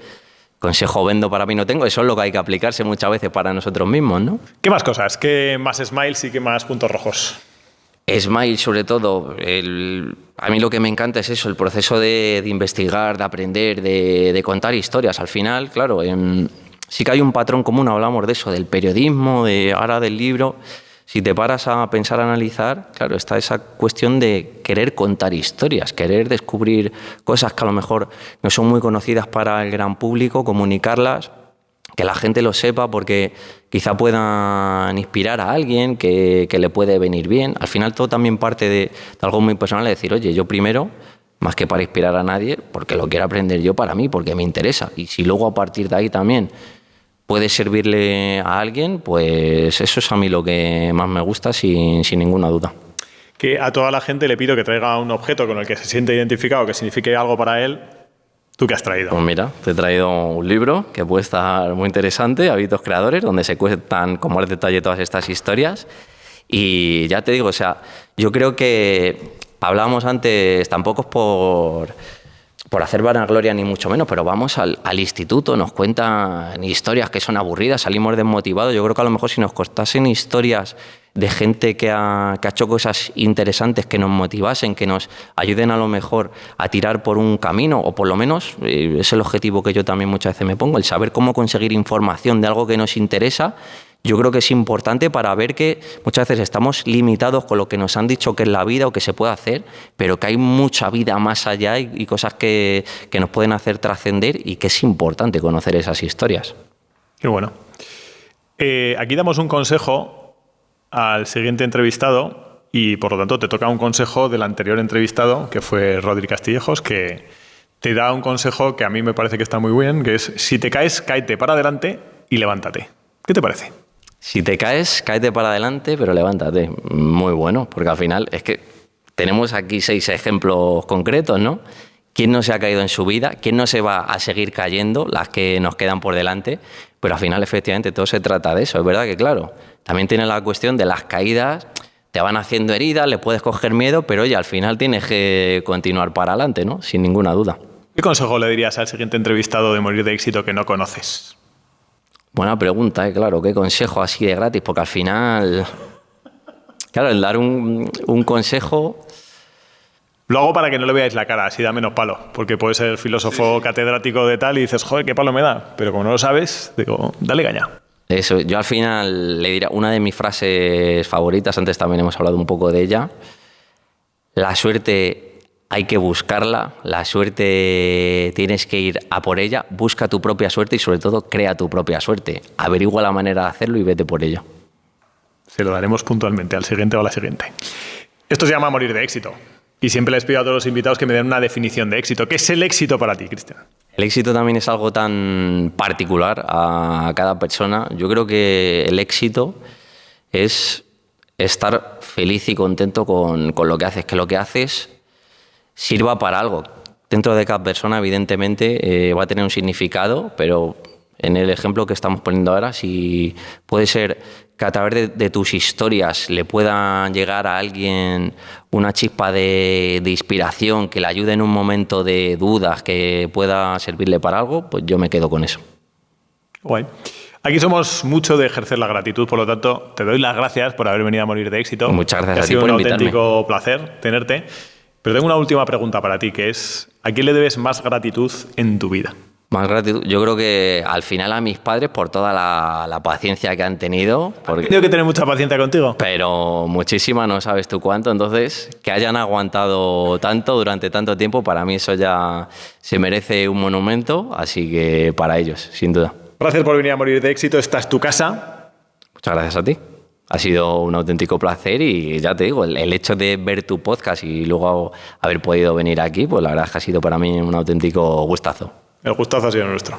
consejo vendo para mí no tengo, eso es lo que hay que aplicarse muchas veces para nosotros mismos, ¿no? ¿Qué más cosas? ¿Qué más smiles y qué más puntos rojos? Smile, sobre todo. A mí lo que me encanta es eso, el proceso de investigar, de aprender, de contar historias. Al final, claro, sí que hay un patrón común, hablamos de eso, del periodismo, ahora del libro. Si te paras a pensar, a analizar, claro, está esa cuestión de querer contar historias, querer descubrir cosas que a lo mejor no son muy conocidas para el gran público, comunicarlas, que la gente lo sepa porque quizá puedan inspirar a alguien que le puede venir bien. Al final todo también parte de algo muy personal, de decir, oye, yo primero, más que para inspirar a nadie, porque lo quiero aprender yo para mí, porque me interesa. Y si luego a partir de ahí también puede servirle a alguien, pues eso es a mí lo que más me gusta, sin ninguna duda. Que a toda la gente le pido que traiga un objeto con el que se siente identificado, que signifique algo para él. ¿Tú qué has traído? Pues mira, te he traído un libro que puede estar muy interesante, Hábitos Creadores, donde se cuentan con más detalle todas estas historias. Y ya te digo, o sea, yo creo que hablábamos antes, tampoco es por hacer vanagloria ni mucho menos, pero vamos al instituto, nos cuentan historias que son aburridas, salimos desmotivados. Yo creo que a lo mejor si nos contasen historias de gente que ha hecho cosas interesantes, que nos motivasen, que nos ayuden a lo mejor a tirar por un camino, o por lo menos es el objetivo que yo también muchas veces me pongo, el saber cómo conseguir información de algo que nos interesa. Yo creo que es importante para ver que muchas veces estamos limitados con lo que nos han dicho que es la vida o que se puede hacer, pero que hay mucha vida más allá y cosas que nos pueden hacer trascender y que es importante conocer esas historias. Qué bueno. Aquí damos un consejo al siguiente entrevistado y por lo tanto te toca un consejo del anterior entrevistado, que fue Rodri Castillejos, que te da un consejo que a mí me parece que está muy bien, que es: si te caes, cáete para adelante y levántate. ¿Qué te parece? Si te caes, cáete para adelante, pero levántate. Muy bueno, porque al final es que tenemos aquí 6 ejemplos concretos, ¿no? ¿Quién no se ha caído en su vida? ¿Quién no se va a seguir cayendo? Las que nos quedan por delante. Pero al final, efectivamente, todo se trata de eso. Es verdad que, claro, también tiene la cuestión de las caídas, te van haciendo heridas, le puedes coger miedo, pero oye, al final tienes que continuar para adelante, ¿no? Sin ninguna duda. ¿Qué consejo le dirías al siguiente entrevistado de Morir de Éxito que no conoces? Buena pregunta, claro. ¿Qué consejo así de gratis? Porque al final, claro, el dar un consejo... Lo hago para que no le veáis la cara, así da menos palo. Porque puede ser filósofo catedrático de tal y dices, joder, qué palo me da. Pero como no lo sabes, digo, dale caña. Eso, yo al final le diría una de mis frases favoritas, antes también hemos hablado un poco de ella. La suerte hay que buscarla, la suerte tienes que ir a por ella, busca tu propia suerte y sobre todo crea tu propia suerte. Averigua la manera de hacerlo y vete por ello. Se lo daremos puntualmente al siguiente o a la siguiente. Esto se llama Morir de Éxito. Y siempre les pido a todos los invitados que me den una definición de éxito. ¿Qué es el éxito para ti, Cristian? El éxito también es algo tan particular a cada persona. Yo creo que el éxito es estar feliz y contento con lo que haces, que lo que haces sirva para algo. Dentro de cada persona, evidentemente, va a tener un significado, pero en el ejemplo que estamos poniendo ahora, si puede ser que a través de tus historias le pueda llegar a alguien una chispa de inspiración que le ayude en un momento de dudas, que pueda servirle para algo, pues yo me quedo con eso. Guay. Aquí somos mucho de ejercer la gratitud, por lo tanto, te doy las gracias por haber venido a Morir de Éxito. Muchas gracias a ti por invitarme. Ha sido un auténtico placer tenerte. Pero tengo una última pregunta para ti, que es, ¿a quién le debes más gratitud en tu vida? Más gratitud. Yo creo que al final a mis padres por toda la paciencia que han tenido. Porque... Tengo que tener mucha paciencia contigo. Pero muchísima, no sabes tú cuánto. Entonces, que hayan aguantado tanto durante tanto tiempo, para mí eso ya se merece un monumento. Así que para ellos, sin duda. Gracias por venir a Morir de Éxito. Esta es tu casa. Muchas gracias a ti. Ha sido un auténtico placer y ya te digo, el hecho de ver tu podcast y luego haber podido venir aquí, pues la verdad es que ha sido para mí un auténtico gustazo. El gustazo ha sido nuestro.